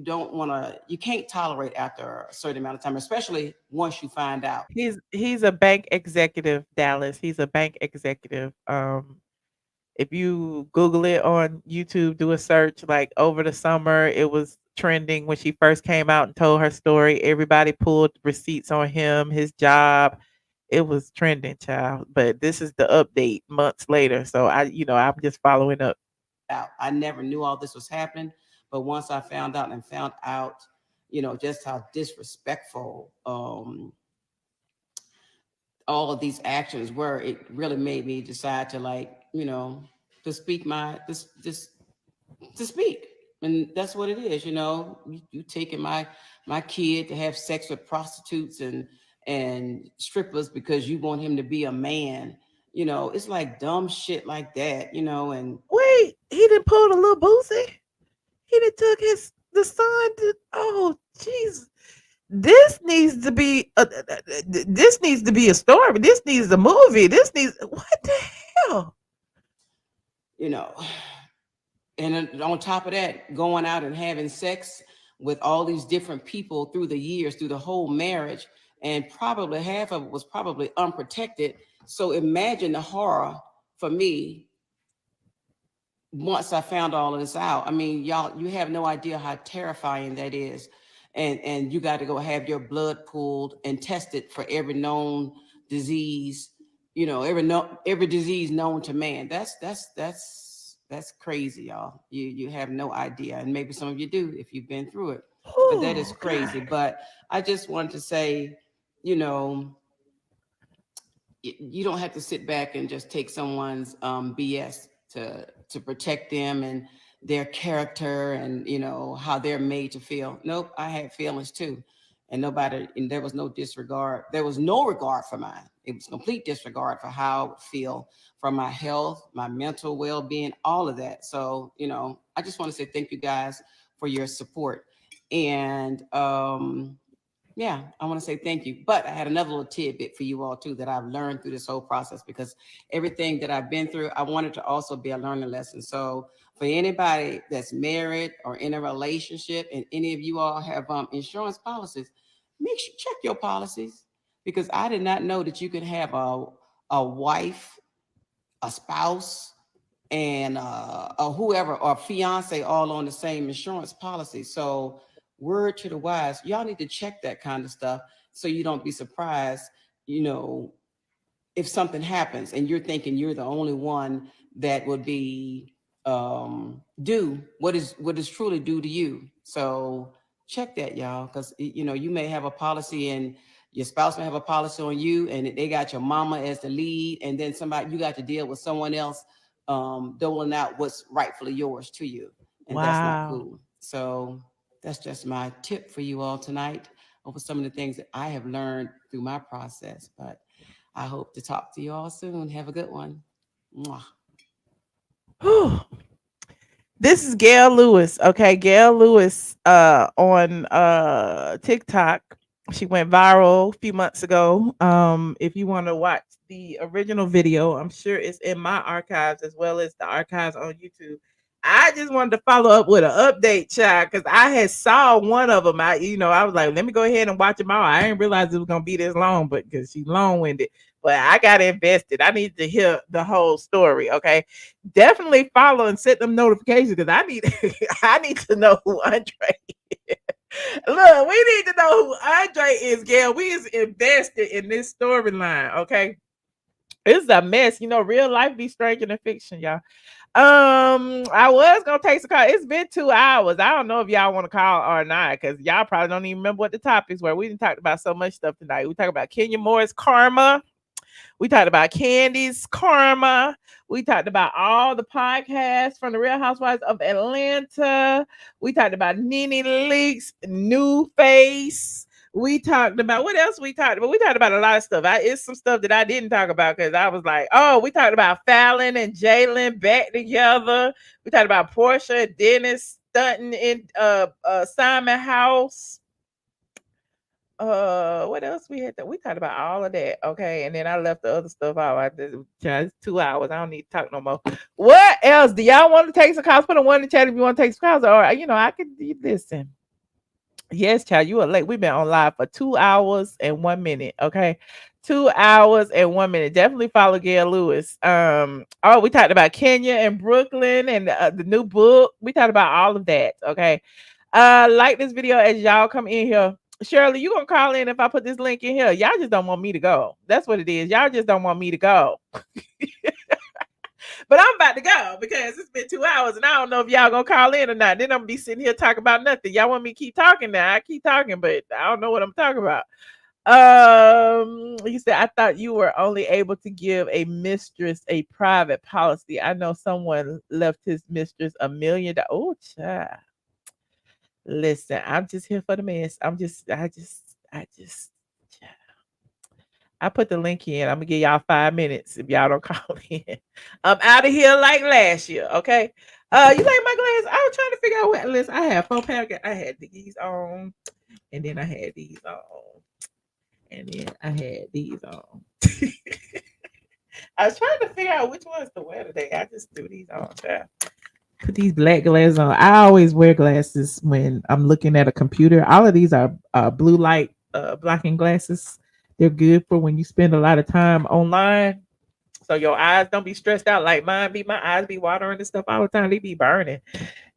don't want to, you can't tolerate after a certain amount of time, especially once you find out. He's a bank executive, Dallas. He's a bank executive. If you Google it on YouTube, do a search, like over the summer, it was trending when she first came out and told her story. Everybody pulled receipts on him, his job. It was trending, child. But this is the update months later. So I'm just following up. I never knew all this was happening, but once I found out, just how disrespectful all of these actions were, it really made me decide to to speak to speak. And that's what it is, you taking my kid to have sex with prostitutes and strippers because you want him to be a man. It's like dumb shit like that, and Wait, he didn't pull the little boosie? He done took the son to, oh jeez. This needs to be this needs to be a story. This needs a movie. This needs, what the hell? And on top of that, going out and having sex with all these different people through the years, through the whole marriage, and probably half of it was probably unprotected. So imagine the horror for me once I found all of this out. I mean, y'all, you have no idea how terrifying that is. And you got to go have your blood pulled and tested for every known disease, every disease known to man. That's That's crazy, y'all. You have no idea, and maybe some of you do if you've been through it. But that is crazy. But I just wanted to say, you know, you don't have to sit back and just take someone's BS to protect them and their character and how they're made to feel. Nope, I had feelings too, and there was no disregard. There was no regard for mine. It was complete disregard for how I feel, from my health, my mental well-being, all of that. So I just want to say thank you guys for your support, and yeah, I want to say thank you. But I had another little tidbit for you all too that I've learned through this whole process, because everything that I've been through, I wanted to also be a learning lesson. So for anybody that's married or in a relationship, and any of you all have insurance policies, make sure check your policies, because I did not know that you could have a wife, a spouse, and or whoever, or fiance, all on the same insurance policy. So word to the wise, y'all need to check that kind of stuff so you don't be surprised, if something happens and you're thinking you're the only one that would be due what is truly due to you. So check that, y'all, because you may have a policy and your spouse may have a policy on you, and they got your mama as the lead, and then you got to deal with someone else doling out what's rightfully yours to you, and that's not cool. So that's just my tip for you all tonight over some of the things that I have learned through my process. But I hope to talk to you all soon. Have a good one. Mwah. This is Gail Lewis. Okay, Gail Lewis on TikTok. She went viral a few months ago. If you want to watch the original video, I'm sure it's in my archives as well as the archives on YouTube. I just wanted to follow up with an update, child, because I had saw one of them. I was like, let me go ahead and watch them all. I didn't realize it was gonna be this long, but because she's long-winded. But I got invested. I need to hear the whole story. Okay, definitely follow and set them notifications, because I need to know who Andre is. Look, we need to know who Andre is, Gail. We is invested in this storyline. Okay, it's a mess. Real life be stranger than fiction, y'all. I was gonna take some call. It's been 2 hours. I don't know if y'all want to call or not, because y'all probably don't even remember what the topics were. We didn't talk about so much stuff tonight. We talked about Kenya Moore's karma. We talked about Kandi's karma. We talked about all the podcasts from the Real Housewives of Atlanta. We talked about Nene Leakes, new face. We talked about what else we talked about. We talked about a lot of stuff. It's some stuff that I didn't talk about because I was like, oh, we talked about Falynn and Jaylen back together. We talked about Porsha Dennis stunting in Simon house. What else we had? We talked about all of that. Okay, and then I left the other stuff out. It's 2 hours. I don't need to talk no more. What else? Do y'all want to take some calls? Put a one in the chat if you want to take some calls, or I could listen. Yes, child, you are late. We've been on live for 2 hours and 1 minute. Okay, 2 hours and 1 minute. Definitely follow Gail Lewis. We talked about Kenya and Brooklyn and the new book. We talked about all of that. Okay, like this video as y'all come in here. Shirley, you gonna call in if I put this link in here? Y'all just don't want me to go. That's what it is. Y'all just don't want me to go. But I'm about to go because it's been 2 hours and I don't know if y'all gonna call in or not. Then I'm gonna be sitting here talking about nothing. Y'all want me to keep talking now? I keep talking, but I don't know what I'm talking about. You said I thought you were only able to give a mistress a private policy. I know someone left his mistress $1 million. Oh, child. Listen, I'm just here for the mess. I put the link in. I'm gonna give y'all 5 minutes if y'all don't call in. I'm out of here like last year. Okay. You like my glasses? I was trying to figure out what list I had. 4 pack. I had these on, and then I had these on, and then I had these on. I was trying to figure out which ones to wear today. I just threw these on. Child. Put these black glasses on. I always wear glasses when I'm looking at a computer. All of these are blue light blocking glasses. They're good for when you spend a lot of time online. So your eyes don't be stressed out like mine be. My eyes be watering and stuff all the time. They be burning.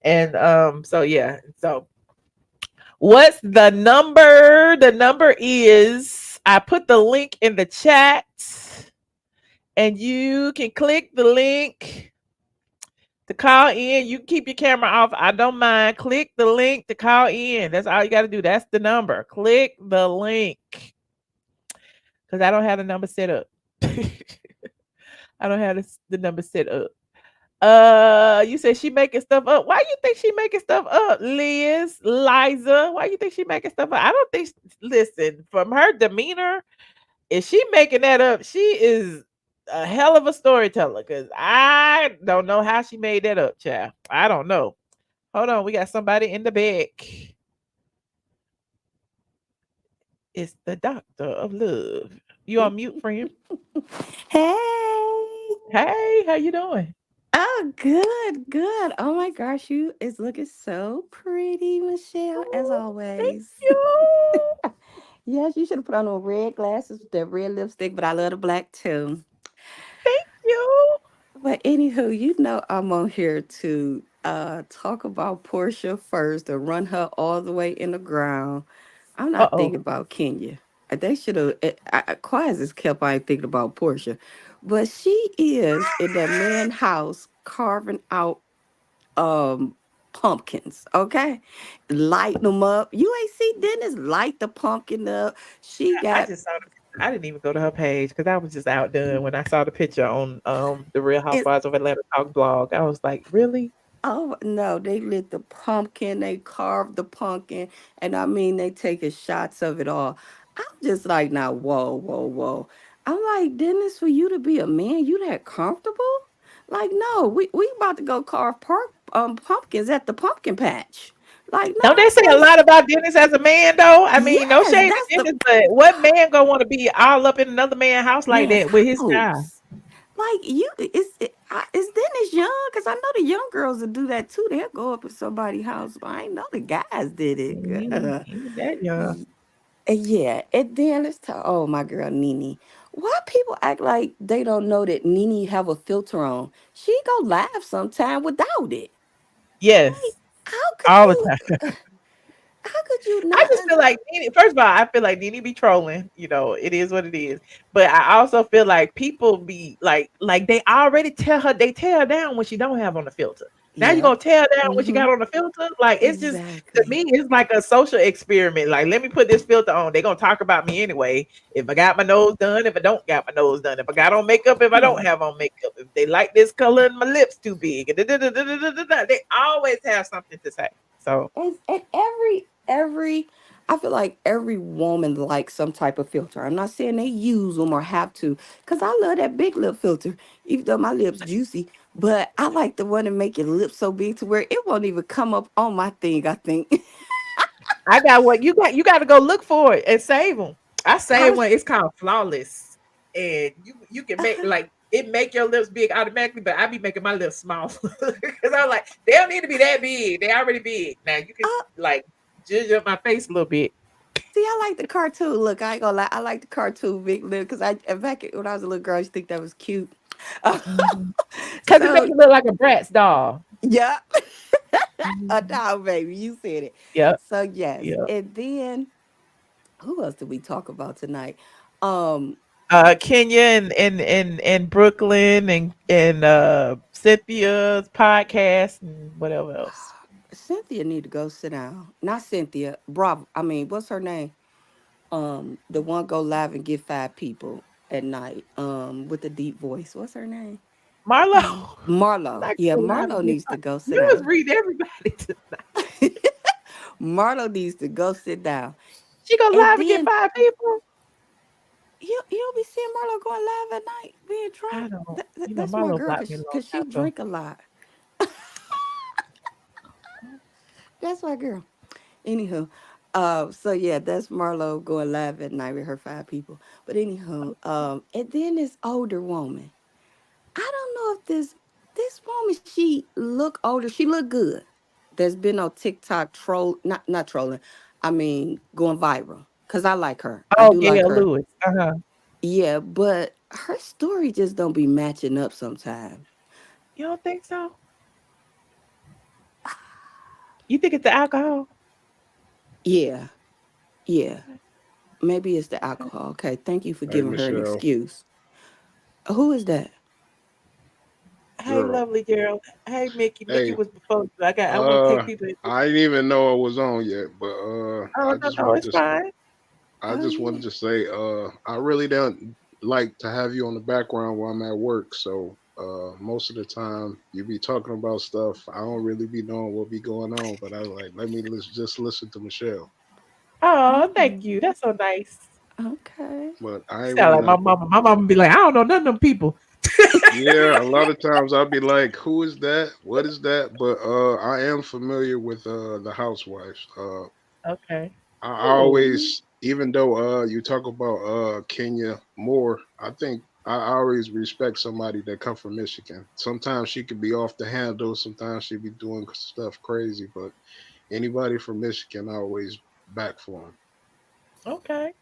And so yeah. So what's the number? The number is, I put the link in the chat and you can click the link To call in, you keep your camera off. I don't mind. Click the link to call in. That's all you got to do. That's the number. Click the link because I don't have the number set up. I don't have the number set up. You said she making stuff up. Why you think she making stuff up, Liza? Why you think she making stuff up? I don't think. Listen, from her demeanor, if she making that up, she is a hell of a storyteller. Cause I don't know how she made that up, child. I don't know. Hold on, we got somebody in the back. It's the doctor of love. You on mute, friend? Hey. Hey, how you doing? Oh, good. Oh my gosh, you is looking so pretty, Michelle, as always. You. Yes, you should have put on those red glasses with that red lipstick, but I love the black too. Thank you. But anywho, I'm on here to talk about Porsha first, to run her all the way in the ground. I'm not Uh-oh. thinking about Kenya. They should have. Quiet as kept. I ain't thinking about Porsha, but she is in that man house carving out pumpkins. Okay, lighting them up. You ain't see Dennis light the pumpkin up. She I got just saw I didn't even go to her page because I was just outdone when I saw the picture on the Real it. Housewives of Atlanta Talk blog. I was like, really? Oh no, they lit the pumpkin, they carved the pumpkin, and I mean they taking shots of it all. I'm just like, now, whoa. I'm like, Dennis, for you to be a man, you that comfortable? Like, no, we about to go carve pumpkins at the pumpkin patch. Like, no, Don't they say a lot about Dennis as a man though? I mean, no yes, shade to that's the Dennis, but what man gonna want to be all up in another man's house like man's that with his child? house. Like is Dennis young? Cause I know the young girls will do that too. They'll go up in somebody's house. But I ain't know the guys did it. He Girl. ain't that young. Yeah, and then let's talk. Oh, my girl Nene. Why people act like they don't know that Nene have a filter on? She go live sometime without it. Yes, How could all the you? time. How could you I not? just feel like Nene, first of all, I feel like Nene be trolling. You know, it is what it is. But I also feel like people be like they already they tear her down when she don't have on the filter. Now you're Yep. gonna tear her down when she Mm-hmm. got on the filter. Like it's just to Exactly. me, it's like a social experiment. Like, let me put this filter on. They're gonna talk about me anyway. If I got my nose done, if I don't got my nose done, if I got on makeup, if I don't Yeah. have on makeup, if they like this color and my lips too big. They always have something to say. So And every I feel like every woman likes some type of filter. I'm not saying they use them or have to, because I love that big lip filter, even though my lips juicy. But I like the one that make your lips so big to where it won't even come up on my thing, I think. I got what you got. You got to go look for it and save them. I I save was one. It's called Flawless, and you can make like it make your lips big automatically. But I be making my lips small because I'm like they don't need to be that big. They already big. Now you can like judge up my face a little bit. see, I like the cartoon look. I ain't gonna lie. I like the cartoon big lip because back when I was a little girl, I used to think that was cute. Because it makes So it look like a Bratz doll. yeah, a Mhm. doll baby. You said it. Yep. So yes, Yep. and then who else did we talk about tonight? Um, Kenya and Brooklyn and Cynthia's podcast and whatever else. Cynthia need to go sit down. Not Cynthia. Bravo. I mean, what's her name? The one go live and get 5 people at night. With the deep voice. What's her name? Marlo, Marlo. not Yeah, go live Marlo and get needs to go sit you was down. reading everybody tonight. Marlo needs to go sit down. She go And live and get then 5 people. you don't be seeing Marlo going live at night being I drunk. don't. That's my Marlo girl blocked me a long because she time ago. drink a lot. That's my girl. Anywho, so yeah, that's Marlo going live at night with her 5 people. But anywho, and then this older woman. I don't know if this woman, she look older. She look good. There's been on TikTok not trolling. I mean, going viral. Cause I like her. I Oh, do like Gail her. Lewis. Uh-huh. Yeah, but her story just don't be matching up sometimes. You don't think so? You think it's the alcohol? Yeah, yeah. Okay. Maybe it's the Okay. alcohol. Okay, thank you for Hey, giving her an Michelle. excuse. Who is that? Hey, girl. lovely girl. Hey, Mickey. Mickey Hey, was before you. I want to take people. I didn't even know I was on yet, but Oh, no, no, it's fine. I Oh, just yeah. wanted to say, I really don't like to have you on the background while I'm at work. So most of the time you be talking about stuff. I don't really be knowing what be going on, but I was like, let me just listen to Michelle. Oh, thank Oh, you. That's so nice. okay. But I You ain't sound really like my not. mama. My mama be like, I don't know none of them people. Yeah, a lot of times I'll be like, who is that? What is that? But I am familiar with the Housewives. Okay. I Cool. always, even though you talk about Kenya more, I think I always respect somebody that come from Michigan. Sometimes she could be off the handle, sometimes she be doing stuff crazy, but anybody from Michigan, I always back for them. Okay.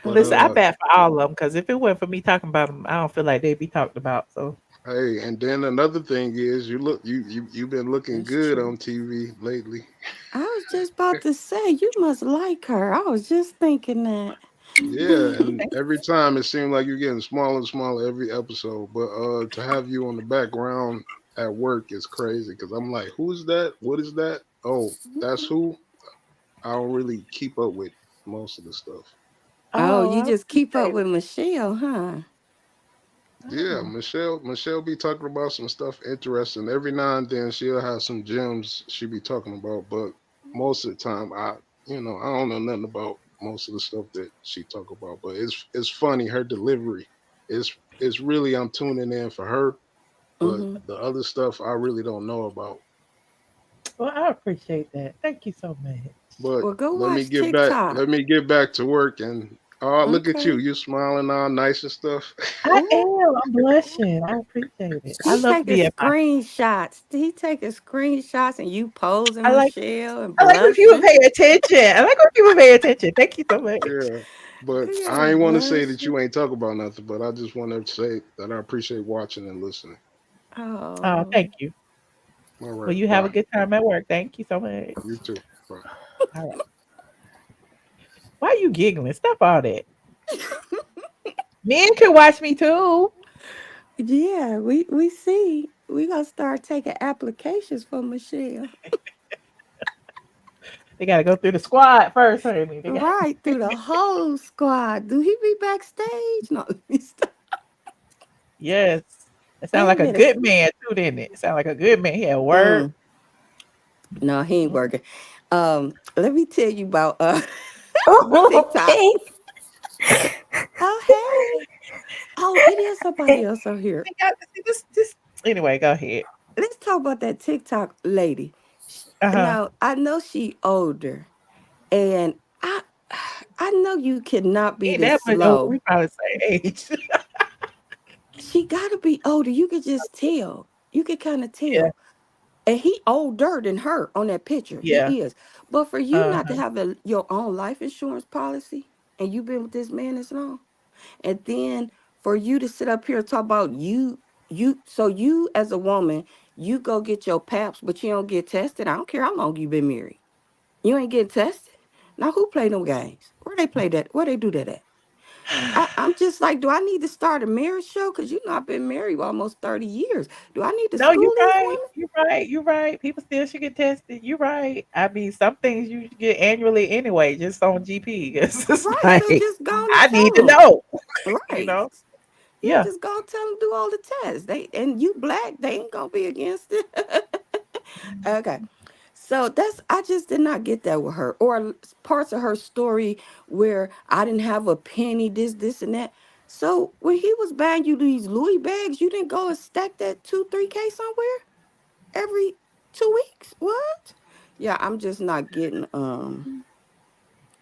But Listen, I bad for all of them because if it wasn't for me talking about them, I don't feel like they'd be talked about. So, hey, and then another thing is you've been looking That's good true. on TV lately. I was just about to say, you must like her. I was just thinking that. Yeah, and every time it seems like you're getting smaller and smaller every episode. But to have you on the background at work is crazy because I'm like, who's that? What is that? Oh, that's who. I don't really keep up with most of the stuff. Oh, oh, you I just keep up appreciate it. with Michelle, huh? Yeah, Oh, Michelle be talking about some stuff interesting. Every now and then she'll have some gems she be talking about, but most of the time I don't know nothing about most of the stuff that she talk about. But it's funny her delivery. It's really I'm tuning in for her, but Mm-hmm. the other stuff I really don't know about. well, I appreciate that. Thank you so much. But Well, go let me watch get back. TikTok. Let me get back to work and oh look at you, Okay. you smiling all nice and stuff. I Ooh, am. I'm blushing. I appreciate it. I he love to taking be at my. screenshots. He taking screenshots and you posing I like. Michelle and I like when people blushing. pay attention. I like when people pay attention. Thank you so much. Yeah, but Yeah, I ain't want to say that blushing. you ain't talk about nothing, but I just want to say that I appreciate watching and listening. Oh, Oh. thank you. All Well, right, you have a bye. good time at work. Thank you so much. You too. Bye. All right. Why are you giggling? Stop all that. Men can watch me too. Yeah, we see. We gonna start taking applications for Michelle. They gotta go through the squad first, honey. They got Right through the whole squad. Do he be backstage? No, let me stop. yes. It sound Wait a like a minute. good man too, didn't it? Sound like a good man. He at work. Mm, no, he ain't working. Let me tell you about TikTok. Okay. Oh, hey. Oh, it is somebody else on here. They got this. Anyway, go ahead. Let's talk about that TikTok lady. Uh huh. Now, I know she older, and I I know you cannot be Ain't this that much older. slow. We probably same age. She gotta be older. You could just tell. You could kind of yeah. tell. And he older than her on that picture. Yeah. He is. But for you Uh not to huh. have your own life insurance policy, and you've been with this man this long, and then for you to sit up here and talk about you as a woman, you go get your paps, but you don't get tested. I don't care how long you've been married. You ain't getting tested. Now who play them games? Where they play that? Where they do that at? I'm just like, do I need to start a marriage show? Because you know I've been married almost 30 years. Do I need to No, you're school these right. women? You're right. You're right. People still should get tested. You're right. I mean, some things you should get annually anyway, just on GP. It's just Right. So like just go on and I need to tell them. know. You Right. know? Yeah, Yeah. just go tell them do all the tests. They and you black, they ain't gonna be against it. Okay. So that's I just did not get that with her. Or parts of her story where I didn't have a penny, this, and that. So when he was buying you these Louis bags, you didn't go and stack that 2, 3K somewhere every 2 weeks? What? Yeah, I'm just not getting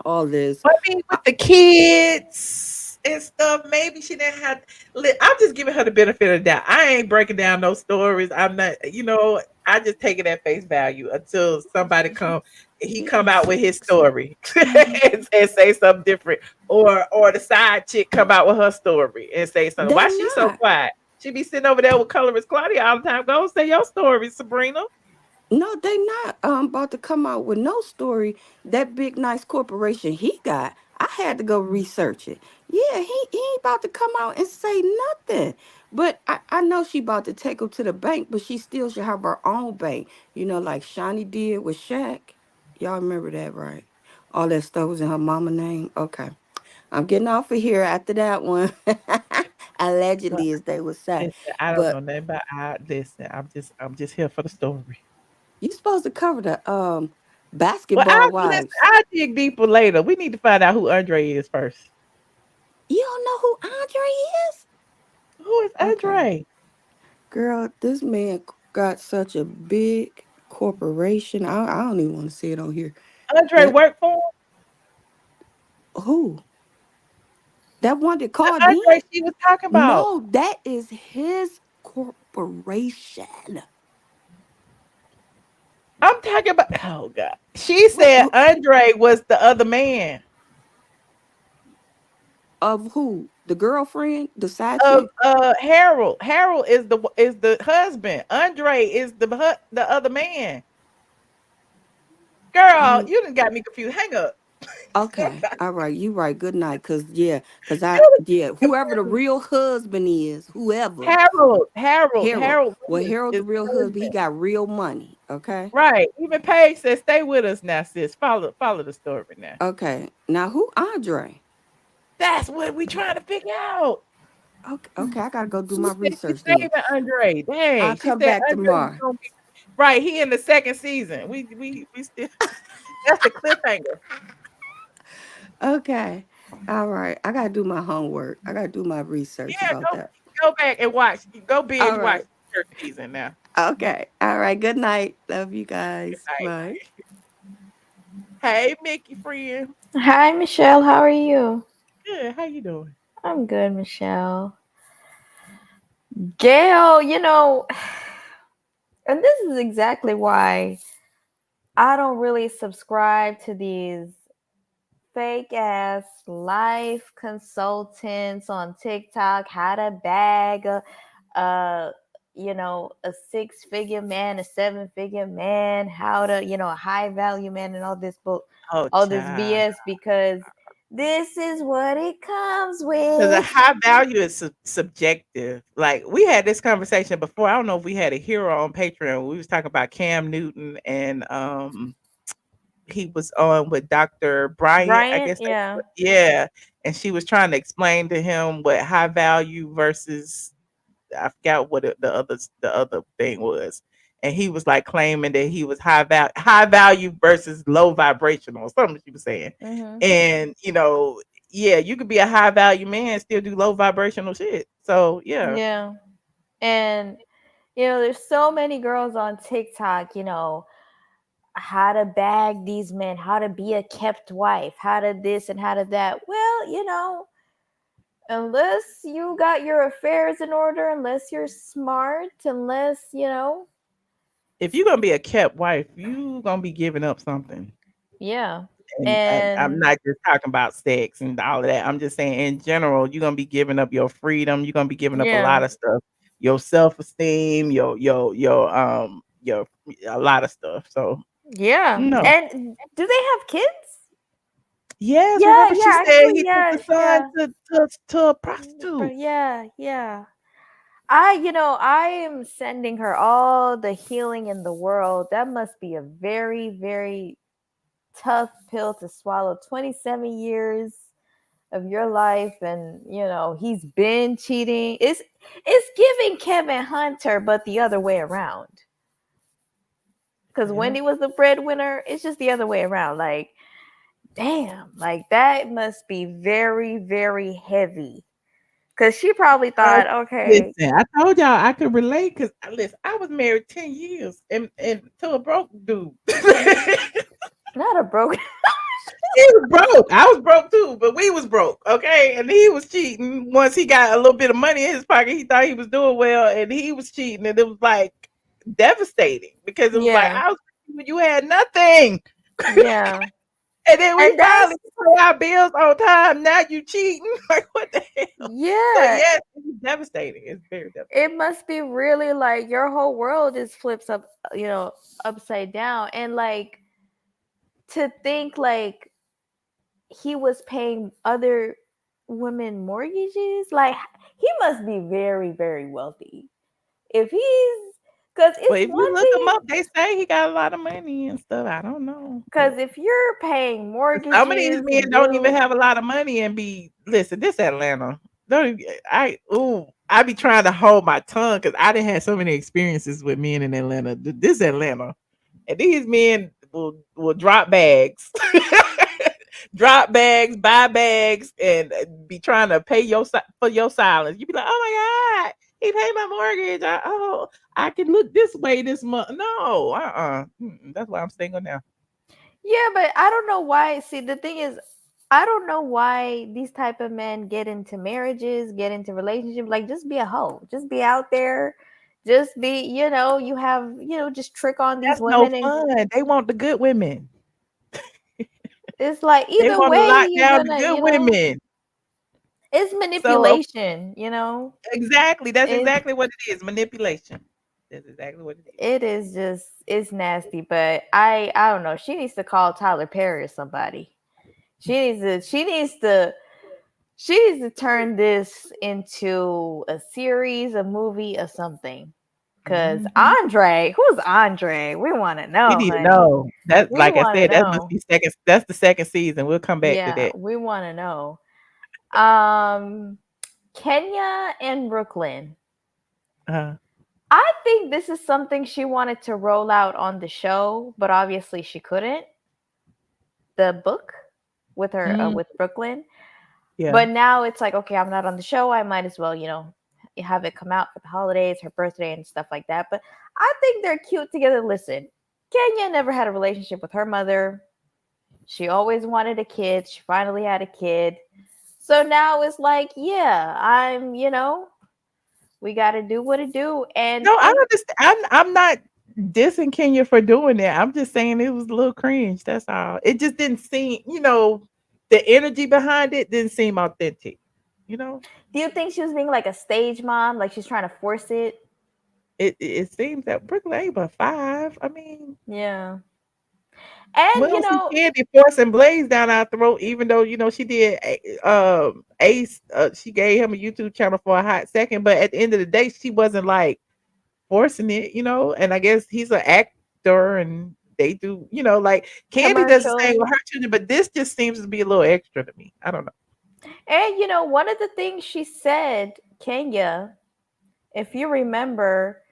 all this. I mean, with the kids and stuff, maybe she didn't have. I'm just giving her the benefit of the doubt. I ain't breaking down no stories. I'm not. I just take it at face value until somebody come. He come out with his story and say something different, or the side chick come out with her story and say something. They Why she so not. quiet? She be sitting over there with colorist Claudia all the time. Go say your story, Sabrina. No, they not about to come out with no story. That big nice corporation he got. I had to go research it. Yeah, he ain't about to come out and say nothing. But I know she about to take him to the bank, but she still should have her own bank. Like Shawnee did with Shaq. Y'all remember that, right? All that stuff was in her mama name. Okay. I'm getting off of here after that one. Well, Allegedly, as they would say. listen, I don't know But nothing about listen, I'm just here for the story. you supposed to cover the Well, basketball listen, wives. I'll dig deeper later. We need to find out who Andre is first. You don't know who Andre is? Who is Okay. Andre? Girl, this man got such a big corporation. I don't even want to say it on here. Andre But worked for him? who? That one that The called in? Andre she was talking about. No, that is his corporation. I'm talking about. Oh God. She What said Andre was the other man of who? The girlfriend? The side of chick? Harold. Harold is the husband. Andre is the other man. Girl, Um, you done got me confused. Hang up. okay. All right. You right. Good night. You Whoever the confused. real husband is, whoever. Harold Well, Williams Harold, the is real the husband, he husband. got real money. Okay. Right. Even Paige said, "Stay with us now, sis. Follow the story now." Okay. Now who Andre? That's what we trying to figure out. Okay, okay, I gotta go do She my said she's research then. saving Andre. I'll Dang. She come said back Andre was tomorrow. gonna be right. He in the second season. We still that's the cliffhanger. Okay. All right. I gotta do my homework. I gotta do my research Yeah, about that. go back and watch. Go binge All watch right. the third season now. Okay. All right. Good night. Love you Good guys. night. Bye. Hey, Mickey friend. Hi, Michelle. How are you? Good. How you doing? I'm good, Michelle. Gail, and this is exactly why I don't really subscribe to these fake ass life consultants on TikTok, how to bag a a 6-figure man, a 7-figure man, how to, a high value man, and Oh, all this child. BS, because this is what it comes Because a with. high value is subjective. Like we had this conversation before. I don't know if we had a hero on Patreon. We was talking about Cam Newton and he was on with Dr. Bryant, I Bryant, guess. yeah. Yeah. And she was trying to explain to him what high value versus I forgot what the other thing was. And he was like claiming that he was high value versus low vibrational, something she was saying. Mm-hmm. And yeah, you could be a high value man and still do low vibrational shit. So yeah. Yeah. And there's so many girls on TikTok, how to bag these men, how to be a kept wife, how to this and how to that. Well, unless you got your affairs in order, unless you're smart, unless, If you're gonna be a kept wife, you gonna be giving up something. yeah. And I'm And not just talking about sex and all of that. I'm just saying in general, you're gonna be giving up your freedom. You're gonna be giving up a yeah. lot of stuff, your self esteem, your a lot of stuff. So Yeah. no. And do they have kids? Yes, Yeah, remember she yeah, said actually, he took the yes, son yeah. to a prostitute. Yeah, yeah. I am sending her all the healing in the world. That must be a very, very tough pill to swallow. 27 years of your life, and he's been cheating. It's giving Kevin Hunter, but the other way around. Because Yeah. Wendy was the breadwinner. It's just the other way around. Like, damn, like that must be very, very heavy. Because she probably thought, okay, Listen, I told y'all I could relate because listen, I was married 10 years and to a broke dude. not a broke. He was broke. I was broke too, but we was broke, okay? And he was cheating. Once he got a little bit of money in his pocket, he thought he was doing well, and he was cheating, and it was like devastating because it was like Yeah, I was when you had nothing. yeah. And then we And that's, finally pay our bills on time. Now you cheating. Like what the hell? So yeah, yes, it's devastating. It's very devastating. it must be really like your whole world is flips up, upside down. And like to think like he was paying other women mortgages. Like he must be very, very wealthy. If he's, because Well, it's if you one look him thing. up, they say he got a lot of money and stuff. I don't know. Because if you're paying Some of these mortgages men and don't even bills, have a lot of money and be listen. This Atlanta, don't even, I be trying to hold my tongue because I didn't have so many experiences with men in Atlanta. This Atlanta, and these men will drop bags, drop bags, buy bags, and be trying to pay for your silence. You be like, oh my god, he paid my mortgage. I can look this way this month. No, that's why I'm single now. yeah, but I don't know why. See, the thing is, I don't know why these type of men get into marriages, get into relationships. Like, just be a hoe, just be out there, just be, you have, just trick on these That's no women, and fun. They want the good women. it's like They either want to way, lock you're down the gonna, good women. it's So manipulation. exactly, that's It exactly what it is. Manipulation. That's exactly what it is. it is just it's nasty. But I don't know. She needs to call Tyler Perry or somebody. She needs to turn this into a series, a movie, or something. Cause Mhm. Andre, who's Andre? We want to We know, need to honey. know. That, We like I want to said, that must know. be second. That's the second season. We'll come back to Yeah, that. we want to know. Um, Kenya and Brooklyn. Uh, I think this is something she wanted to roll out on the show, but obviously she couldn't. The book with her mm, with Brooklyn. yeah. But now it's like, okay, I'm not on the show. I might as well, have it come out for the holidays, her birthday, and stuff like that. But I think they're cute together. Listen, Kenya never had a relationship with her mother. She always wanted a kid. She finally had a kid. So now it's like, yeah, we got to do what it do. And No, I understand. I'm not dissing Kenya for doing that. I'm just saying it was a little cringe. That's all. It just didn't seem, the energy behind it didn't seem authentic. You know, do you think she was being like a stage mom, like she's trying to force it? it seems that Brooklyn ain't but 5. I mean, Yeah. we And don't see Candy forcing Blaze down our throat, even though she did. Ace, she gave him a YouTube channel for a hot second, but at the end of the day, she wasn't like forcing it, And I guess he's an actor, and they do, like Candy does the commercials. same with her children, but this just seems to be a little extra to me. I don't know. And one of the things she said, Kenya, if you remember,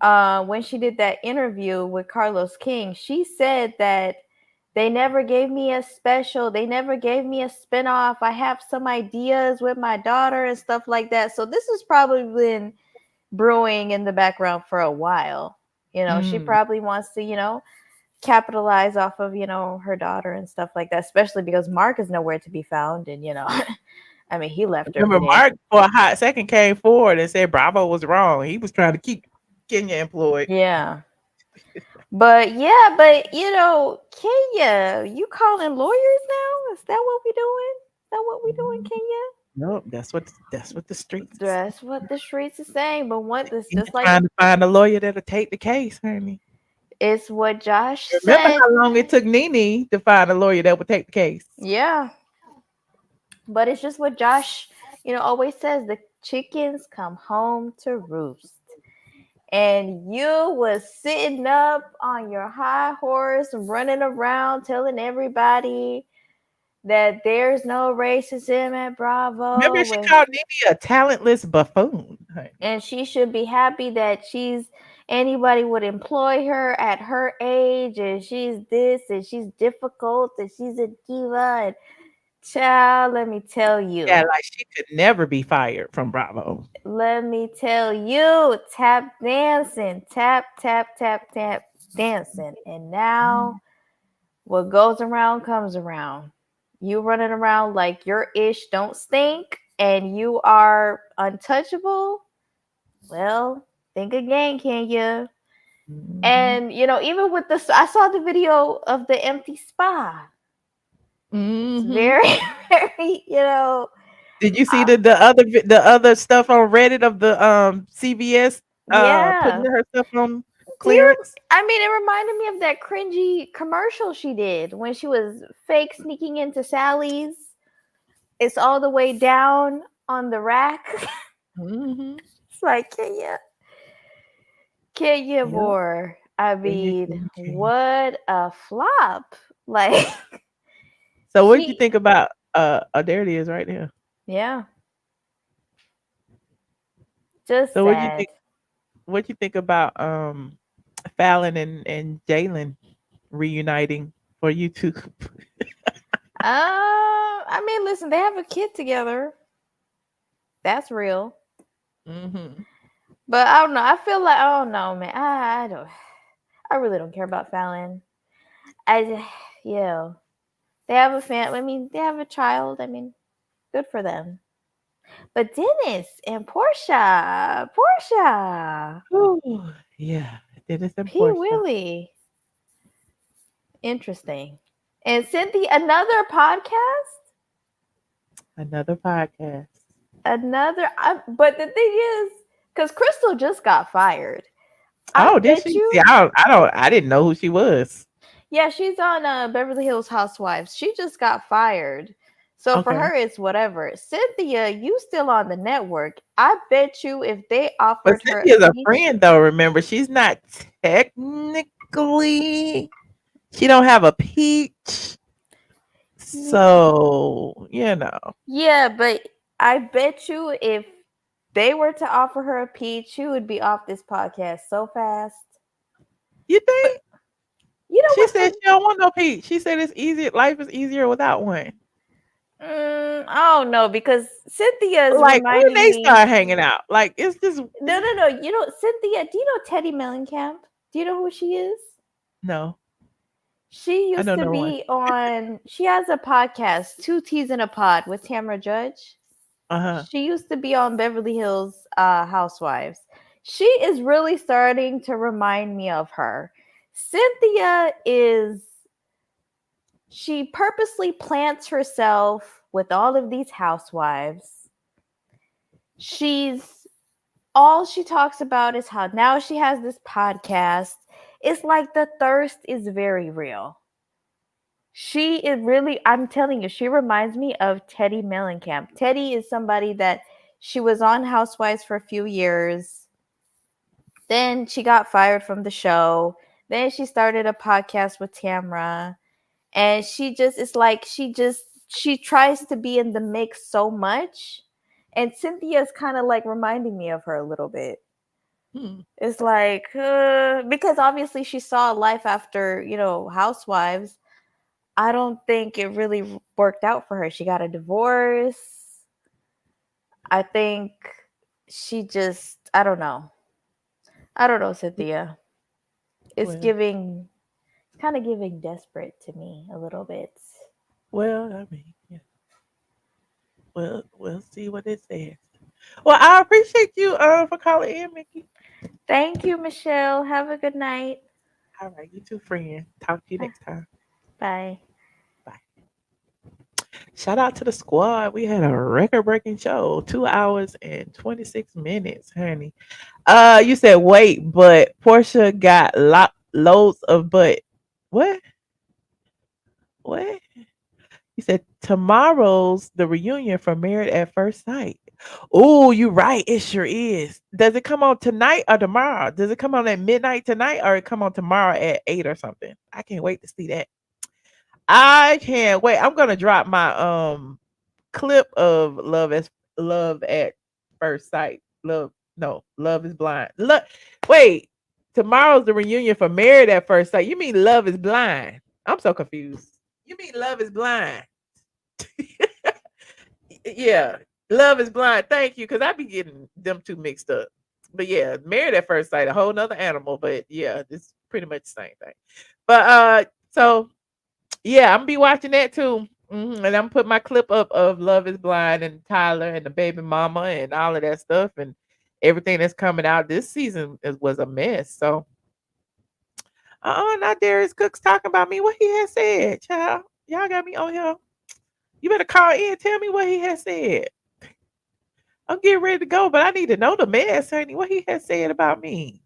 when she did that interview with Carlos King, she said that they never gave me a special, they never gave me a spinoff. I have some ideas with my daughter and stuff like that. So this has probably been brewing in the background for a while. She Mm. probably wants to, capitalize off of, her daughter and stuff like that, especially because Mark is nowhere to be found. And, I mean, he left her for Remember, dead. Mark for a hot second came forward and said Bravo was wrong. He was trying to keep Kenya employed. Yeah. But Kenya, you calling lawyers now? Is that what we doing? Is that what we doing, Kenya? Nope, that's what the streets. That's what the streets are saying. But what this Kenya just like trying to find a lawyer that'll take the case, honey. it's what Josh Remember said. how long it took Nene to find a lawyer that would take the case? Yeah. But it's just what Josh, always says, the chickens come home to roost. And you was sitting up on your high horse, running around telling everybody that there's no racism at Remember, Bravo, she called Nene a talentless buffoon. Honey. and she should be happy that anybody would employ her at her age, and she's this, and she's difficult, and she's a diva. And child, let me tell you. Yeah, like she could never be fired from Bravo. Let me tell you, tap dancing, tap, tap, tap, tap dancing. And now what goes around comes around. You running around like your ish don't stink and you are untouchable. Well, think again, can you? And even with this, I saw the video of the empty spa. It's very, very, Did you see the other stuff on Reddit of the CVS yeah. putting her stuff on? Do you? clearance. I mean, it reminded me of that cringy commercial she did when she was fake sneaking into Sally's. It's all the way down on the rack. Mm-hmm. It's like, can you Yep. more? I Can you? mean, Can you? what a flop! Like So what did you she, think about? Oh, there it is, right there. yeah, just So what do you sad. think? What you think about Fallon and Jaylen reuniting for YouTube? I mean, listen, they have a kid together. That's real. Mm-hmm. But I don't know. I feel like I don't know, man. I don't. I really don't care about Fallon. Yeah, they have a family. I mean, they have a child. I mean, good for them. But Dennis and Porsha, Ooh, yeah, Dennis and P. Porsha. Willie, interesting. And Cynthia, another podcast, Another podcast. another. But the thing is, because Crystal just got fired. I Oh, did bet she? See, you. I didn't know who she was. Yeah, she's on Beverly Hills Housewives. She just got fired. So for Okay. her, it's whatever. Cynthia, you still on the network. I bet you if they But offered her a Cynthia's a peach, friend though, remember. She's not technically she don't have a peach. So, yeah, but I bet you if they were to offer her a peach, she would be off this podcast so fast. You think? You know She what? said she don't want no peach. She said it's easier. Life is easier without one. I don't know because Cynthia is Like when reminding they me. start hanging out, like it's just No. You know, Cynthia, do you know Teddy Mellencamp? Do you know who she is? no. She I used know to no one. be on, she has a podcast, Two Teas in a Pod with Tamra Judge. Uh-huh. She used to be on Beverly Hills Housewives. She is really starting to remind me of her. Cynthia is, she purposely plants herself with all of these housewives. All she talks about is how now she has this podcast. It's like the thirst is very real. She is really, I'm telling you, she reminds me of Teddy Mellencamp. Teddy is somebody that she was on Housewives for a few years. Then she got fired from the show. Then she started a podcast with Tamra. And it's like she tries to be in the mix so much. And Cynthia's kind of like reminding me of her a little bit. It's like, because obviously she saw life after, Housewives. I don't think it really worked out for her. She got a divorce. I think I don't know. I don't know, Cynthia. It's Well, kind of giving desperate to me a little bit. well, I mean, yeah. Well, we'll see what it says. Well, I appreciate you for calling in, Mickey. Thank you, Michelle. Have a good night. All right, you too, friend. Talk to you next time. Bye. Shout out to the squad. We had a record-breaking show, 2 hours and 26 minutes, honey. You said wait, but Portia got loads of butt. What? What? You said tomorrow's the reunion for Married at First Sight. Oh, you right. It sure is. Does it come on tonight or tomorrow? Does it come on at midnight tonight or it come on tomorrow at 8 or something? I can't wait to see that. I can't wait. I'm gonna drop my clip of Love at First Sight. Love is Blind. Look, wait. Tomorrow's the reunion for Married at First Sight. You mean Love is Blind? I'm so confused. You mean Love is Blind? Yeah, Love is Blind. Thank you, because I be getting them two mixed up. But yeah, Married at First Sight, a whole nother animal. But yeah, it's pretty much the same thing. But so yeah, I'm gonna be watching that too. And I'm put my clip up of Love is Blind and Tyler and the baby mama and all of that stuff and everything that's coming out this season was a mess. So not Darius Cooks talking about me. What he has said, child. Y'all got me on here. You better call in and tell me what he has said. I'm getting ready to go, but I need to know the mess, honey. What he has said about me.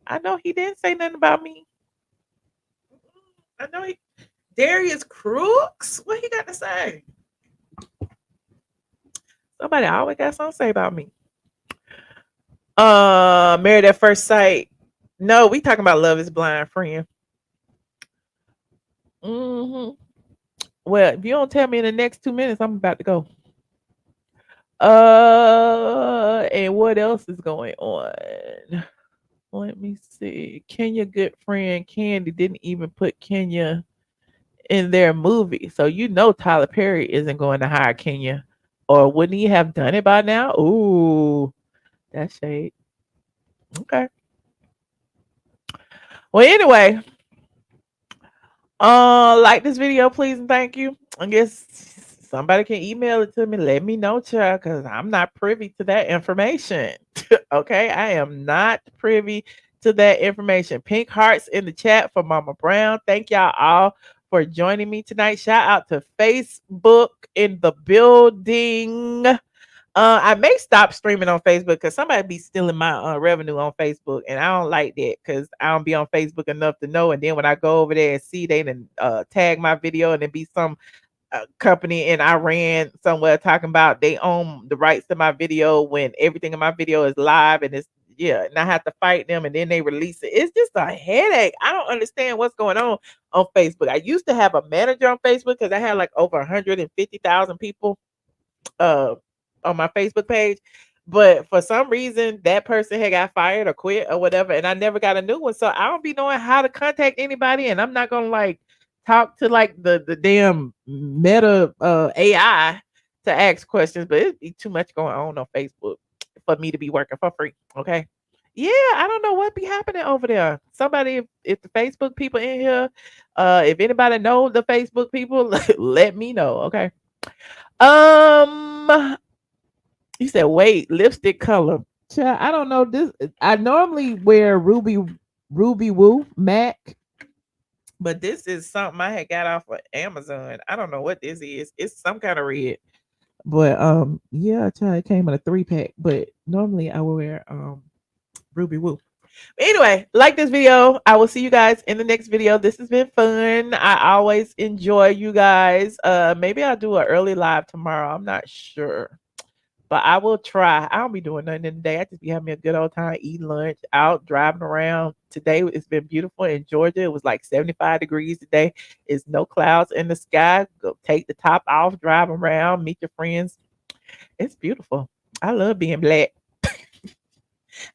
I know he didn't say nothing about me. I know he Darius Crooks. What he got to say? Somebody always got something to say about me. Married at First Sight. No, we talking about Love is Blind, friend. hmm Well, if you don't tell me in the next 2 minutes, I'm about to go. And what else is going on? Let me see. Kenya good friend Kandi didn't even put Kenya in their movie. So you know Tyler Perry isn't going to hire Kenya. Or wouldn't he have done it by now? Ooh, that's shade. Okay. Well, anyway, like this video, please and thank you. I guess somebody can email it to me. Let me know, child, because I'm not privy to that information. Okay, I am not privy to that information. Pink hearts in the chat for Mama Brown. Thank y'all all for joining me tonight. Shout out to Facebook in the building. I may stop streaming on Facebook because somebody be stealing my revenue on Facebook, and I don't like that because I don't be on Facebook enough to know. And then when I go over there and see they done tag my video, and it be some company in Iran somewhere talking about they own the rights to my video when everything in my video is live, and it's and I have to fight them, and then they release it. It's just a headache. I don't understand what's going on Facebook. I used to have a manager on Facebook because I had like over 150,000 people uh on my Facebook page. But for some reason, that person had got fired or quit or whatever, and I never got a new one. So I don't be knowing how to contact anybody, and I'm not gonna like talk to like the damn meta AI to ask questions. But it'd be too much going on Facebook for me to be working for free. Okay. Yeah, I don't know what be happening over there. Somebody, if the Facebook people in here, if anybody know the Facebook people, let me know. Okay. Um, you said wait, lipstick color. Child, I don't know this. I normally wear ruby woo matte, but this is something I had got off of Amazon. I don't know what this is. It's some kind of red. But yeah, child, it came in a 3-pack. But normally I wear ruby woo. Anyway, like this video. I will see you guys in the next video. This has been fun. I always enjoy you guys. Maybe I'll do an early live tomorrow. I'm not sure. But I will try. I don't be doing nothing in the day. I just be having a good old time eating lunch, out driving around. Today it's been beautiful in Georgia. It was like 75 degrees today. It's no clouds in the sky. Go take the top off, drive around, meet your friends. It's beautiful. I love being black.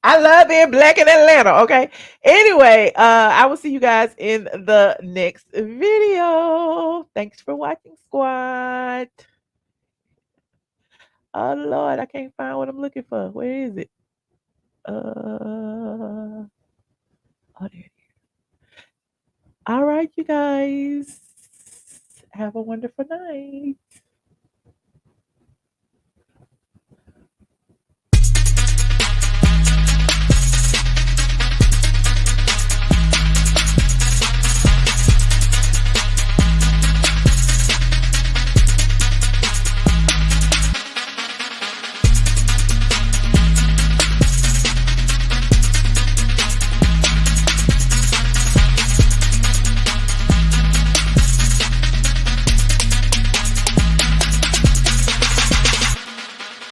I love being black in Atlanta. Okay. Anyway, I will see you guys in the next video. Thanks for watching, squad. Oh Lord, I can't find what I'm looking for. Where is it? Oh, there it is. All right, you guys. Have a wonderful night.